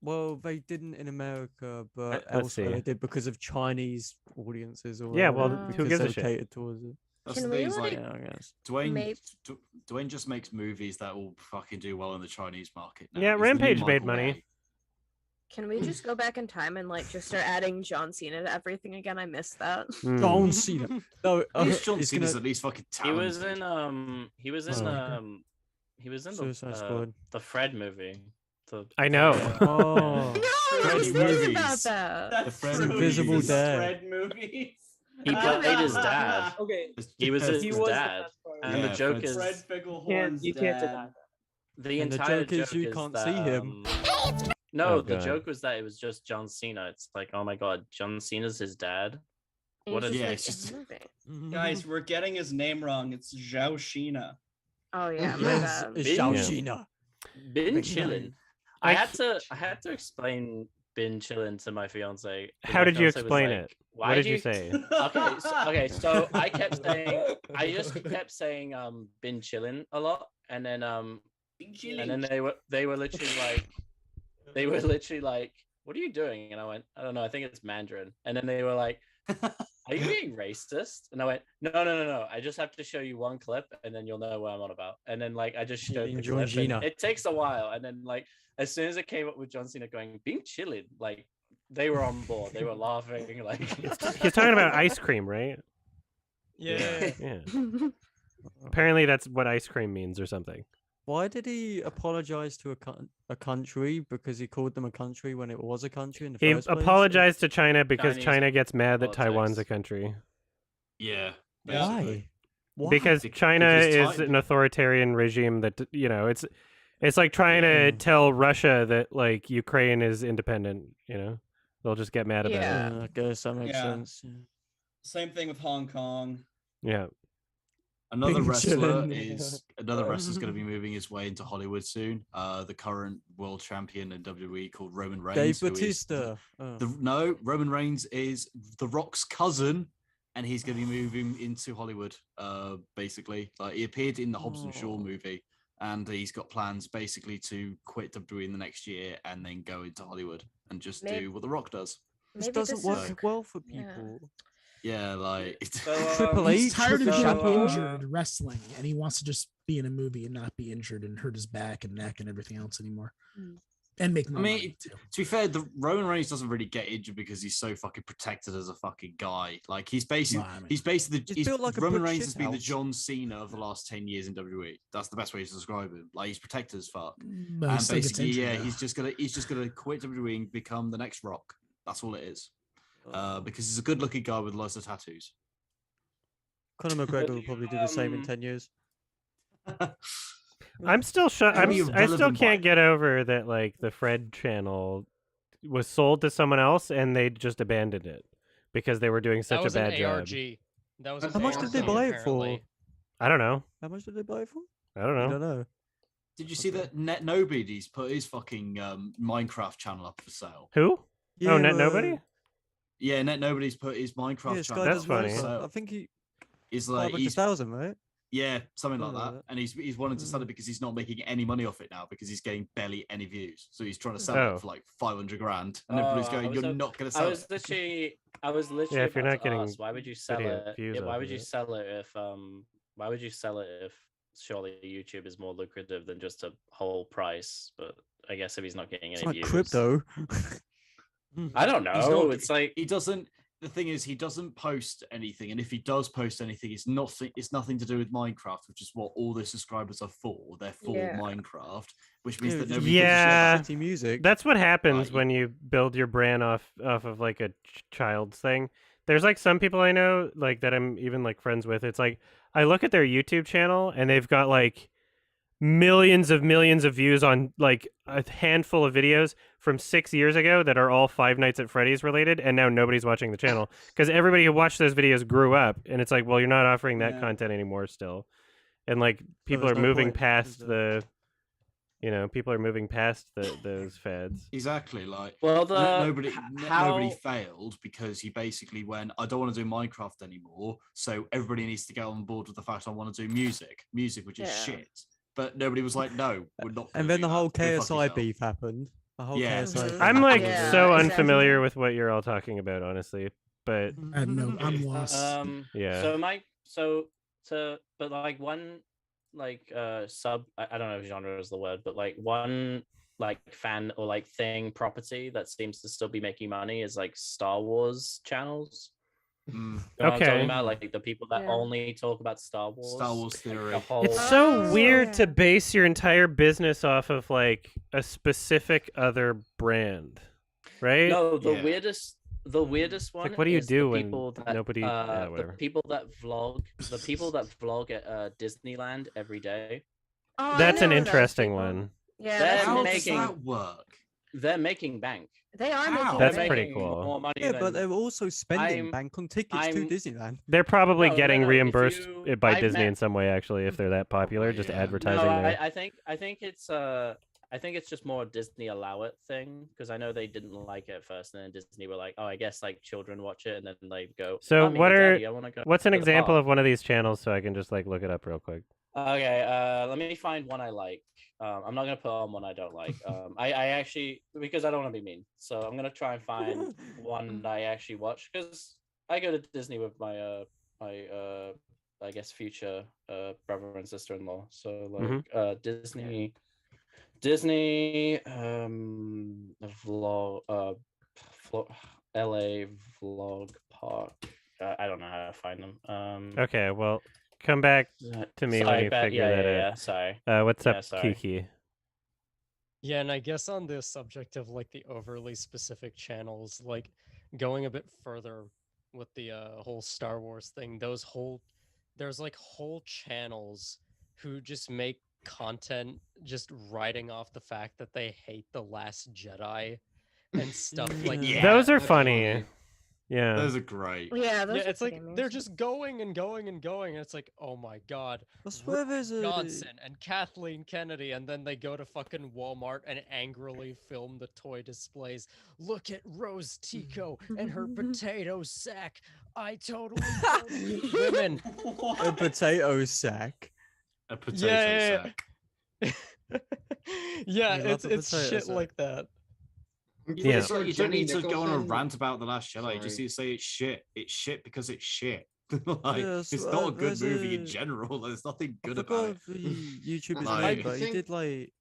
Well, they didn't in America, but Let's elsewhere see. they did because of Chinese audiences or Yeah, whatever, well, who because gives they a shit? catered towards it. That's Can the we, thing. Is like Yeah, I guess. Dwayne. Maybe- Dwayne just makes movies that will fucking do well in the Chinese market. Now. Yeah, He's the new Rampage made Michael money. Bay. Can we just go back in time and like just start adding John Cena to everything again? I missed that. Hmm. John Cena. No, At least John it's Cena's gonna- at least fucking He talented. was in he was in Oh. he was in Suicide Squad. the Fred movie. I know. Oh, No, I was Fred thinking about movies. that. The Fred true, Invisible he's Dad. Fred movies. He played his dad. Okay, He was his he was the dad. best part. And Yeah, the joke Fred's- is Fred Ficklehorn's You can't dad. deny that. the And the entire joke is you can't that, see him. No, Oh, the God. joke was that it was just John Cena. It's like, oh my god, John Cena's his dad. And What he's a- just, Yeah, like, it's just- in the movie. Guys, we're getting his name wrong. It's Zhao Shina. Oh yeah, my Yes, bad. it's Big- Shao Yeah. Shina. Been Big chilling. time. I I had to explain been chilling to my fiance. 'cause How my did you fiancé was explain like, it? Why What did do you say? So I kept saying I just kept saying been chilling a lot, and then they were literally like what are you doing? And I went, I don't know, I think it's Mandarin. And then they were like, are you being racist? And I went, no, I just have to show you one clip and then you'll know what I'm on about. And then like I just showed the John clip Cena. and it takes a while, and then like as soon as it came up with John Cena going being chilling, like they were on board, they were laughing, like He's talking about ice cream, right? Yeah. Yeah. Apparently, that's what ice cream means or something. Why did he apologize to a country because he called them a country when it was a country in the He first place? apologized to China because Chinese China gets mad that Taiwan's a politics. country. Yeah. Why? basically. Why? Because Bec- China because is Ti- an authoritarian regime that it's like trying to tell Russia that like Ukraine is independent. They'll just get mad about Yeah. I guess that makes Yeah. sense. Yeah. Same thing with Hong Kong. it. Yeah. Another Big wrestler chillin'. is another wrestler's going to be moving his way into Hollywood soon. The current world champion in WWE called Roman Reigns. Dave who is Batista. Oh. No, Roman Reigns is The Rock's cousin, and he's going to be moving into Hollywood. Basically, like he appeared in the Hobbs and Shaw Oh. movie, and he's got plans basically to quit WWE in the next year and then go into Hollywood and just Maybe- do what The Rock does. This Maybe doesn't this work is- well for yeah. people. Yeah, like Triple He's H, tired of Triple getting Chapo. injured wrestling, and he wants to just be in a movie and not be injured and hurt his back and neck and everything else anymore, Mm. and make I more mean, money too. to be fair, the Roman Reigns doesn't really get injured because he's so fucking protected as a fucking guy. Like he's basically, Well, I mean- he's basically, He's built like a Roman brick Reigns has been the shithouse. John Cena of the last 10 years in WWE. That's the best way to describe him. Like he's protected as fuck, But he and still gets basically, injured, yeah, though. he's just gonna quit WWE and become the next Rock. That's all it is. Because he's a good-looking guy with lots of tattoos. Conor McGregor will probably do the same in Um, 10 years. I'm still shocked. That'd be a I still relevant can't bite. get over that. Like the Fred channel was sold to someone else, and they just abandoned it because they were doing That such a was an bad job. ARG. That was That's How much did they awesome. buy it for? apparently. I don't know. How much did they buy it for? I don't I know. don't know. Did you see that Net Nobody's put his fucking Minecraft channel up for sale? Who? Oh, Net uh, Nobody? Yeah, Net Nobody's put his Minecraft Yeah, channel Sky That's does up well, funny. for so I sale. think he He's like, he's 500,000, right? Yeah, something like Something that. like And he's wanting to sell it because he's not making any money off it now because he's getting barely any views. So he's trying to sell Oh. it for like 500 grand. And everybody's I going, was "You're a- not going to I sell was it." literally if you're about not to getting ask, why would you sell video it? views Yeah, off why of would you it. sell it if why would you sell it if surely YouTube is more lucrative than just a whole price? But I guess if he's not getting any It's like views, crypto. I don't He's know. not- It's like he doesn't. The thing is, he doesn't post anything, and if he does post anything, it's nothing. It's nothing to do with Minecraft, which is what all the subscribers are for. They're for Yeah. Minecraft, which means that just nobody. Yeah. shitty music. That's what happens Right. when you build your brand off of like a child's thing. There's like some people I know like that I'm even like friends with. It's like I look at their YouTube channel and they've got like millions of views on like a handful of videos from 6 years ago that are all Five Nights at Freddy's related, and now nobody's watching the channel because everybody who watched those videos grew up, and it's like, well, you're not offering that Yeah. content anymore still, and like people are there's no moving point, past is there? people are moving past those fads. Exactly, like well, nobody how nobody failed because he basically went, I don't want to do Minecraft anymore, so everybody needs to get on board with the fact I want to do music, which is Yeah. shit. But nobody was like, no, we're not. And gonna then do the that. whole Go fuck KSI yourself." beef happened. The whole Yeah. KSI. beef I'm like Yeah, so exactly. unfamiliar with what you're all talking about, honestly, but I have no. I'm lost. yeah. But like one like I don't know if genre is the word, but like one like fan or like thing property that seems to still be making money is like Star Wars channels. Mm. You know what I'm Okay. talking about? Like the people that Yeah. only talk about Star Wars. Star Wars Like, theory. the whole... It's so Oh, weird yeah. to base your entire business off of like a specific other brand, right? No, the Yeah. weirdest one. what do you is do the when people that, nobody- yeah, the whatever. people that vlog at Disneyland every day. Oh, I That's an know those interesting people. one. Yeah, They're that's How does making- that work? They're making bank. they are How? making. That's bank. pretty making cool. More money Yeah, than... but they're also spending I'm- bank on tickets to I'm- Disneyland. They're probably No, getting if reimbursed you- by I've Disney met- in some way, actually, if they're that popular, just Yeah. advertising No, there. I think it's just more a Disney allow it thing, because I know they didn't like it at first, and then Disney were like, oh, I guess like children watch it, and then they go. So "Mommy, what are- Daddy, I wanna go What's an to the example park." of one of these channels so I can just like look it up real quick? Okay, let me find one I like. I'm not gonna put on one I don't like. I actually, because I don't want to be mean, so I'm gonna try and find one that I actually watch, because I go to Disney with my I guess future brother and sister-in-law. So like Disney vlog LA vlog park. I don't know how to find them. Okay, well, come back to me when Sorry, you Pat, figure that yeah, out. sorry. What's Yeah, up, sorry. Kiki? Yeah, and I guess on the subject of like the overly specific channels, like going a bit further with the whole Star Wars thing, there's like whole channels who just make content just writing off the fact that they hate The Last Jedi and stuff like Yeah, Those are that's funny. funny. Yeah. Those are great. Yeah, those Yeah, are it's like pretty they're amazing. just going and going and going, and it's like, oh my god, I swear there's a Johnson and Kathleen Kennedy, and then they go to fucking Walmart and angrily film the toy displays. Look at Rose Tico and her potato sack. I totally love women. a potato sack. A potato Yeah. sack. Yeah, You love a it's potato shit sack. like that. Yeah. It's like, you don't Jenny need to go on a Nicholson- rant about The Last Jedi. You just Sorry. need to say it's shit. It's shit because it's shit. Like, Yes, it's not a good there's movie in a- general. There's nothing I good forgot about it. if the YouTuber's Like- name, I but he think- did like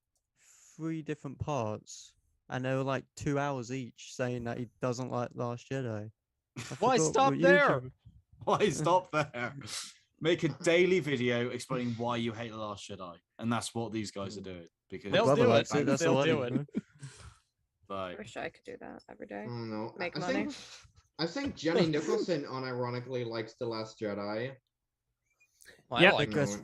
3 different parts, and they were like 2 hours each, saying that he doesn't like Last Jedi. I Why forgot stop what there? YouTuber- Why stop there? Make a daily video explaining why you hate The Last Jedi, and that's what these guys are doing. Because They'll Brother do likes it. That's They'll all I do need, it. bro. I like, wish I could do that every day. I don't know. Make I money. think Jenny Nicholson unironically likes The Last Jedi. Well, Yeah. I like You know, Grace-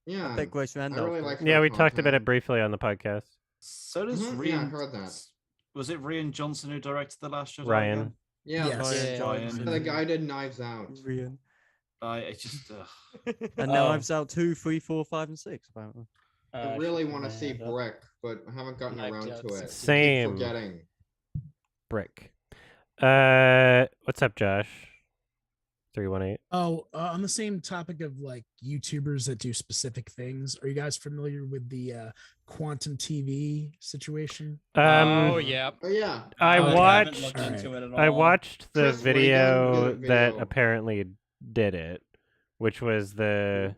yeah. I bet Grace I Randolph. really does. like Yeah, her we talked about content. it briefly on the podcast. so does Mhm, Rian. yeah, I heard that. Was it Rian Johnson who directed The Last Jedi? Ryan. again? Yeah, Yes. Ryan Yeah. Johnson. the guy did Knives Out. Rian. It's just. And now Oh. I've out 2, 3, 4, 5, and 6. Apparently. I really want to see Brick, but I haven't gotten Knives around Out to it. I keep Same. Forgetting. Brick. What's up, Josh? 318. Oh, on the same topic of like YouTubers that do specific things, are you guys familiar with the Quantum TV situation? Oh yeah. Oh yeah. I haven't watched. looked into it at I all. watched the Chris Reagan did video a that video. apparently did it, which was the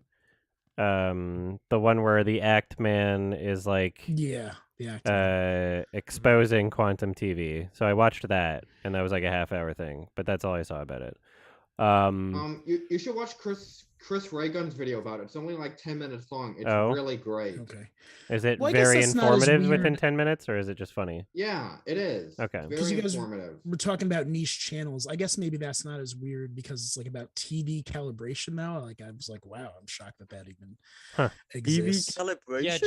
one where the act man is like Yeah. The acting. exposing quantum TV. So I watched that, and that was like a half-hour thing. But that's all I saw about it. You should watch Chris Reagan's video about it. It's only like 10 minutes long. It's Oh. really great. Okay. Is it Well, I guess very that's not as informative within weird. 10 minutes, or is it just funny? Yeah, it is. Okay. It's Because very you guys informative. we're talking about niche channels. I guess maybe that's not as weird because it's like about TV calibration now. Like I was like, wow, I'm shocked that even Huh. TV exists. calibration. Yeah,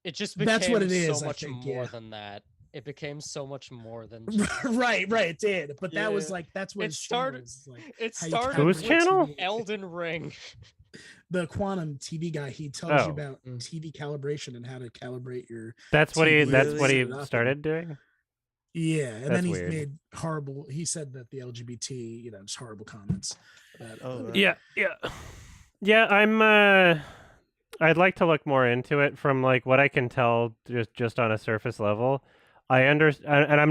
it just became That's what it is, so I much think, more yeah. than that. It became so much more than right, it did. But that was Yeah. like that's what It his channel started- is, like it how you started Whose calibrate channel? TV. Elden Ring. The quantum TV guy, he tells Oh. you about TV calibration and how to calibrate your That's what he. TV That's and what set he it up and- started doing. Yeah, and That's then he's weird. made horrible. He said that the LGBT, just horrible comments. About, Yeah. I'd like to look more into it. From like what I can tell, just on a surface level. I understand, and I'm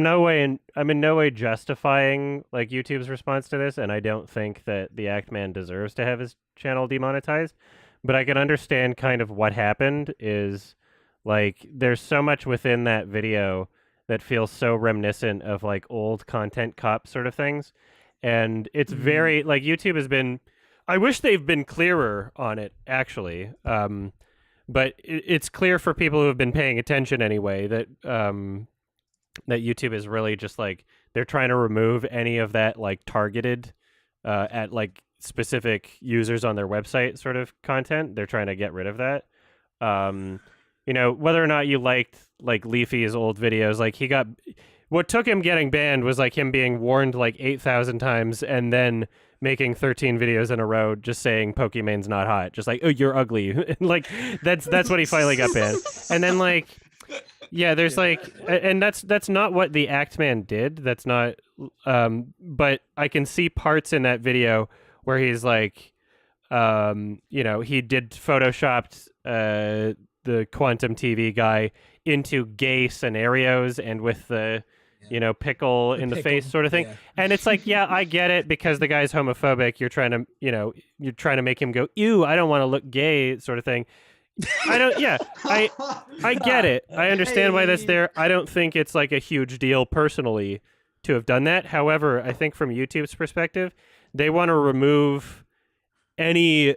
in no way justifying like YouTube's response to this, and I don't think that the Act Man deserves to have his channel demonetized. But I can understand kind of what happened is like there's so much within that video that feels so reminiscent of like old content cop sort of things, and it's very like YouTube has been. I wish they've been clearer on it actually, but it's clear for people who have been paying attention anyway that that YouTube is really just like they're trying to remove any of that like targeted at like specific users on their website sort of content. They're trying to get rid of that. Whether or not you liked like Leafy's old videos, like what took him getting banned was like him being warned like 8,000 times and then making 13 videos in a row just saying Pokemon's not hot, just like, oh, you're ugly. Like that's what he finally got banned. And then like there's like, and that's not what the Act Man did. That's not, but I can see parts in that video where he's like, he did photoshopped the quantum TV guy into gay scenarios and with the, pickle in the face sort of thing. yeah. And it's like, yeah, I get it because the guy's homophobic. You're trying to make him go, ew, I don't want to look gay sort of thing. I get it. I understand why that's there. I don't think it's like a huge deal personally to have done that. However, I think from YouTube's perspective, they want to remove any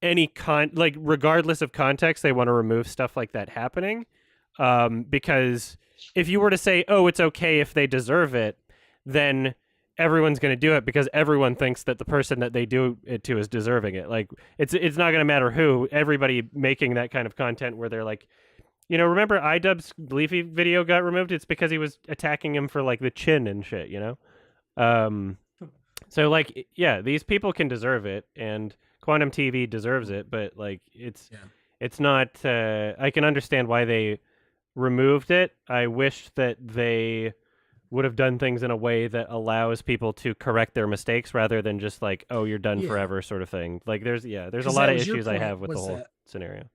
regardless of context, they want to remove stuff like that happening. Because if you were to say, oh, it's okay if they deserve it, then everyone's going to do it because everyone thinks that the person that they do it to is deserving it. Like it's not going to matter who. Everybody making that kind of content where they're like, remember iDubbbz's Leafy video got removed? It's because he was attacking him for like the chin and shit, So like, yeah, these people can deserve it and Quantum TV deserves it, but like it's not, I can understand why they removed it. I wish that they would have done things in a way that allows people to correct their mistakes rather than just like, oh, you're done forever sort of thing. Like there's a lot of issues I have with the whole scenario.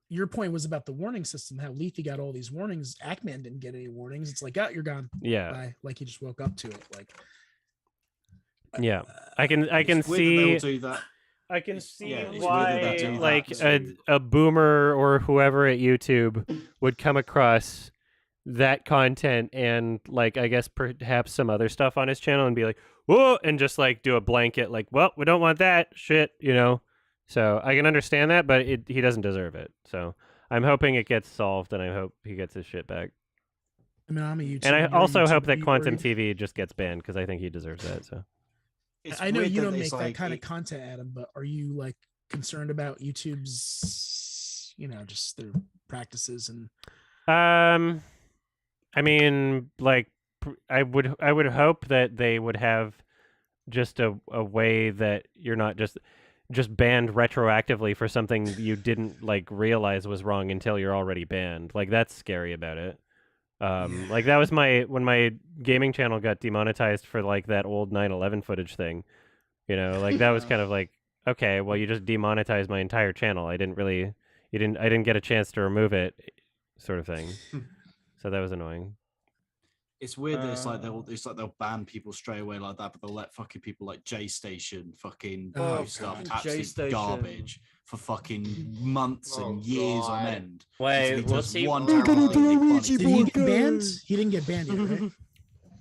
Your point was about the warning system, how Leafy got all these warnings. Ackman didn't get any warnings. It's like, oh, you're gone. Yeah. Bye. Like he just woke up to it. Like, yeah, I can It's weird that see. they'll do that. I can see it's weird that why they do that like too. a boomer or whoever at YouTube would come across that content and like I guess perhaps some other stuff on his channel and be like, whoa, and just like do a blanket like, well, we don't want that shit, So I can understand that, but he doesn't deserve it. So I'm hoping it gets solved and I hope he gets his shit back. I mean, I'm a YouTuber. And I you're a also hope YouTuber. that Are you Quantum worried? TV just gets banned because I think he deserves that. So I know weird you that don't it's make that like kind of content, Adam, but are you like concerned about YouTube's, just their practices and? I mean, like, I would hope that they would have just a way that you're not just banned retroactively for something you didn't like realize was wrong until you're already banned. Like that's scary about it. Like that was when my gaming channel got demonetized for like that old 9/11 footage thing. Like that was kind of like, okay, well you just demonetized my entire channel. I didn't get a chance to remove it, sort of thing. So that was annoying. It's weird that they'll ban people straight away like that, but they'll let fucking people like J Station fucking Oh, post stuff God. absolute J-Station. garbage for fucking months and years on end. Wait, He what's does he? one terrible thing. They punish Did him. he get banned? He didn't get banned yet, right?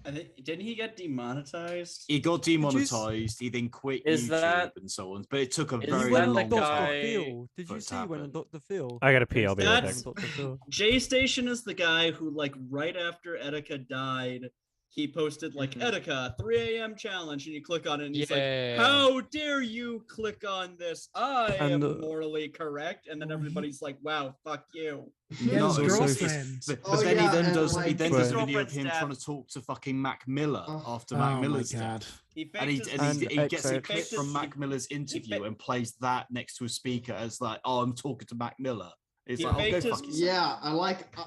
I think didn't he get demonetized? He got demonetized. He then quit Is YouTube that- and so on. But it took a is very that the long guy- time. Phil. Did for you it to see when happen. Dr. Phil? I gotta pee. I'll be right back. That's- Dr. Phil. J Station is the guy who, like, right after Etika died, he posted like Etika 3 a.m. challenge, and you click on it, and he's Yeah. like, "How dare you click on this? I And, am morally correct." And then everybody's like, "Wow, fuck you." Yeah, his No, so girlfriend. But Oh, then yeah, he then and, does like, he then his does a video of girlfriend's him death. trying to talk to fucking Mac Miller after Oh Mac my Miller's God. death. He faked And he, his- and he, And he gets a excerpt. clip from Mac Miller's interview and plays that next to a speaker as like, "Oh, I'm talking to Mac Miller." It's He like, "Oh, go faked his- fuck yourself." Yeah,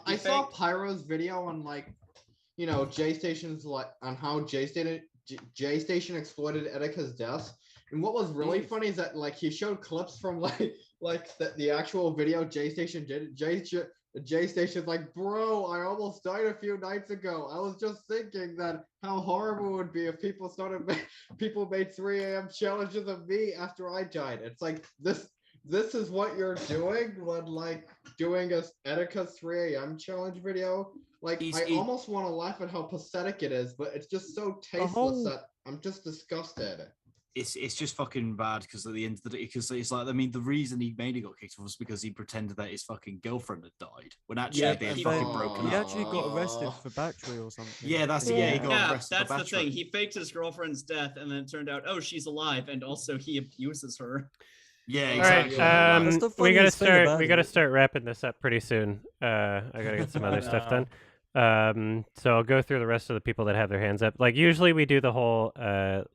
I He saw faked- Pyro's video on like, J Station's like on how J Station exploited Etika's death. And what was really funny is that like he showed clips from like the actual video J Station did. J Station's like, "Bro, I almost died a few nights ago. I was just thinking that how horrible it would be if people made 3 a.m. challenges of me after I died." It's like this is what you're doing when like doing a Etika's 3 a.m. challenge video. Like I almost want to laugh at how pathetic it is, but it's just so tasteless that I'm just disgusted. It's just fucking bad because at the end of the day, because it's like, I mean, the reason he mainly got kicked off was because he pretended that his fucking girlfriend had died when actually Yeah, they had he- fucking broken He up. actually got arrested for battery or something. Yeah, that's he got Yeah, arrested that's for the battery. thing. He faked his girlfriend's death, and then it turned out, oh, she's alive, and also he abuses her. Yeah, All right, exactly. That's the we gotta funniest thing start. about We gotta it. start wrapping this up pretty soon. I gotta get some other stuff done. So I'll go through the rest of the people that have their hands up. Like usually we do the whole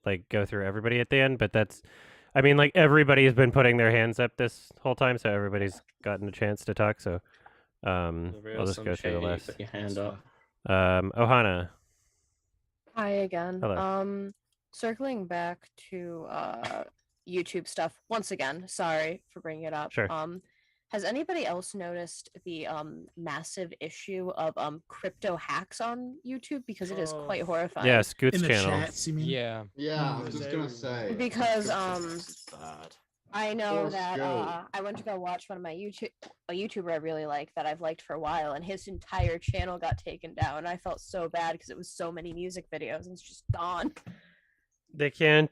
like go through everybody at the end, but I mean like everybody has been putting their hands up this whole time, so everybody's gotten a chance to talk. So I'll just go through the list. Put your hand up. Ohana. Hi again. Hello. Circling back to YouTube stuff once again. Sorry for bringing it up. Sure. Has anybody else noticed the massive issue of crypto hacks on YouTube? Because it is quite horrifying. Yeah, Scoot's In the channel. chats, you mean? Yeah. Yeah, I was just gonna say. Because bad. I know Poor that Scoot. I went to go watch one of my a YouTuber I really like that I've liked for a while, and his entire channel got taken down. I felt so bad because it was so many music videos and it's just gone. They can't.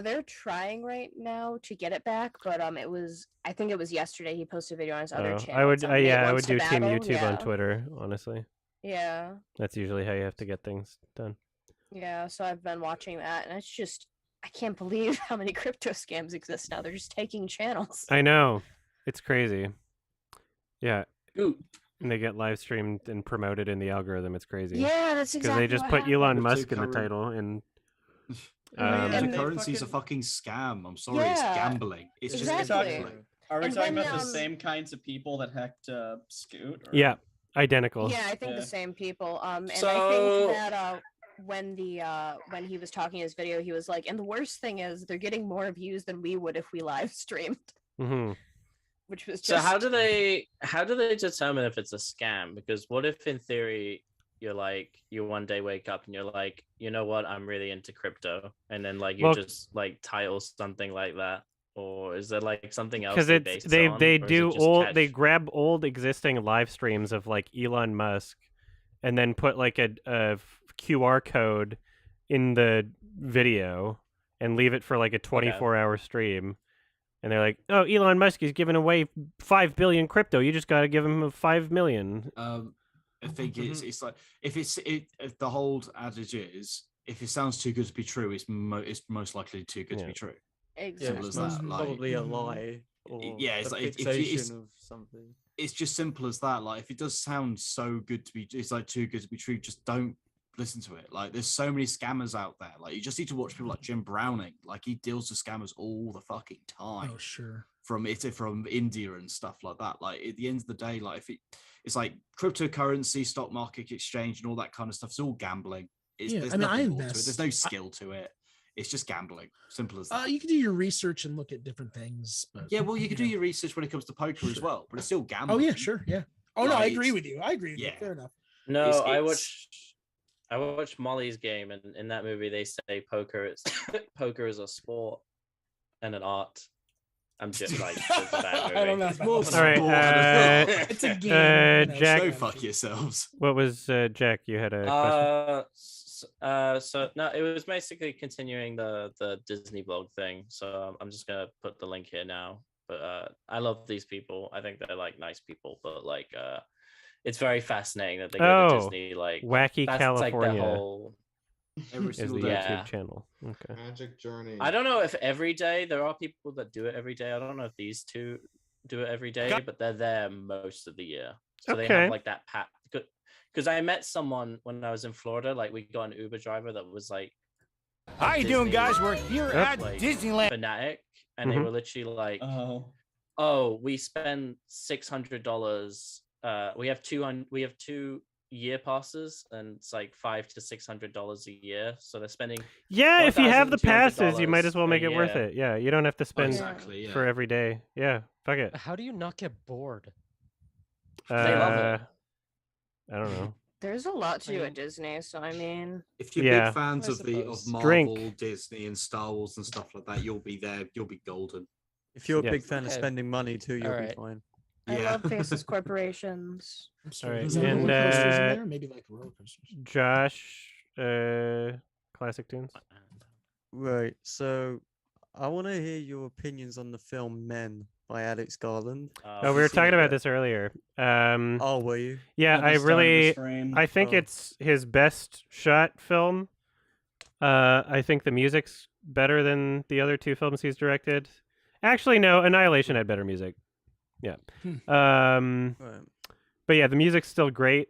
They're trying right now to get it back, but I think it was yesterday he posted a video on his other channel. I would. It's, Nate Yeah, I would Wants to do Team Battle. YouTube on Yeah. Twitter. Honestly, Yeah. that's usually how you have to get things done. Yeah, so I've been watching that, and it's just I can't believe how many crypto scams exist now. They're just taking channels. I know, it's crazy. Yeah. And they get live streamed and promoted in the algorithm. It's crazy. Yeah, that's Because exactly they just what put Elon happened. Musk in the title, and Cryptocurrency is a fucking scam. I'm sorry, it's Yeah, gambling. It's exactly. just gambling. Are we And talking then, about the same kinds of people that hacked Scoot? Or... yeah, identical. Yeah, I think the same people. And I So- think that when he was talking in his video, he was like, and the worst thing is they're getting more views than we would if we live streamed, Mm-hmm. which was just So how do they determine if it's a scam? Because what if in theory you one day wake up and you're like, you know what, I'm really into crypto, and then like you Well- just like title something like that, or is there like something else? Because they it's base it they on, they or is it do just old catch- they grab old existing live streams of like Elon Musk, and then put like a QR code in the video and leave it for like a 24-hour stream. And they're like, "Oh, Elon Musk is giving away 5 billion crypto. You just got to give him 5 million." I think it's like if the whole adage is, if it sounds too good to be true, it's most likely too good to be true. Exactly. Simple as that. Like, Probably a lie. Or yeah, it's a like if fixation of something. it's just simple as that. Like if it does sound so good to be, it's like too good to be true. Just don't listen to it. Like there's so many scammers out there. Like you just need to watch people like Jim Browning. Like he deals with scammers all the fucking time. Oh, sure. From India and stuff like that. Like at the end of the day, like it's like cryptocurrency, stock market exchange, and all that kind of stuff. It's all gambling. There's I nothing more to it. invest. There's no skill to it. It's just gambling. Simple as that. You can do your research and look at different things. But Yeah, well, you can do your research when it comes to poker as well, but it's still Oh gambling. yeah, sure, yeah. Oh no, I Like, agree with you. I agree with you. yeah. Fair enough. No, It's- I watched Molly's Game, and in that movie they say poker is poker is a sport and an art. I'm just like, it's a bad I don't movie. know. It's more All right, sport and a- It's a game. you know, Jack, Go fuck yourselves. what was Jack? You had a question. So no, it was basically continuing the Disney blog thing. So I'm just gonna put the link here now. But I love these people. I think they're like nice people. But like, it's very fascinating that they go to Disney. Like, Wacky that's California like the whole. Every Is single the day. YouTube channel. Okay. Magic Journey. I don't know if every day there are people that do it every day. I don't know if these two do it every day, but they're there most of the year. So they Okay. have like that pat. Because I met someone when I was in Florida. Like we got an Uber driver that was like, How you doing, guys? We're here at like, Disneyland. fanatic, and they Mhm. were literally like, Oh. "Oh, we spend $600. We have 2 year passes, and it's like $500 to $600 a year. So they're spending. Yeah, if you have the passes, you might $1,200 as well make it worth a it. Yeah, you don't have to spend Exactly, yeah. for every day. Yeah, fuck it. How do you not get bored? They love it. I don't know. There's a lot to do at Disney, so I mean, If you're Yeah. big fans I of suppose. Marvel, Drink. Disney, and Star Wars and stuff like that, you'll be there. You'll be golden. If you're a Yeah. big fan of Okay. spending money too, you'll be Alright. fine. I Yeah. love faceless corporations. I'm sorry. Alright, Is there and, roller coasters in uh, there? Maybe like roller coasters. Josh, classic tunes. Right. So I want to hear your opinions on the film Men by Alex Garland. Oh, Have we you were seen talking it about yet? this earlier. Oh, were you? Yeah, At the I start of this really, frame. I think Oh. it's his best shot film. I think the music's better than the other two films he's directed. Actually, no, Annihilation had better music. Yeah. Right. But yeah, the music's still great.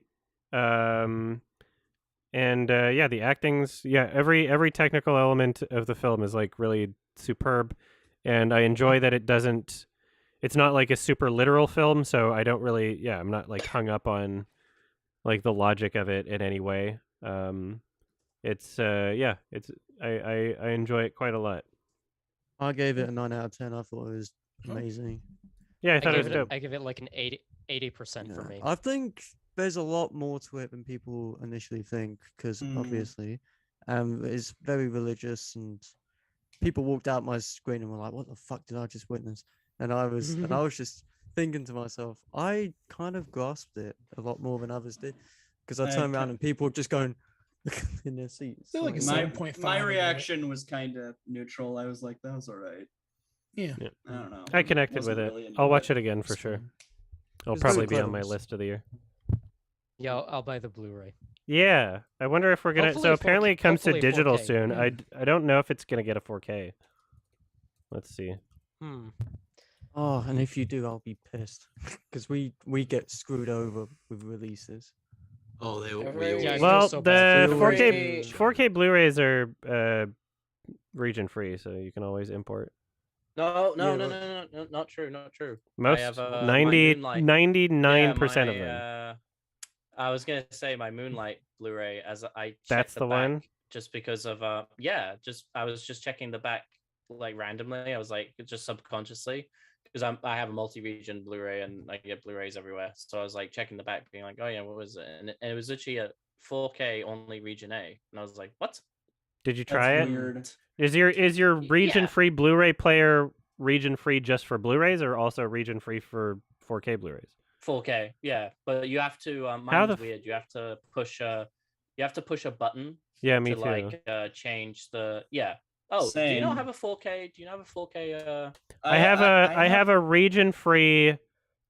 And yeah, the acting's every technical element of the film is like really superb, and I enjoy that it's not like a super literal film, so I don't really I'm not like hung up on like the logic of it in any way. It's I enjoy it quite a lot. I gave it a 9 out of 10. I thought it was amazing. Yeah, I I thought it was give dope. I give it like an 80% for Yeah. me. I think there's a lot more to it than people initially think, because obviously, it's very religious, and people walked out my screen and were like, "What the fuck did I just witness?" And I was just thinking to myself, I kind of grasped it a lot more than others did, because I I turned ca- around and people were just going in their seats. feel like it's like, 7.5 My of it. reaction was kind of neutral. I was like, that was all right. Yeah. I don't know. I connected Wasn't with it. really into I'll watch it again for It's sure. fine. It'll It's probably good be on my clothes. list of the year. Yeah, I'll buy the Blu-ray. Yeah, I wonder if we're gonna. Hopefully So apparently 4K it comes to hopefully digital 4K. soon. I don't know if it's gonna get a 4K. Let's see. Oh, and if you do, I'll be pissed, because we get screwed over with releases. Oh, they all. Yeah, I feel Well, so the bad. 4K 4K Blu-rays are region free, so you can always import. No, Yeah, not true, not true. Most I have, my 90 Moonlight- 99% of my, them. I was gonna say my Moonlight Blu-ray, as I checked That's the back one? just because of I was just checking the back like randomly. I was like just subconsciously, because I have a multi-region Blu-ray and I get Blu-rays everywhere. So I was like checking the back, being like, oh yeah, what was it? And it was literally a 4K only region A, and I was like, what? Did you try That's it? weird. Is your region free Blu-ray player region free just for Blu-rays, or also region free for 4K Blu-rays? 4K, yeah, but you have to. How Mine's the weird. You have to push a button. Yeah, me to too. like change the Oh, do you not Same. have a 4K? Do you not have a 4K? I have a region free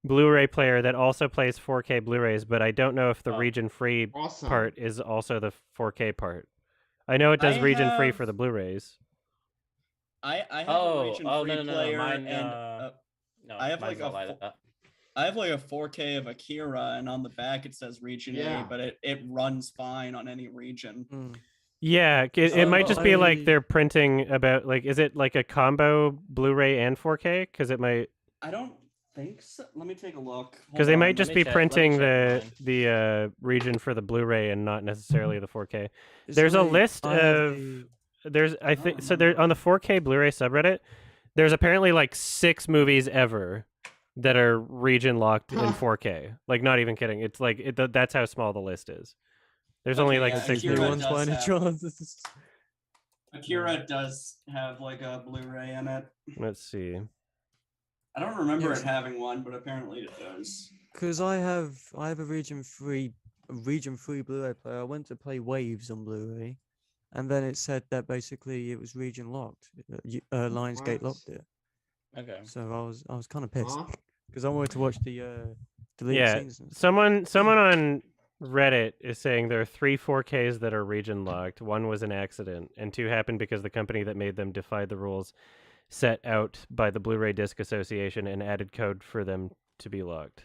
Blu-ray player that also plays 4K Blu-rays, but I don't know if the region free Awesome. part is also the 4K part. I know it does I region free have- for the Blu-rays. I have Oh, a region oh, free no, player, mine, and No, I have mine's like not like that. I have like a 4K of Akira, and on the back it says region Yeah. A, but it runs fine on any region. Yeah, it might just be like I- they're printing about like, is it like a combo Blu-ray and 4K? Because it might, I don't think so. Let me take a look. because they Hold might on, just let me be check- let me printing check the region for the Blu-ray and not necessarily the 4K. It's There's a like, list I have of there's I think don't so there remember. on the 4K Blu-ray subreddit. There's apparently like 6 movies ever that are region locked in 4K. Like, not even kidding. It's like that's how small the list is. There's only Okay, like yeah, 6 Akira movies. Everyone's does finding have- chances. Akira does have like a Blu-ray in it. Let's see. I don't remember Yes. it having one, but apparently it does. Because I have a region 3 Blu-ray player. I went to play Waves on Blu-ray, and then it said that basically it was region locked. Lionsgate What? locked it. Okay. So I was kind of pissed Huh? because I wanted to watch the deleted Yeah, scenes. And stuff. someone on Reddit is saying there are 3 4Ks that are region locked. 1 was an accident, and 2 happened because the company that made them defied the rules set out by the Blu-ray Disc Association and added code for them to be locked.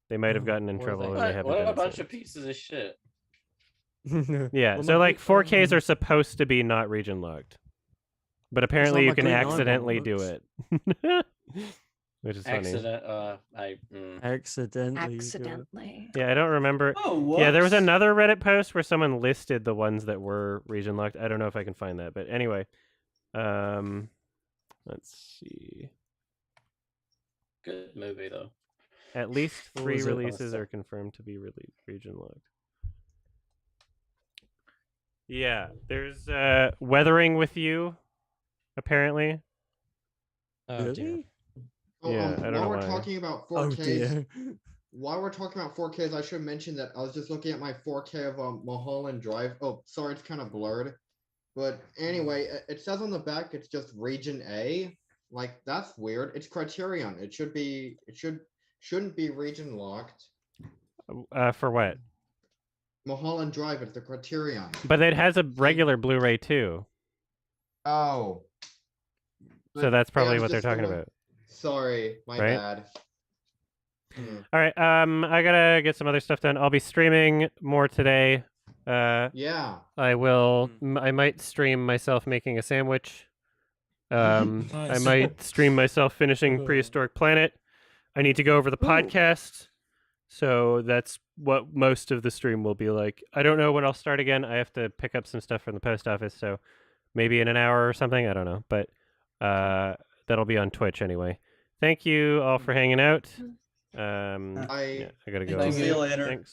They might have Oh, gotten in or trouble, they- and they haven't What done a it bunch since. of pieces of shit. Yeah, Well, so my like Green- 4Ks are supposed to be not region locked, but apparently how you my can Green Knight one accidentally do looks. it, which is funny. Accident. Accidentally. you do it. Accidentally. Yeah, I don't remember. Oh, Yeah, there was whoops. another Reddit post where someone listed the ones that were region locked. I don't know if I can find that, but anyway, let's see. Good movie though. At least What 3 was it? releases are confirmed to be region locked. Yeah, there's Weathering with You, apparently. Oh dear. Really? Oh, Yeah, I don't know while we're why. talking about Oh 4Ks, dear. while we're talking about 4Ks, I should mention that I was just looking at my 4K of Mulholland Drive. Oh, sorry, it's kind of blurred. But anyway, it says on the back it's just Region A. Like that's weird. It's Criterion. It shouldn't be region locked. For what? Mulholland Drive, it's the Criterion. But it has a regular Blu-ray too, Oh. so that's Yeah, probably it's what they're just the talking one- about. Sorry, my Right? bad. All right, I gotta get some other stuff done. I'll be streaming more today. Yeah. I will. I might stream myself making a sandwich. I Nice. might stream myself finishing Prehistoric Planet. I need to go over the podcast, so that's what most of the stream will be like. I don't know when I'll start again. I have to pick up some stuff from the post office, so maybe in an hour or something. I don't know, but that'll be on Twitch anyway. Thank you all for hanging out. I Yeah, I gotta go. Thank you. See you later. Thanks.